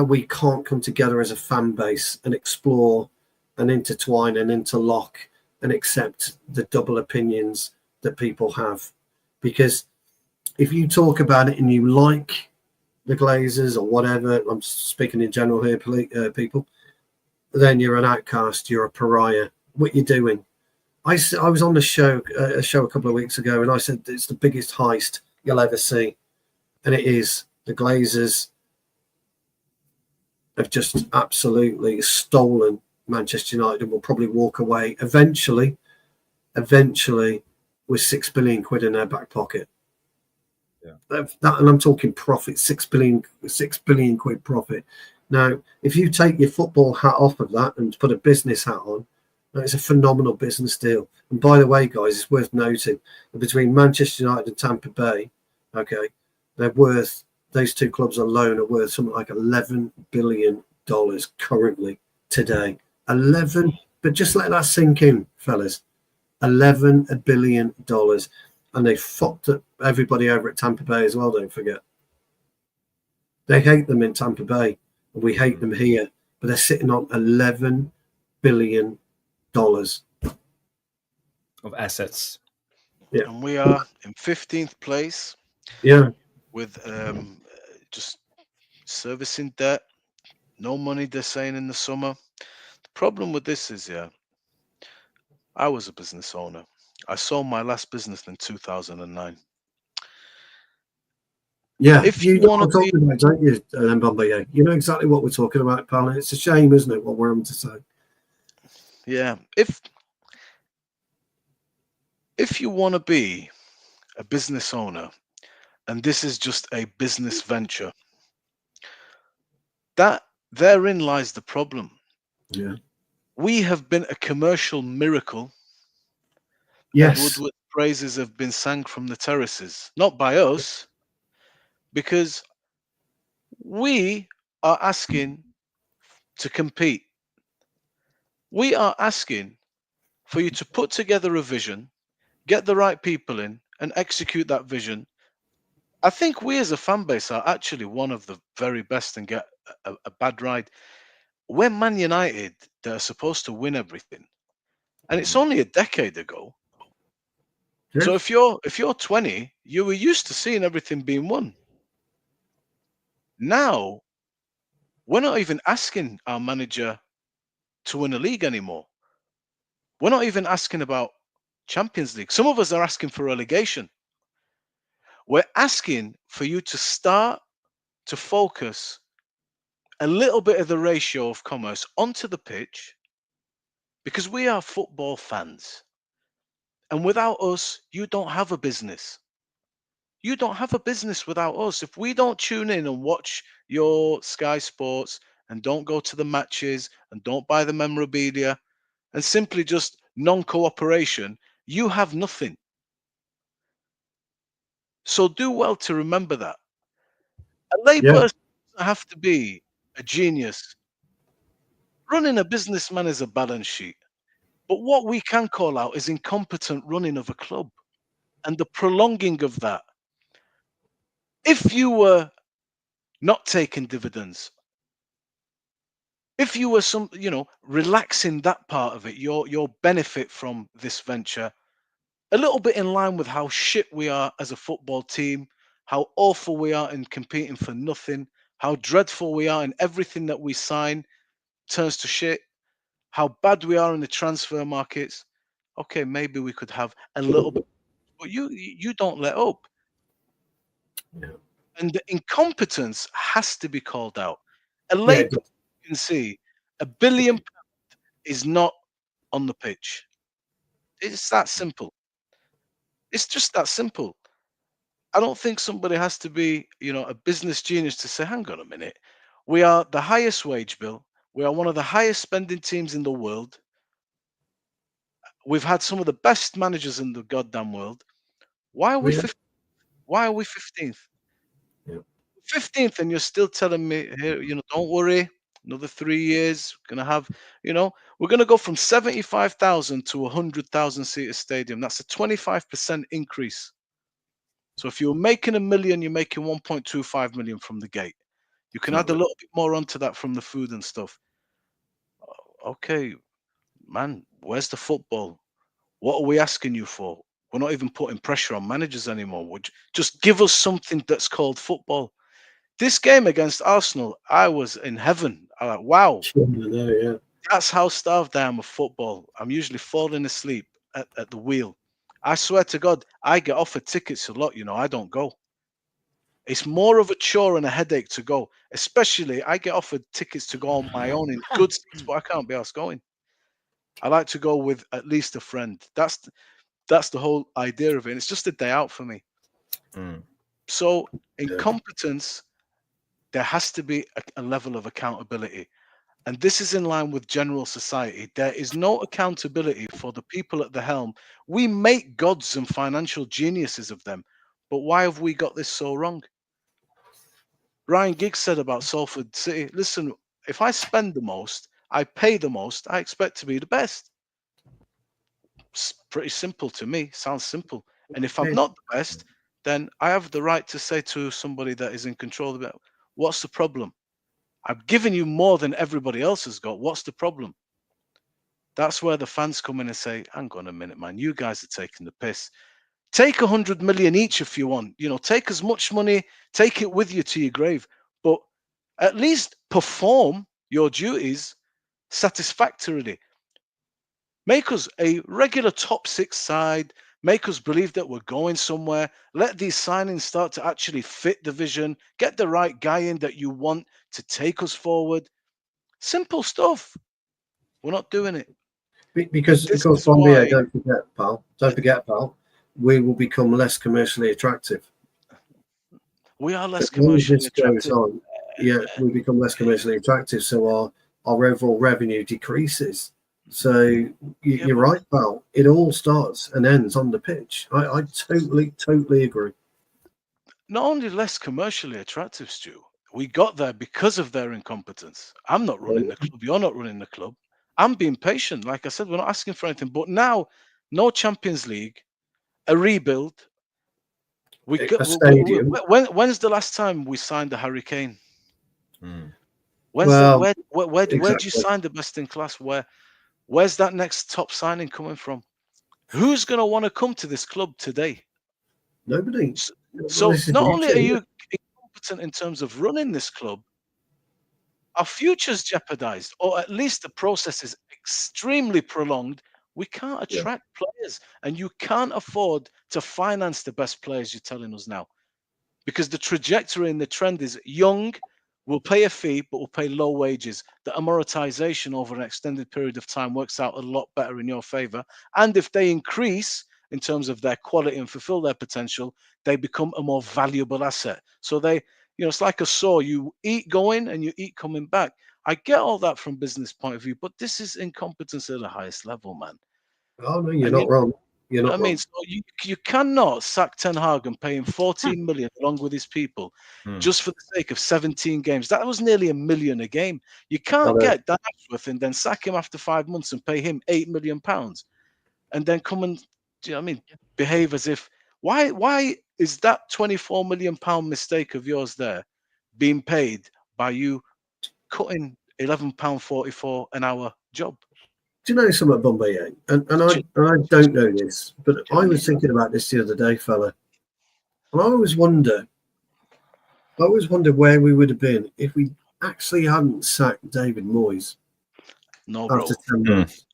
we can't come together as a fan base and explore and intertwine and interlock and accept the double opinions that people have. Because if you talk about it and you like the Glazers or whatever, I'm speaking in general here, people, then you're an outcast, you're a pariah. What you're doing? I was on a show a couple of weeks ago, and I said it's the biggest heist you'll ever see, and it is. The Glazers have just absolutely stolen Manchester United and will probably walk away eventually with 6 billion quid in their back pocket. Yeah. That, and I'm talking profit, 6 billion quid profit. Now, if you take your football hat off of that and put a business hat on, it's a phenomenal business deal. And by the way, guys, it's worth noting that between Manchester United and Tampa Bay, okay, those two clubs alone are worth something like $11 billion currently today. $11 But just let that sink in, fellas. $11 billion. And they fucked up everybody over at Tampa Bay as well, don't forget. They hate them in Tampa Bay, and we hate them here. But they're sitting on $11 billion of assets. Yeah. And we are in 15th place. Yeah. With just servicing debt, no money, they're saying in the summer. The problem with this is, I was a business owner. I sold my last business in 2009. Yeah, If you you know want what I'm to be, talking about, don't you, Bombaye? You know exactly what we're talking about, pal. And it's a shame, isn't it, what we're having to say? yeah, if you want to be a business owner, and this is just a business venture, that therein lies the problem. Yeah. We have been a commercial miracle. Yes. And Woodward praises have been sang from the terraces, not by us, because we are asking to compete. We are asking for you to put together a vision, get the right people in, and execute that vision. I think we as a fan base are actually one of the very best and get a bad ride. We're Man United that are supposed to win everything. And it's only a decade ago. Yeah. So if you're 20, you were used to seeing everything being won. Now, we're not even asking our manager to win a league anymore. We're not even asking about Champions League. Some of us are asking for relegation. We're asking for you to start to focus a little bit of the ratio of commerce onto the pitch, because we are football fans. And without us, you don't have a business. You don't have a business without us. If we don't tune in and watch your Sky Sports and don't go to the matches and don't buy the memorabilia and simply just non-cooperation, you have nothing. So do well to remember that. A layperson doesn't have to be a genius. Running a businessman is a balance sheet. But what we can call out is incompetent running of a club and the prolonging of that. If you were not taking dividends, if you were relaxing that part of it, your benefit from this venture, a little bit in line with how shit we are as a football team, how awful we are in competing for nothing, how dreadful we are in everything that we sign turns to shit, how bad we are in the transfer markets. Okay, maybe we could have a little bit, but you don't let up. Yeah. And the incompetence has to be called out. A Yeah, lay can see £1 billion is not on the pitch. It's that simple. It's just that simple. I don't think somebody has to be, a business genius to say, hang on a minute. We are the highest wage bill. We are one of the highest spending teams in the world. We've had some of the best managers in the goddamn world. Why are we 15th? Why are we 15th? Yeah. 15th, and you're still telling me here, don't worry, another 3 years, we're gonna go from 75,000 to 100,000 seater stadium. That's a 25% increase. So if you're making $1 million, you're making 1.25 million from the gate. You can add a little bit more onto that from the food and stuff. Okay, man, where's the football? What are we asking you for? We're not even putting pressure on managers anymore. Just give us something that's called football. This game against Arsenal, I was in heaven. I'm like, wow, Yeah. that's how starved I am of football. I'm usually falling asleep at the wheel. I swear to God, I get offered tickets a lot. I don't go. It's more of a chore and a headache to go. Especially, I get offered tickets to go on my own in good seats, but I can't be asked going. I like to go with at least a friend. That's the whole idea of it. And it's just a day out for me. So incompetence, there has to be a level of accountability. And this is in line with general society. There is no accountability for the people at the helm. We make gods and financial geniuses of them. But why have we got this so wrong? Ryan Giggs said about Salford City, listen, if I spend the most, I pay the most. I expect to be the best. It's pretty simple to me. Sounds simple. And if I'm not the best, then I have the right to say to somebody that is in control of it, what's the problem? I've given you more than everybody else has got. What's the problem? That's where the fans come in and say, hang on a minute, man, you guys are taking the piss. Take 100 million each if you want. Take as much money, take it with you to your grave, but at least perform your duties satisfactorily. Make us a regular top 6 side. Make us believe that we're going somewhere. Let these signings start to actually fit the vision. Get the right guy in that you want to take us forward. Simple stuff. We're not doing it. Because, of course, Bombay, don't forget, pal, we will become less commercially attractive. We are less commercially attractive. We become less commercially attractive, so our overall revenue decreases. So you're right, pal. It all starts and ends on the pitch. I totally agree. Not only less commercially attractive, Stu, we got there because of their incompetence. I'm not running the club. You're not running the club. I'm being patient. Like I said, we're not asking for anything. But now, no Champions League, a rebuild. A stadium. When's the last time we signed a Harry Kane? Where do you sign the best in class? Where's that next top signing coming from? Who's going to want to come to this club today? Nobody. So not only are you incompetent in terms of running this club, our future's jeopardized, or at least the process is extremely prolonged. We can't attract players, and you can't afford to finance the best players, you're telling us now. Because the trajectory and the trend is young, will pay a fee, but will pay low wages. The amortization over an extended period of time works out a lot better in your favor. And if they increase in terms of their quality and fulfill their potential, they become a more valuable asset. So it's like a saw. You eat going and you eat coming back. I get all that from business point of view, but this is incompetence at the highest level, man. Oh, no, you're not wrong. You're not wrong. So you cannot sack Ten Hag and pay him 14 million along with his people just for the sake of 17 games. That was nearly $1 million a game. You can't get Dan Ashworth and then sack him after 5 months and pay him £8 million and then come and behave as if why is that £24 million mistake of yours there being paid by you cutting £11.44 an hour job? Do you know something, Bombay? And I don't know this, but I was thinking about this the other day, fella. And I always wonder where we would have been if we actually hadn't sacked David Moyes. No, bro. After 10 months.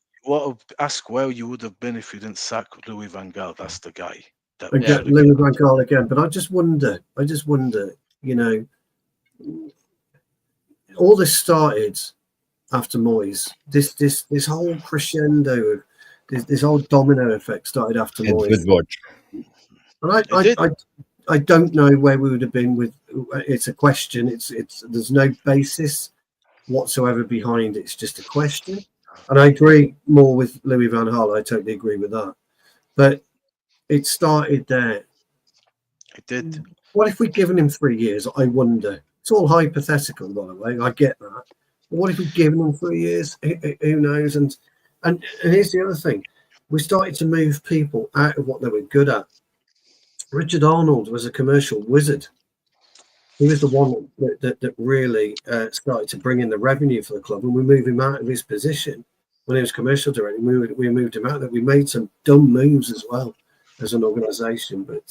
Ask where you would have been if you didn't sack Louis van Gaal. That's the guy. Louis van Gaal again. But I just wonder, all this started after Moyes. This whole crescendo of this whole domino effect started after Moyes. Good watch. And I don't know where we would have been with. It's a question. There's no basis whatsoever behind it. It's just a question. And I agree more with Louis van Gaal. I totally agree with that. But it started there. It did. What if we'd given him 3 years? I wonder. It's all hypothetical, by the way. I get that. What if we'd given them 3 years? Who knows? And here's the other thing. We started to move people out of what they were good at. Richard Arnold was a commercial wizard. He was the one that really started to bring in the revenue for the club. And we moved him out of his position when he was commercial director. We moved him out. That we made some dumb moves as well as an organisation. But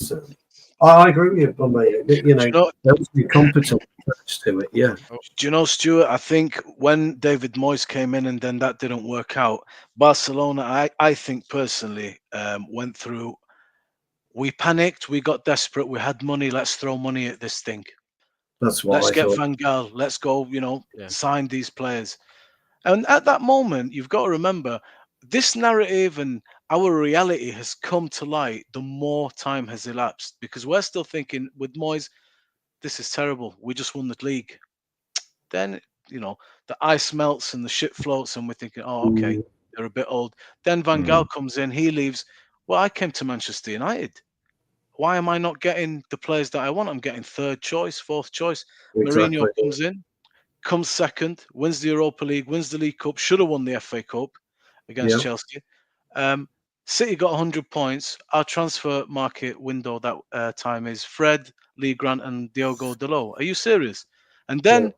I agree with you, Bombay. There was incompetence attached to it. Yeah. Do you know, Stuart? I think when David Moyes came in and then that didn't work out, Barcelona, I think personally, went through. We panicked. We got desperate. We had money. Let's throw money at this thing. That's what Let's I get thought. Van Gaal. Let's go. Sign these players. And at that moment, you've got to remember this narrative and our reality has come to light the more time has elapsed, because we're still thinking with Moyes, this is terrible. We just won the league. Then, the ice melts and the ship floats and we're thinking, oh, okay, they're a bit old. Then Van Gaal comes in, he leaves. Well, I came to Manchester United. Why am I not getting the players that I want? I'm getting third choice, fourth choice. Exactly. Mourinho comes in, comes second, wins the Europa League, wins the League Cup, should have won the FA Cup against Chelsea. City got 100 points. Our transfer market window that time is Fred, Lee Grant, and Diogo Dalot. Are you serious? And then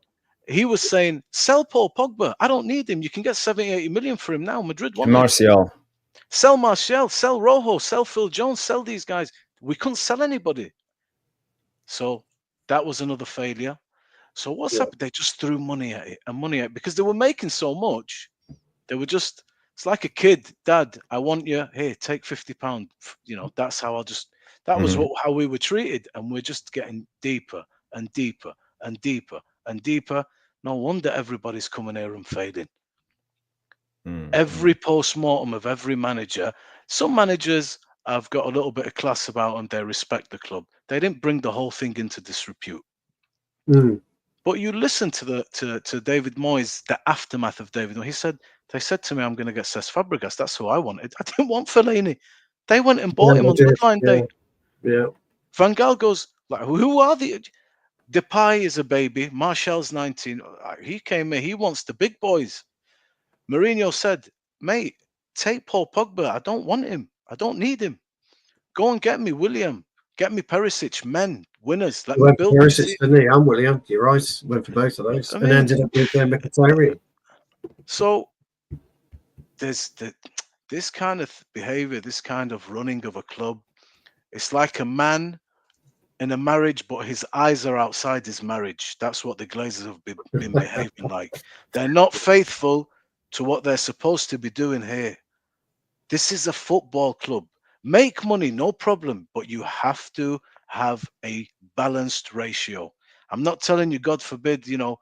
he was saying, sell Paul Pogba. I don't need him. You can get 70, 80 million for him now. Madrid want him. Martial. Sell Martial, sell Rojo, sell Phil Jones, sell these guys. We couldn't sell anybody. So that was another failure. So what's happened? They just threw money at it and money at it because they were making so much. They were just, it's like a kid, Dad, I want you, hey, take £50. You know, that's how that was how we were treated. And we're just getting deeper and deeper and deeper and deeper. No wonder everybody's coming here and failing. Every post-mortem of every manager, some managers have got a little bit of class about them. They respect the club. They didn't bring the whole thing into disrepute. But you listen to David Moyes, the aftermath of David Moyes. He said, they said to me, I'm going to get Cesc Fabregas. That's who I wanted. I didn't want Fellaini. They went and bought him on deadline day. Van Gaal goes, like, who are the... Depay is a baby. Martial's 19. He came in. He wants the big boys. Mourinho said, mate, take Paul Pogba. I don't want him. I don't need him. Go and get me William. Get me Perisic. Men, winners. Let me build Perisic, didn't he? And William. You're right. Went for both of those. And ended up with Mkhitaryan. So there's this kind of behavior, this kind of running of a club. It's like a man in a marriage, but his eyes are outside his marriage. That's what the Glazers have been behaving like. They're not faithful to what they're supposed to be doing here. This is a football club. Make money, no problem, but you have to have a balanced ratio. I'm not telling you, God forbid, you know,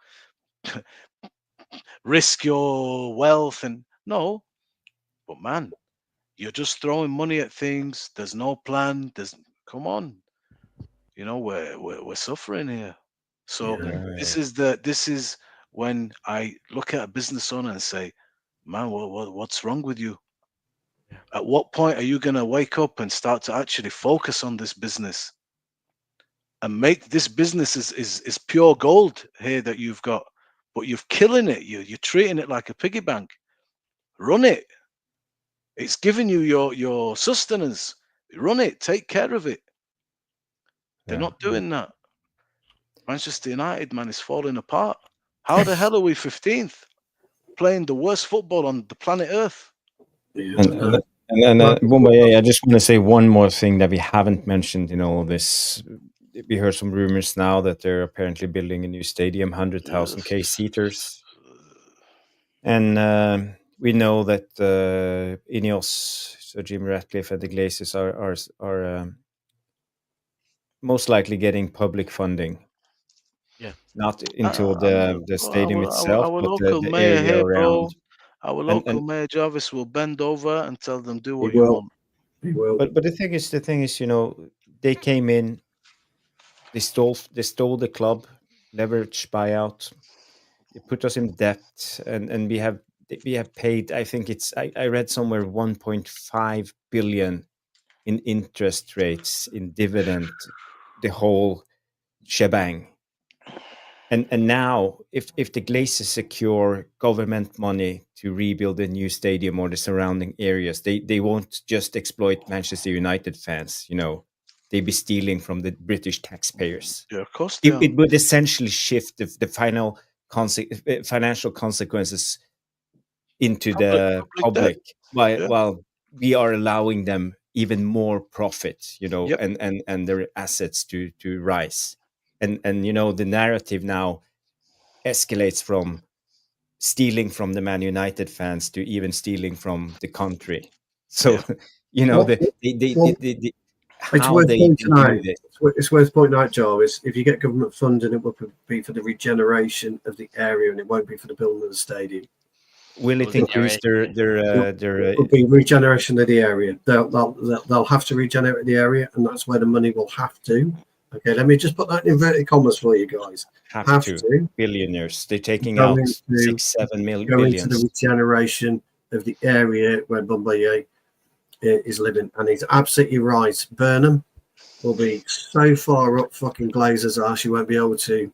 risk your wealth and no, but man, you're just throwing money at things. There's no plan. Come on, you know, we're suffering here. So this is when I look at a business owner and say, man, what's wrong with you? At what point are you going to wake up and start to actually focus on this business and make this business is pure gold here that you've got, but you're killing it. You're treating it like a piggy bank. Run it. It's giving you your sustenance. Run it. Take care of it. They're not doing that. Manchester United, man, is falling apart. How the hell are we 15th? Playing the worst football on the planet Earth. And Bombay, I just want to say one more thing that we haven't mentioned in all this. We heard some rumors now that they're apparently building a new stadium, 100,000 seaters. And we know that Ineos, so Jim Ratcliffe and the Glazers are most likely getting public funding. Yeah. Not into the stadium itself, but the area around. Our local mayor Jarvis will bend over and tell them, do what you want. He will. But the thing is, you know, they came in, they stole the club, leverage buyout. They put us in debt, and we have paid. I think I read somewhere 1.5 billion in interest rates, in dividend, the whole shebang. And now, if the Glazers secure government money to rebuild a new stadium or the surrounding areas, they won't just exploit Manchester United fans. You know, they'd be stealing from the British taxpayers. Yeah, of course. It would essentially shift the final financial consequences into the public while we are allowing them even more profit. You know, and their assets to rise. And you know, the narrative now escalates from stealing from the Man United fans to even stealing from the country. So you know, how they do this. It's worth pointing out, Jarvis, if you get government funding, it will be for the regeneration of the area, and it won't be for the building of the stadium. Will it increase their It will be regeneration of the area. They'll have to regenerate the area, and that's where the money will have to. Okay, let me just put that in inverted commas for you guys. Have to. Billionaires. They're taking out 6-7 million. Go into the regeneration of the area where Bombay is living. And he's absolutely right. Burnham will be so far up fucking Glazers' arse, you won't be able to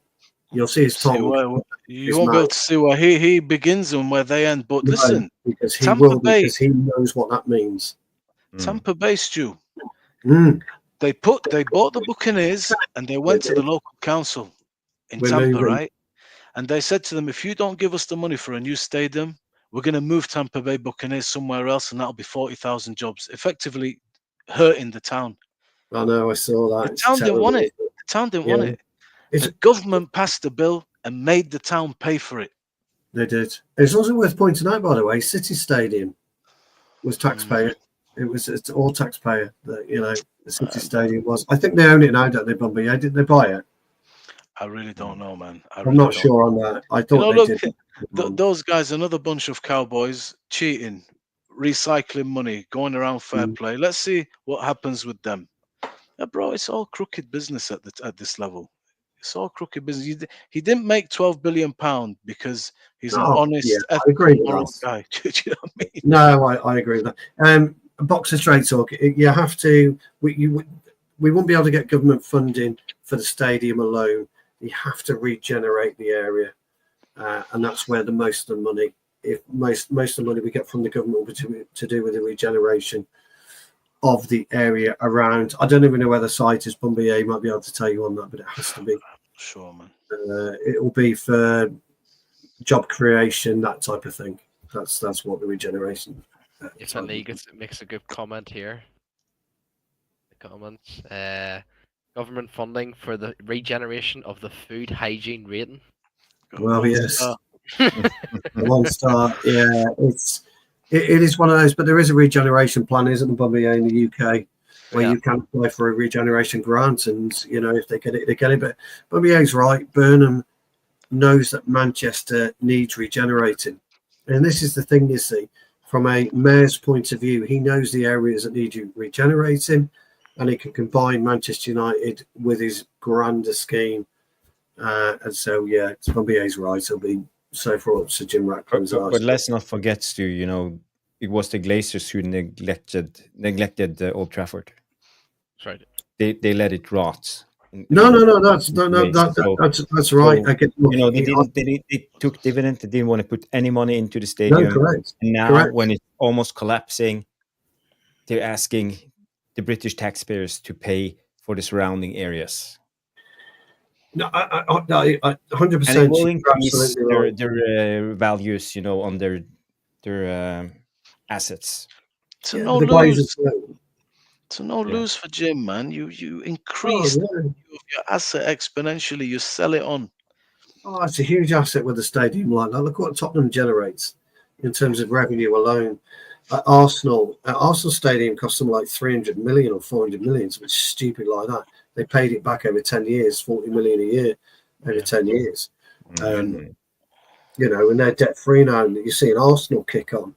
You'll see his See tongue. where, you his won't be able mouth. to see where he begins and where they end. But No, listen, because he Tampa will, Bay, because he knows what that means. Tampa Bay, Stu, Mm. they bought the Buccaneers and they went to the local council in We're Tampa, moving. right? And they said to them, if you don't give us the money for a new stadium, we're going to move Tampa Bay Buccaneers somewhere else, and that'll be 40,000 jobs, effectively hurting the town. I know, I saw that. The It's town didn't terrible, want it. isn't it? The town didn't Yeah. want it. It's, The government passed a bill and made the town pay for it. they did. It's also worth pointing out, by the way, City Stadium was taxpayer. It's all taxpayer. The City Stadium was. I think they own it now, don't they, Bumby? Didn't they buy it? I really don't know, man. I'm not sure on that. I thought they look, did. those guys, another bunch of cowboys cheating, recycling money, going around fair play. Let's see what happens with them. Yeah, bro, it's all crooked business at this level. It's all crooked business. He didn't make £12 billion because he's an honest, I agree with moral that. guy. Do you know what I mean? No, I agree with that. Boxer Straight Talk. You have to. We won't be able to get government funding for the stadium alone. You have to regenerate the area, and that's where the most of the money. If most of the money we get from the government will be to do with the regeneration of the area around. I don't even know where the site is. Bumby might be able to tell you on that, but it has to be. Sure, man. It will be for job creation, that type of thing. That's what the regeneration. If League makes a good comment here. The comments. Government funding for the regeneration of the food hygiene rating. Well, yes. 1 star. Yeah, it is one of those, but there is a regeneration plan, isn't there, Bobby, in the UK, where you can apply for a regeneration grant, and if they get it, they get it. But Bobby is right. Burnham knows that Manchester needs regenerating, and this is the thing, you see, from a mayor's point of view, he knows the areas that need regenerating, and he can combine Manchester United with his grander scheme. And so, Bobby is right. It'll be so for up to Jim Ratcliffe's arse. But let's not forget, Stu, it was the Glazers who neglected Old Trafford. That's right. They let it rot. No, that's right. So, they took dividend. They didn't want to put any money into the stadium. No, correct. And now, when it's almost collapsing, they're asking the British taxpayers to pay for the surrounding areas. No, I 100%. And it will increase their values, on their assets. It's a no lose. It's a no lose for Jim, man. You increase your asset exponentially. You sell it on. Oh, it's a huge asset with a stadium like that. Look what Tottenham generates in terms of revenue alone. Arsenal Stadium cost them like 300 million or 400 million, something stupid like that. They paid it back over 10 years, 40 million a year over 10 years. And they're debt free now. And you're seeing Arsenal kick on.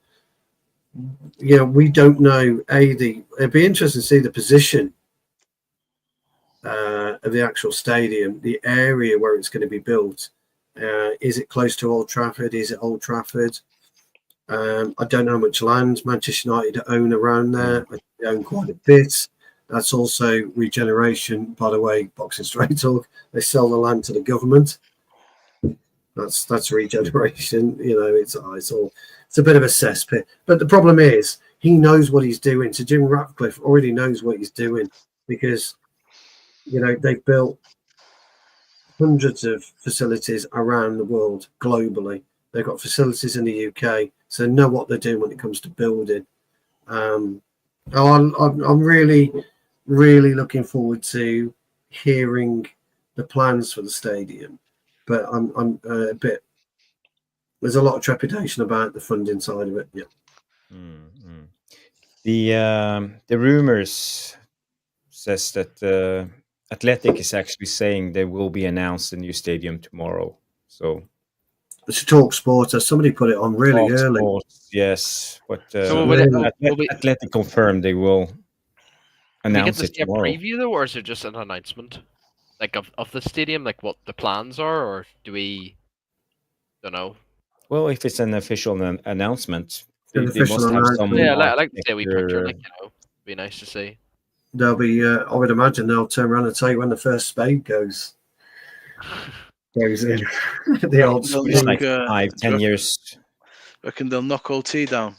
We don't know. It'd be interesting to see the position of the actual stadium, the area where it's going to be built. Is it close to Old Trafford? Is it Old Trafford? I don't know how much land Manchester United own around there. They own quite a bit. That's also regeneration. By the way, Boxing Straight Talk, they sell the land to the government. That's regeneration. It's a bit of a cesspit. But the problem is, he knows what he's doing. So Jim Ratcliffe already knows what he's doing because, they've built hundreds of facilities around the world globally. They've got facilities in the UK, so they know what they're doing when it comes to building. I'm really, really looking forward to hearing the plans for the stadium, but I'm a bit. There's a lot of trepidation about the funding side of it. Yeah. The rumors says that Athletic is actually saying they will be announced a new stadium tomorrow. So. It's Talk Sport. Somebody put it on really early. Sports, yes, but Athletic confirmed they will announce it tomorrow. Do we get to see a preview though, or is it just an announcement, like of the stadium, like what the plans are, or do we? Don't know. Well, if it's an official announcement, they must have some. Yeah, I like to see a wee picture. It'd be nice to see. They'll be. I would imagine they'll turn around and tell you when the first spade goes. goes in. The old They'll It's spleen. like knock, 5-10 years. reckon they'll knock OT down.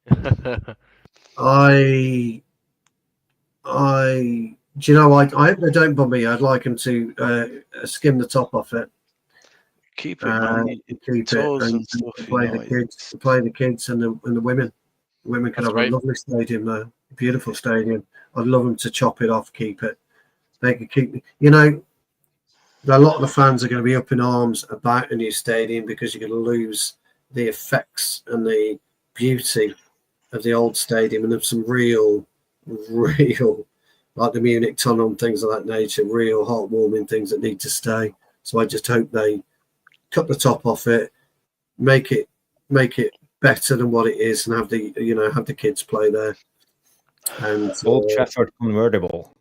Do you know, I hope they don't bomb me. I'd like them to skim the top off it. Keep it, man. Keep Tours it and stuff, play the kids, play the kids and the women. The women could That's have right. a lovely stadium there, beautiful stadium. I'd love them to chop it off, keep it. They could keep, you know, a lot of the fans are going to be up in arms about a new stadium because you're going to lose the effects and the beauty of the old stadium, and there's some real, like the Munich tunnel and things of that nature, real heartwarming things that need to stay. So I just hope they cut the top off it, make it better than what it is, and have the kids play there. And Old Trafford convertible.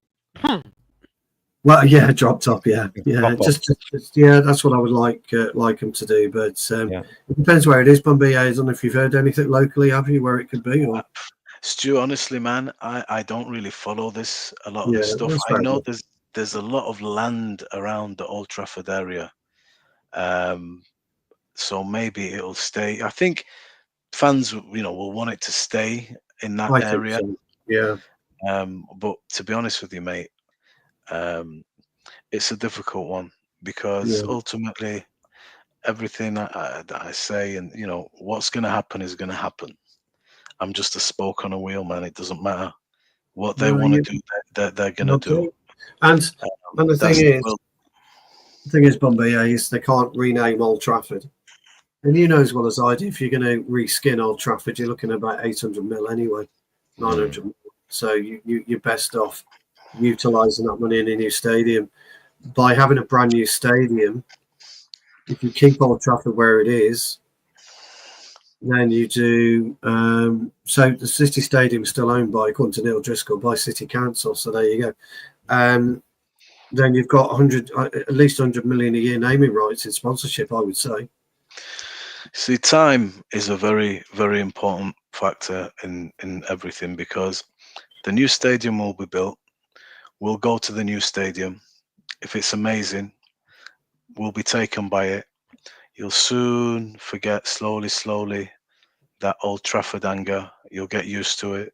well, yeah, drop top, yeah, Drop off. just yeah, that's what I would like them to do. But Yeah. it depends where it is. Bombay, I don't know if you've heard anything locally, have you, where it could be? Or Stu, honestly, man, I don't really follow a lot of Yeah, this stuff. that's I fair know enough. there's a lot of land around the Old Trafford area, so maybe it'll stay. I think fans, will want it to stay in that I think area. so. Yeah, But to be honest with you, mate, it's a difficult one because Yeah. ultimately everything that I say and what's going to happen is going to happen. I'm just a spoke on a wheel, man. It doesn't matter what they No, want to do. They're going to do. And the That's thing the is, world. Bombay, is they can't rename Old Trafford. And you know as well as I do, if you're going to reskin Old Trafford, you're looking at about 800 mil anyway, 900 mil. So you're best off utilising that money in a new stadium. By having a brand new stadium, if you keep Old Trafford where it is, then you do. So the City Stadium is still owned by, according to Neil Driscoll, by City Council. So there you go. Then you've got at least 100 million a year naming rights in sponsorship, I would say. See, time is a very, very important factor in everything because the new stadium will be built. We'll go to the new stadium. If it's amazing, we'll be taken by it. You'll soon forget slowly that Old Trafford anger. You'll get used to it.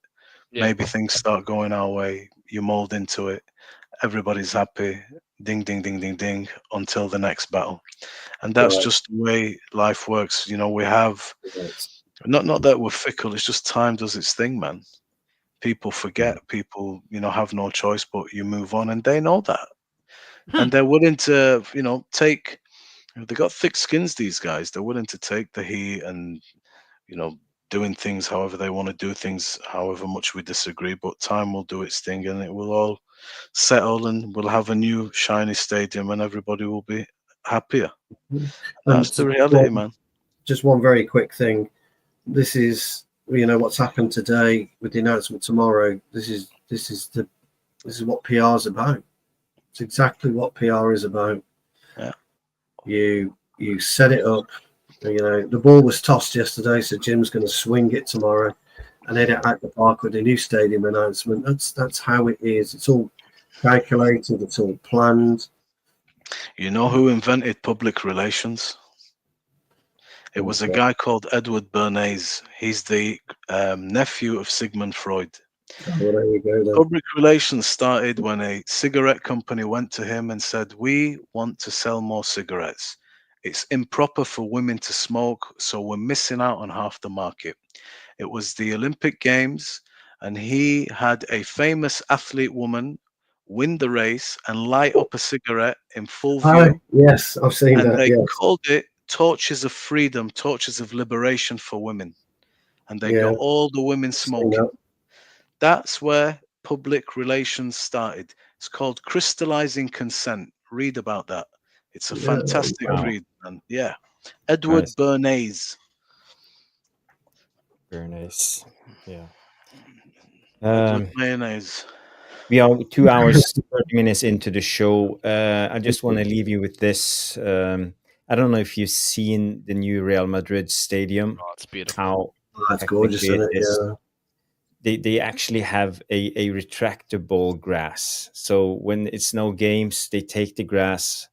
Yeah. Maybe things start going our way. You mold into it. Everybody's happy. Ding, ding, ding, ding, ding, until the next battle. And that's Right. just the way life works. We have not that we're fickle. It's just time does its thing, man. People forget. People, have no choice but you move on, and they know that, and they're willing to, take. They got thick skins. These guys, they're willing to take the heat and, doing things however they want to do things, however much we disagree. But time will do its thing, and it will all settle, and we'll have a new shiny stadium, and everybody will be happier. That's the reality, man. Just one very quick thing. This is what's happened today with the announcement tomorrow. This is what PR is about. It's exactly what PR is about. Yeah. You set it up. The ball was tossed yesterday, so Jim's going to swing it tomorrow and head it out the park with a new stadium announcement. That's how it is. It's all calculated. It's all planned. You know who invented public relations? It was a guy called Edward Bernays. He's the nephew of Sigmund Freud. Well, there you go, then. Public relations started when a cigarette company went to him and said, "We want to sell more cigarettes. It's improper for women to smoke, so we're missing out on half the market." It was the Olympic Games, and he had a famous athlete woman win the race and light up a cigarette in full view. Yes, I've seen And that. they Yes. called it torches of freedom, torches of liberation for women. And they got all the women smoking. That's where public relations started. It's called crystallizing consent. Read about that. It's a fantastic read. And Edward Bernays. Very nice. Yeah. Edward Mayonnaise. We are 2 hours, 30 minutes into the show. I just want to leave you with this. I don't know if you've seen the new Real Madrid stadium. Oh, it's beautiful. How That's gorgeous, isn't it? Yeah. They actually have a retractable grass. So when it's no games, they take the grass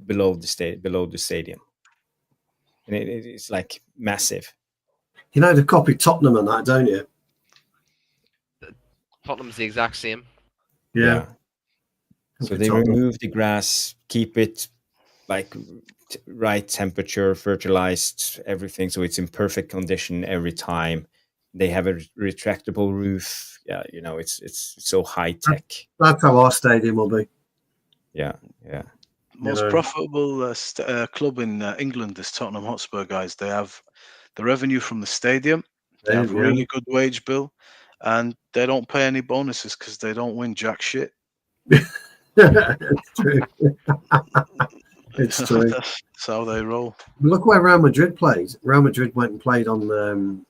below the stadium, and it's like massive. You know, they copied Tottenham and that, don't you? Tottenham's the exact same. Yeah. So Copied they Tottenham. remove the grass, keep it like right temperature, fertilized, everything, so it's in perfect condition every time. They have a retractable roof. Yeah, you know, it's so high tech. That's how our stadium will be. Yeah. Most know. profitable club in England is Tottenham Hotspur, guys. They have the revenue from the stadium. They have a really good wage bill, and they don't pay any bonuses because they don't win jack shit. It's true. It's true. That's how they roll. Look where Real Madrid played. Real Madrid went and played on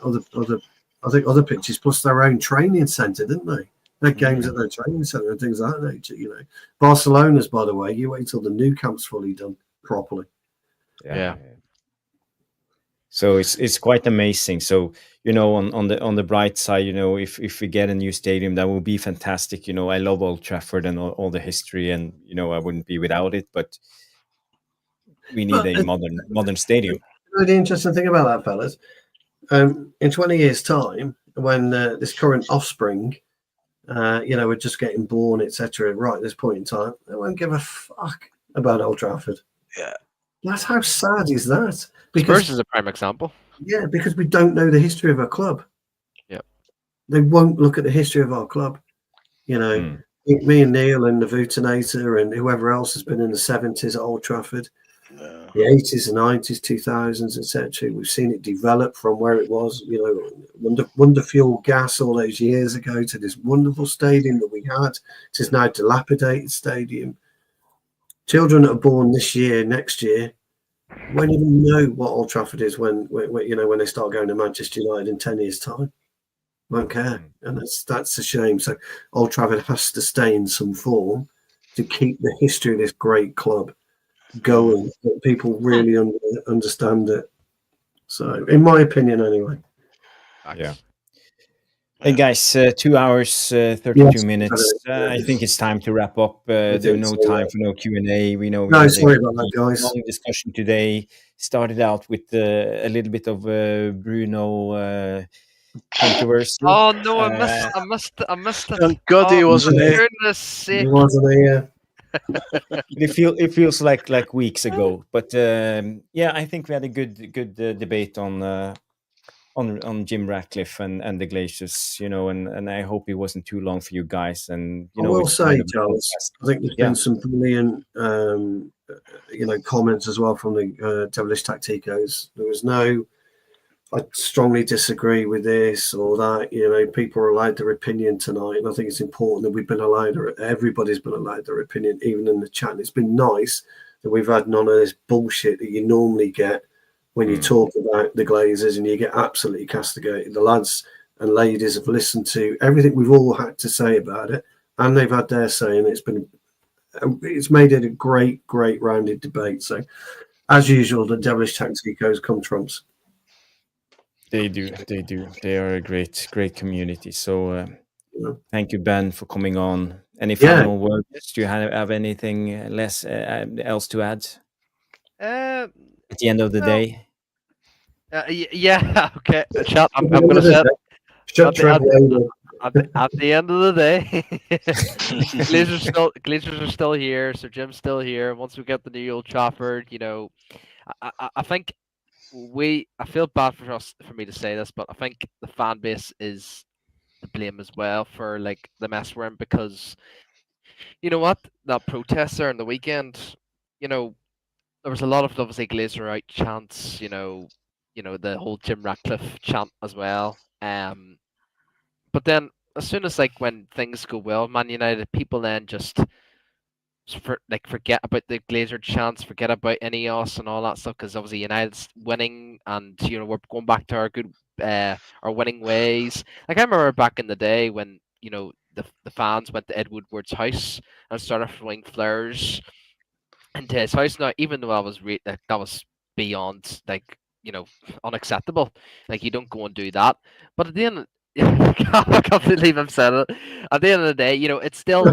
other pitches plus their own training centre, didn't they? They had games at their training centre and things like that nature, you know. Barcelona's, by the way, you wait till the new camp's fully done properly. Yeah. So it's quite amazing. So, you know, on the bright side, you know, if we get a new stadium, that will be fantastic. You know, I love Old Trafford and all the history, and you know, I wouldn't be without it. But we need a modern stadium. The interesting thing about that, fellas, in 20 years' time, when this current offspring, you know, we're just getting born, etc. Right at this point in time, they won't give a fuck about Old Trafford. Yeah. That's how sad is that? Spurs is a prime example. Yeah, because we don't know the history of our club. Yeah. They won't look at the history of our club. You know, me and Neil and the Vutinator and whoever else has been in the 70s at Old Trafford, the 80s, the 90s, 2000s, etc. We've seen it develop from where it was, you know, Wonder Fuel gas all those years ago to this wonderful stadium that we had. It is now a dilapidated stadium. Children that are born this year, next year, won't even know what Old Trafford is when you know, when they start going to Manchester United in 10 years' time. Won't care, and that's a shame. So Old Trafford has to stay in some form to keep the history of this great club going, that people really understand it. So, in my opinion, anyway. Yeah. Hey guys, 2 hours 32 minutes. I think it's time to wrap up. There's no time for no Q&A. We know. No, sorry about that, guys. Long discussion today. Started out with a little bit of Bruno controversy. Oh no, I missed it. Thank God he wasn't here. Goodness sake. He wasn't here. It feels like weeks ago, but yeah, I think we had a good debate on Jim Ratcliffe and the Glaciers, you know, and I hope it wasn't too long for you guys. And you know, I will say, Charles, I think there's been some brilliant, you know, comments as well from the Devilish Tacticos. There was no, I strongly disagree with this or that. You know, people are allowed their opinion tonight, and I think it's important that we've been allowed, everybody's been allowed their opinion, even in the chat. And it's been nice that we've had none of this bullshit that you normally get when you talk about the Glazers, and you get absolutely castigated. The lads and ladies have listened to everything we've all had to say about it, and they've had their say, and it's made it a great rounded debate. So, as usual, the Devilish Tacticos come trumps. They do. They are a great community. So thank you, Ben, for coming on. Any final words? Do you have anything else to add? At the end of the day. Yeah. Okay. Chat. I'm gonna set. At the end of the day, Glazers are still here. Sir Jim's still here. Once we get the new Old Trafford, you know, I think I feel bad for me to say this, but I think the fan base is to blame as well for like the mess we're in, because you know what, that protest there on the weekend, you know, there was a lot of obviously Glazer out chants, you know, the whole Jim Ratcliffe chant as well. But then as soon as like when things go well, Man United, people then just forget about the Glazer chants, forget about Ineos and all that stuff, because obviously United's winning, and you know, we're going back to our winning ways. Like I remember back in the day when, you know, the fans went to Ed Woodward's house and started throwing flowers into his house. Now, even though that was beyond, like, you know, unacceptable. Like, you don't go and do that. But at the end, I can't believe I've said it. At the end of the day, you know, it's still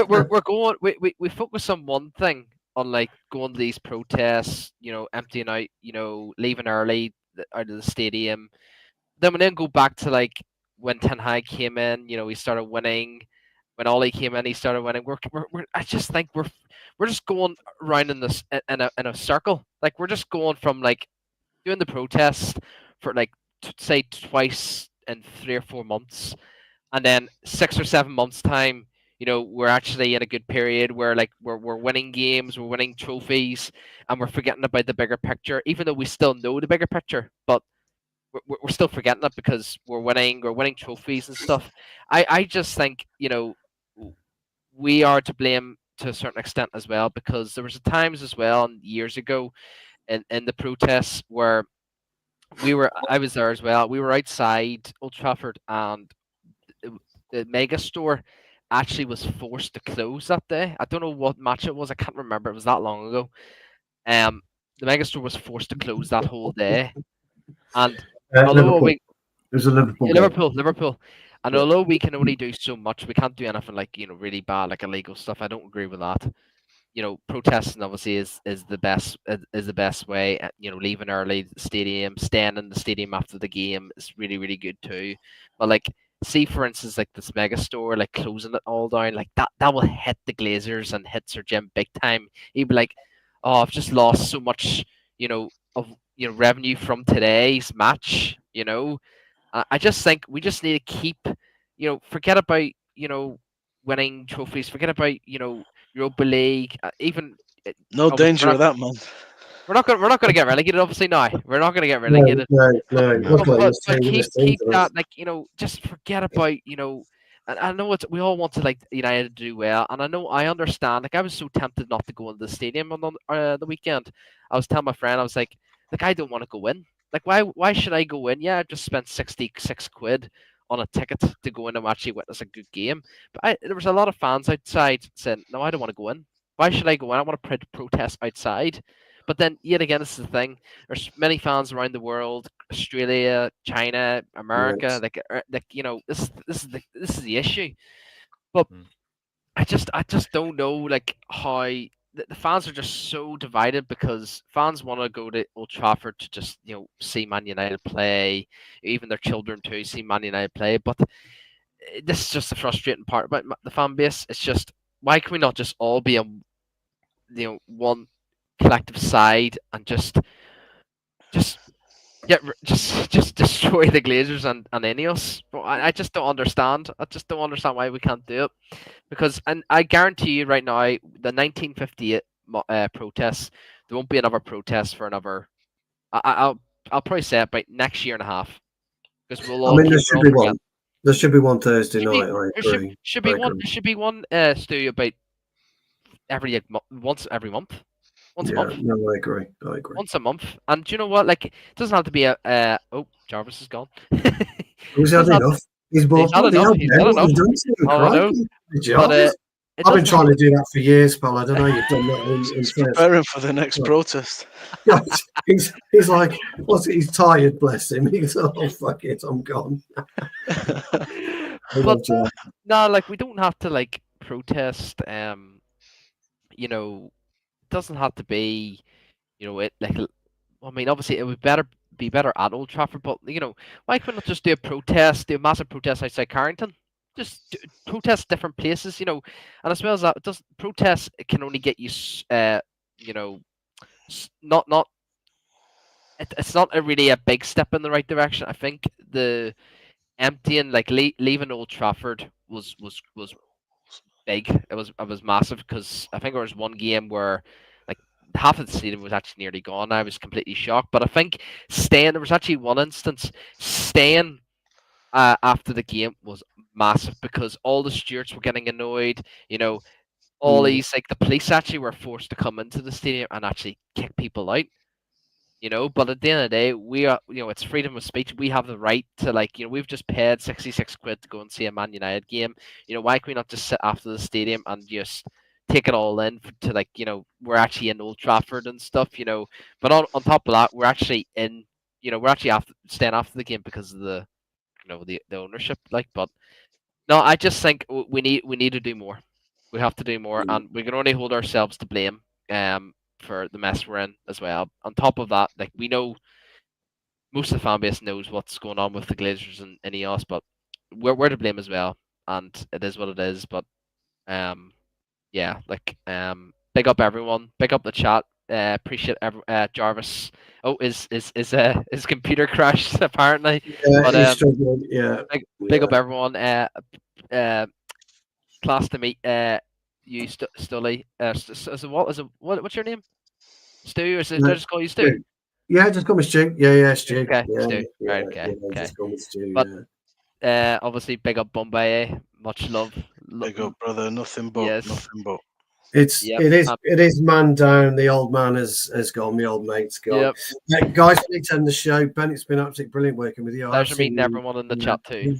we're going. We focus on one thing, on like going to these protests, emptying out, leaving early out of the stadium. Then we then go back to like when Ten Hag came in, he started winning. When Ollie came in, he started winning. I just think we're just going around in this in a circle. Like we're just going from like doing the protest for like say twice in 3 or 4 months, and then 6 or 7 months time, we're actually in a good period where like we're winning games, we're winning trophies, and we're forgetting about the bigger picture, even though we still know the bigger picture, but we're still forgetting it because we're winning trophies and stuff. I just think we are to blame to a certain extent as well, because there was times as well years ago in the protests where I was there as well. We were outside Old Trafford, and the mega store actually was forced to close that day. I don't know what match it was. I can't remember. It was that long ago. Um, the mega store was forced to close that whole day, and although Liverpool. It was a Liverpool game. Liverpool, and Yeah. although we can only do so much, we can't do anything like really bad, like illegal stuff. I don't agree with that. Protesting obviously is the best way. Leaving early the stadium, staying in the stadium after the game is really really good too. But like, see for instance, like this mega store, like closing it all down, like that will hit the Glazers and hit Sir Jim big time. He'd be like, "Oh, I've just lost so much, of revenue from today's match." I just think we just need to keep, forget about winning trophies, forget about Europa League, even No obviously danger of that, man. we're not gonna get relegated. Obviously, now we're not gonna get No, relegated. no. No. Look at this But team. keep This team to us. that, like, just forget about And I know we all want to like United to do well, and I understand. Like I was so tempted not to go into the stadium on the weekend. I was telling my friend, I was like I don't want to go in. Like why should I go in? Yeah, I just spent 66 quid on a ticket to go in and actually witness a good game. But there was a lot of fans outside saying, no, I don't want to go in. Why should I go in? I want to protest outside. But then yet again, this is the thing. There's many fans around the world, Australia, China, America. Yes. Like this is the issue. But I just don't know like how the fans are just so divided, because fans want to go to Old Trafford to just see Man United play, even their children too see Man United play. But this is just the frustrating part about the fan base. It's just, why can we not just all be on one collective side and just just destroy the Glazers and Ineos? But I just don't understand. I just don't understand why we can't do it. Because, and I guarantee you right now, the 1958 protests, there won't be another protest for another. I'll probably say about next year and a half, because we'll all there should be forget. one. There should be one Thursday night. I There agree. should be one. There should be one. Stu, about once every month. Once a month. No, I agree. Once a month. And do you know what? Like, it doesn't have to be a. Oh, Jarvis is gone. He's had enough. He's bored. had enough. He's had enough. Oh, I know. But, I've been trying to do that for years, pal. I don't know. You've done that in Preparing for the next protest. he's like, he's tired, bless him. He's, oh, fuck it, I'm gone. But no, like, we don't have to like protest. It doesn't have to be, it like. I mean, obviously, it would be better at Old Trafford, but why couldn't we just do a massive protest outside Carrington? Just protest different places, and as well as that, protest can only get you, not. It's not really a big step in the right direction. I think the emptying, like leaving Old Trafford, was big. It was massive, because I think there was one game where like half of the stadium was actually nearly gone. I was completely shocked. But I think staying, there was actually one instance, staying after the game was massive, because all the stewards were getting annoyed. All these, like, the police actually were forced to come into the stadium and actually kick people out. But at the end of the day, we are, it's freedom of speech. We have the right to, like, we've just paid 66 quid to go and see a Man United game. Why can we not just sit after the stadium and just take it all in to, like, we're actually in Old Trafford and stuff, But on top of that, we're actually in, we're actually staying after the game because of the, the ownership, like. But no, I just think we need to do more. We have to do more, and we can only hold ourselves to blame for the mess we're in as well. On top of that, like we know most of the fan base knows what's going on with the Glazers and EOS, but we're to blame as well, and it is what it is. But yeah, like big up everyone, big up the chat. Appreciate Jarvis. Oh, his computer crashed apparently. Yeah, But he's struggling. Yeah, big up everyone. Class to meet you, Stully. What's your name? Stu, or is it, did I just call you Stu? Yeah, just call me Stu. Yeah, Stu. Okay, Yeah, Stu. yeah, Right, okay, yeah, okay. just call me Stu. But yeah. obviously big up Bombay. Much love. Big up, brother. Nothing but, Yes. nothing but. It is man down. The old man has gone. The old mate's gone. Yep. Guys, we need to end the show. Ben, it's been absolutely brilliant working with you. Pleasure meeting everyone in the chat too.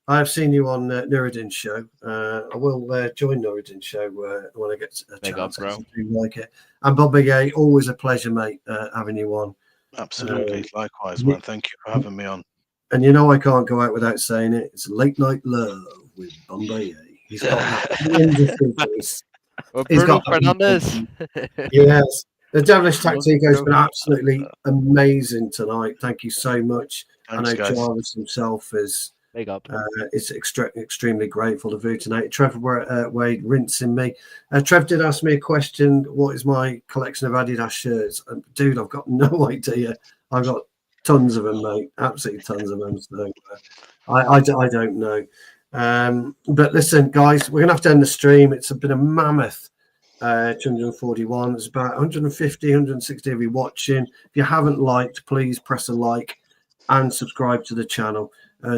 I have seen you on Nuruddin's show. I will join Nuruddin's show when I get a chance. I do like it. And Bobby Gay, always a pleasure, mate, having you on. Absolutely. Likewise, man. Thank you for having me on. And you know I can't go out without saying it. It's Late Night Love with Bombay. He's got that wonderful voice. Bruno Fernandes. Yes. The Devilish Tactico has been absolutely amazing tonight. Thank you so much. Thanks, I know guys. Jarvis himself is extremely grateful of you tonight. Trevor Wade rinsing me. Trev did ask me a question. What is my collection of Adidas shirts? Dude, I've got no idea. I've got tons of them, mate. Absolutely tons of them. So I don't know. But listen, guys, we're gonna have to end the stream. It's been a mammoth 241. It's about 150, 160 of you watching. If you haven't liked, please press a like and subscribe to the channel.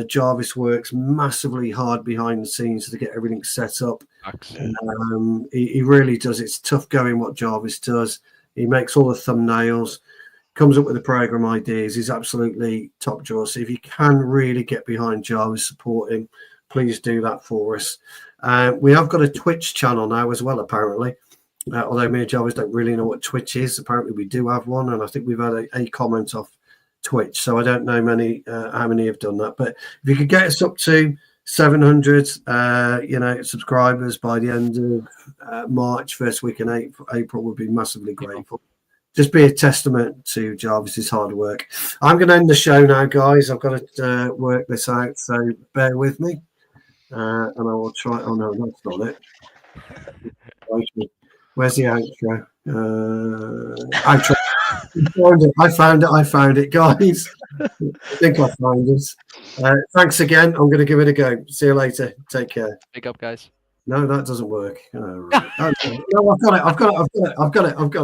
Jarvis works massively hard behind the scenes to get everything set up. He really does. It's tough going what Jarvis does. He makes all the thumbnails, comes up with the program ideas. He's absolutely top drawer. So if you can really get behind Jarvis, support him, please do that for us. We have got a Twitch channel now as well, apparently. Although me and Jarvis don't really know what Twitch is. Apparently we do have one, and I think we've had a comment off Twitch. So I don't know how many have done that. But if you could get us up to 700 subscribers by the end of March, first week in April, would be massively grateful. Just be a testament to Jarvis's hard work. I'm going to end the show now, guys. I've got to work this out, so bear with me. And I will try. Oh no, that's not it. Where's the outro? Outro. I found it, guys. I think I found it. Thanks again. I'm going to give it a go. See you later. Take care. Big up, guys. No, that doesn't work. Oh, right. No, I've got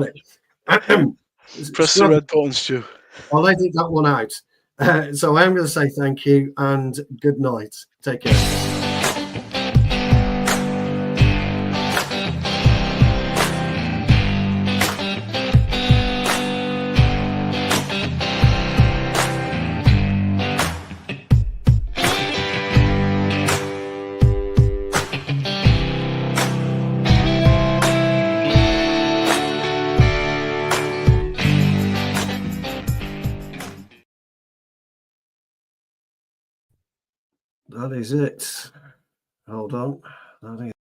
it. Press the red button, Stu. I'll edit that one out. So I am going to say thank you and good night. Take care. That is it. Hold on. That is